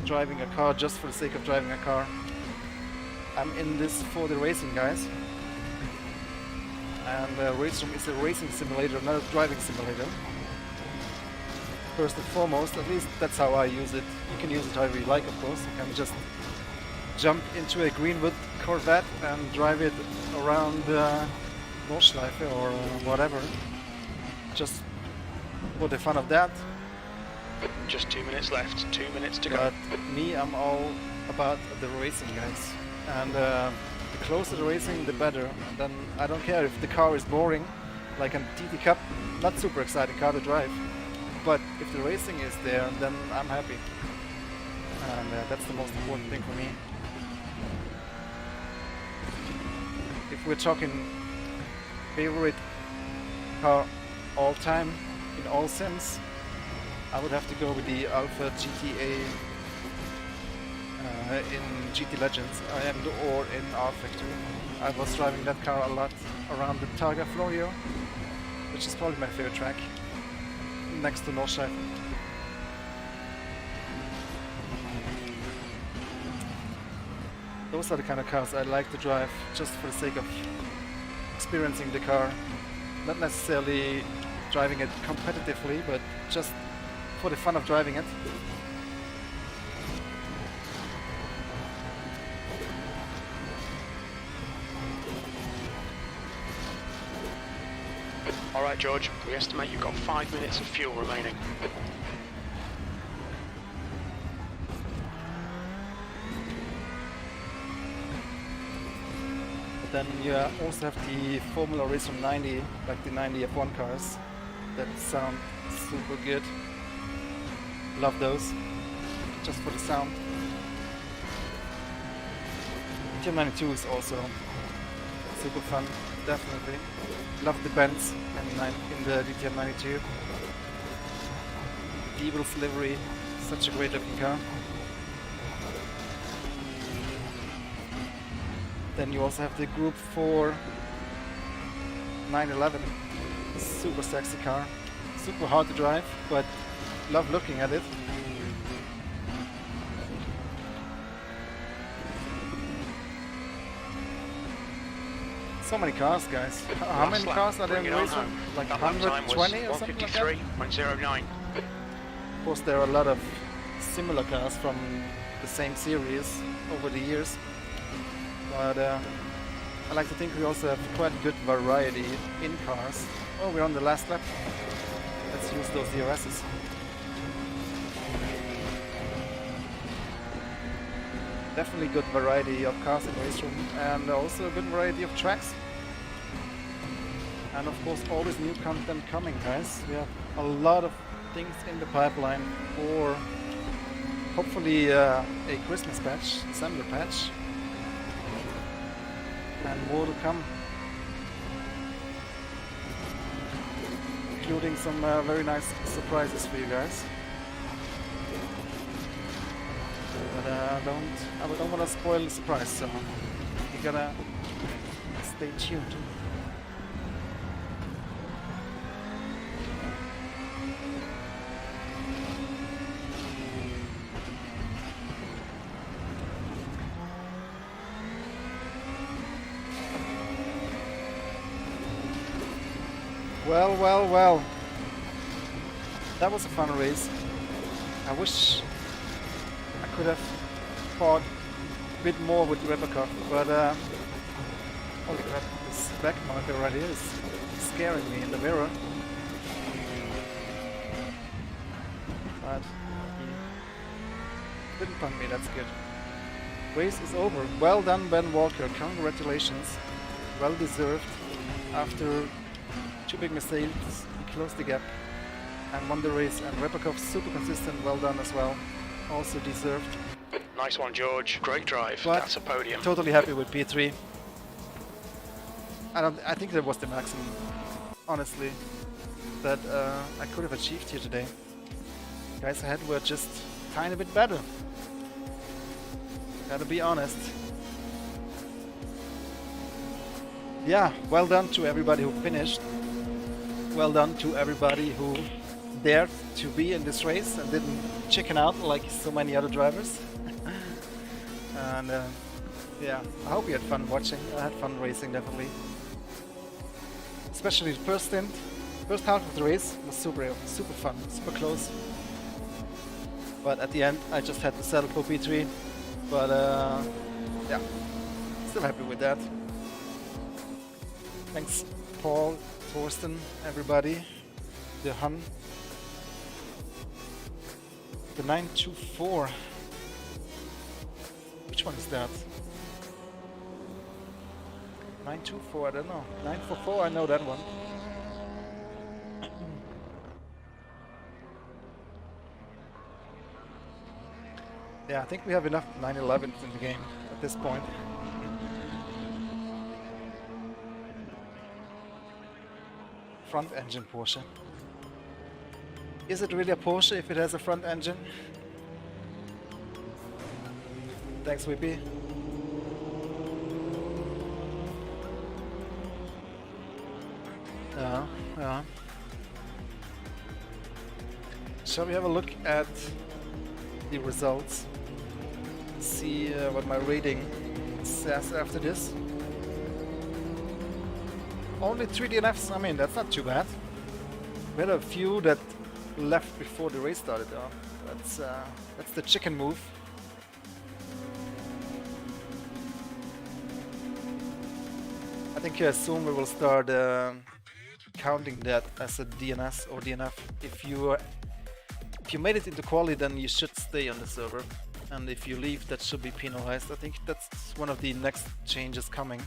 Speaker 1: driving a car just for the sake of driving a car. I'm in this for the racing, guys. And Race Room is a racing simulator, not a driving simulator. First and foremost, at least that's how I use it. You can use it however you like, of course. You can just jump into a Greenwood Corvette and drive it around Nordschleife or whatever. Just for the fun of that.
Speaker 2: Just 2 minutes left, 2 minutes to go.
Speaker 1: But me, I'm all about the racing, guys. And the closer the racing, the better. And then I don't care if the car is boring, like a TT Cup, not super exciting car to drive. But if the racing is there, then I'm happy. And that's the most important thing for me. If we're talking favorite car all time in all sims, I would have to go with the Alpha GTA in GT Legends and or in R Factory. I was driving that car a lot around the Targa Florio, which is probably my favorite track, next to Nordschleife. Those are the kind of cars I like to drive just for the sake of experiencing the car, not necessarily driving it competitively, but just for the fun of driving it.
Speaker 2: Alright George, we estimate you've got 5 minutes of fuel remaining.
Speaker 1: But then you also have the Formula Racer 90, like the 90 F1 cars, that sound super good. Love those, just for the sound. DTM 92 is also super fun, definitely. Love the bends in the DTM 92. Devil's livery, such a great looking car. Then you also have the Group 4 911, super sexy car, super hard to drive, but love looking at it. So many cars, guys. How many cars are there in the race room? Like 120 or something like that?
Speaker 2: 1:09.
Speaker 1: Of course, there are a lot of similar cars from the same series over the years. But I like to think we also have quite a good variety in cars. Oh, we're on the last lap. Let's use those DRSs. Definitely good variety of cars in race room, and also a good variety of tracks. And of course, always new content coming, guys. We have a lot of things in the pipeline for hopefully a Christmas patch, December patch, and more to come, including some very nice surprises for you guys. But I don't want to spoil the surprise, so you gotta stay tuned. Well, well, well. That was a fun race. I wish I could have fought a bit more with Rebekov, but holy crap, this back marker right here is scaring me in the mirror. But he didn't punt me, that's good. Race is over. Well done, Ben Walker. Congratulations. Well deserved. After 2 big mistakes, he closed the gap and won the race. And Rebekov super consistent. Well done as well. Also deserved.
Speaker 2: Nice one, George. Great drive.
Speaker 1: But
Speaker 2: that's a podium.
Speaker 1: Totally happy with P3. I think that was the maximum, honestly, that I could have achieved here today. Guys ahead were just a tiny bit better. Gotta be honest. Yeah, well done to everybody who finished. Well done to everybody who dared to be in this race and didn't chicken out like so many other drivers. And yeah, I hope you had fun watching. I had fun racing, definitely. Especially the first stint. First half of the race was super fun, super close. But at the end, I just had to settle for P3. But yeah, still happy with that. Thanks, Paul, Thorsten, everybody. The Hun. The 924. Which one is that? 924, I don't know. 944, I know that one. Yeah, I think we have enough 911s in the game at this point. Front engine Porsche. Is it really a Porsche if it has a front engine? Thanks, Whippy. Yeah. Shall we have a look at the results? See what my rating says after this. Only 3 DNFs, I mean, that's not too bad. We had a few that left before the race started though. That's the chicken move. I think soon we will start counting that as a DNS or DNF. If you made it into quali, then you should stay on the server. And if you leave, that should be penalized. I think that's one of the next changes coming.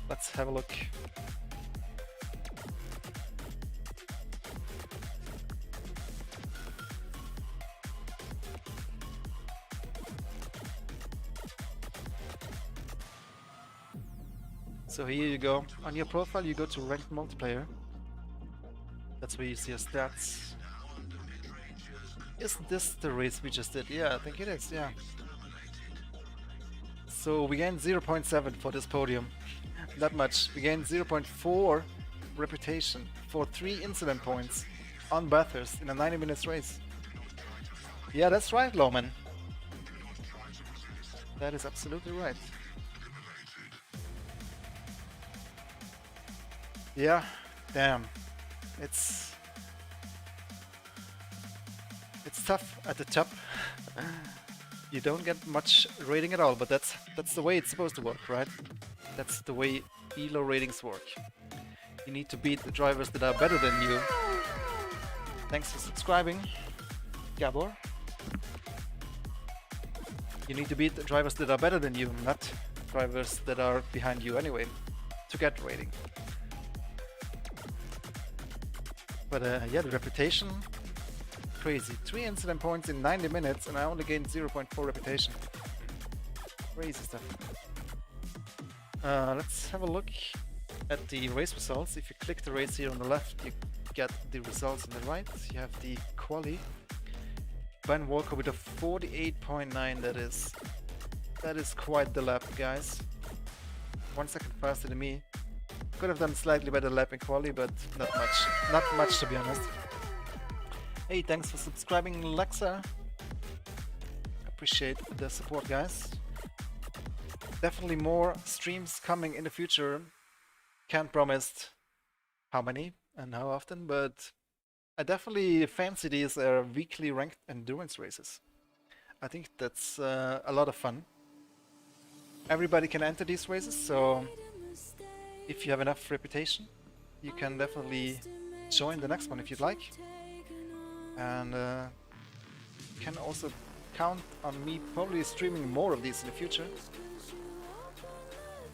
Speaker 1: Let's have a look. So here you go. On your profile, you go to ranked multiplayer. That's where you see your stats. Isn't this the race we just did? Yeah, I think it is, yeah. So we gained 0.7 for this podium. Not much. We gained 0.4 reputation for 3 incident points on Bathurst in a 90 minutes race. Yeah, that's right, Loman. That is absolutely right. Yeah, damn. It's tough at the top. You don't get much rating at all, but that's the way it's supposed to work, right? That's the way ELO ratings work. You need to beat the drivers that are better than you. Thanks for subscribing, Gabor. You need to beat the drivers that are better than you, not drivers that are behind you anyway, to get rating. But yeah, the reputation, crazy. 3 incident points in 90 minutes and I only gained 0.4 reputation. Crazy stuff. Let's have a look at the race results. If you click the race here on the left, you get the results on the right. You have the quali. Ben Walker with a 48.9, that is quite the lap, guys. 1 second faster than me. Could have done slightly better lap in quali, but not much to be honest. Hey, thanks for subscribing, Lexa. Appreciate the support, guys. Definitely more streams coming in the future. Can't promise how many and how often, but I definitely fancy these weekly ranked endurance races. I think that's a lot of fun. Everybody can enter these races, so if you have enough reputation, you can definitely join the next one if you'd like. And you can also count on me probably streaming more of these in the future.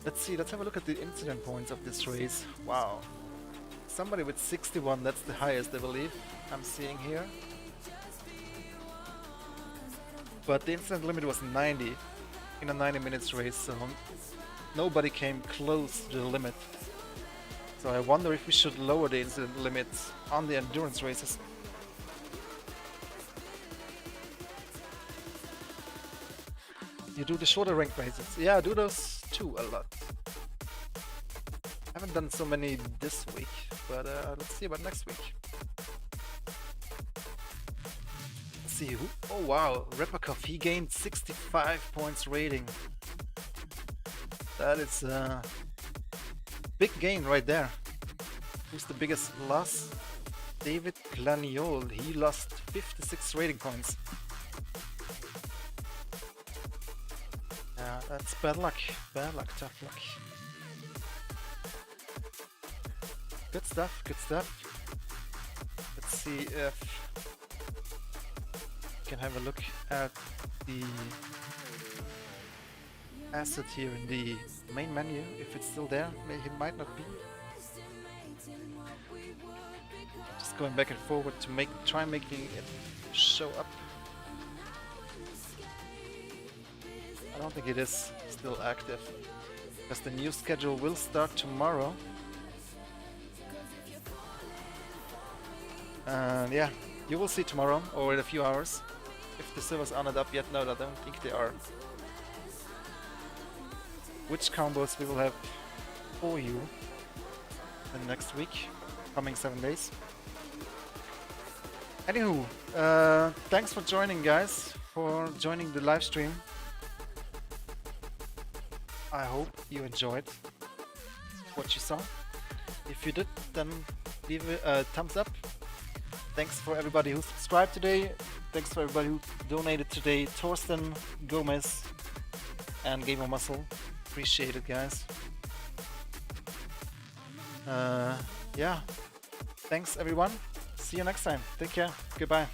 Speaker 1: Let's see, let's have a look at the incident points of this race. Wow. Somebody with 61, that's the highest I believe I'm seeing here. But the incident limit was 90 in a 90 minutes race, so nobody came close to the limit. So I wonder if we should lower the incident limits on the endurance races. You do the shorter ranked races. Yeah, I do those too a lot. I haven't done so many this week, but let's see about next week. Let's see who. Oh wow, Repakov, he gained 65 points rating. That is a big gain right there. Who's the biggest loss? David Glaniol, he lost 56 rating points. Yeah, that's bad luck, tough luck. Good stuff, good stuff. Let's see if we can have a look at the asset here in the main menu, if it's still there. It might not be. Just going back and forward to try making it show up. I don't think it is still active, because the new schedule will start tomorrow. And yeah, you will see tomorrow or in a few hours if the servers are not up yet. No, I don't think they are. Which combos we will have for you in the next week, coming 7 days. Anywho, thanks for joining, guys, for joining the live stream. I hope you enjoyed what you saw. If you did, then leave a thumbs up. Thanks for everybody who subscribed today. Thanks for everybody who donated today. Torsten, Gomez, and Gamer Muscle. Appreciate it, guys. Yeah. Thanks, everyone. See you next time. Take care. Goodbye.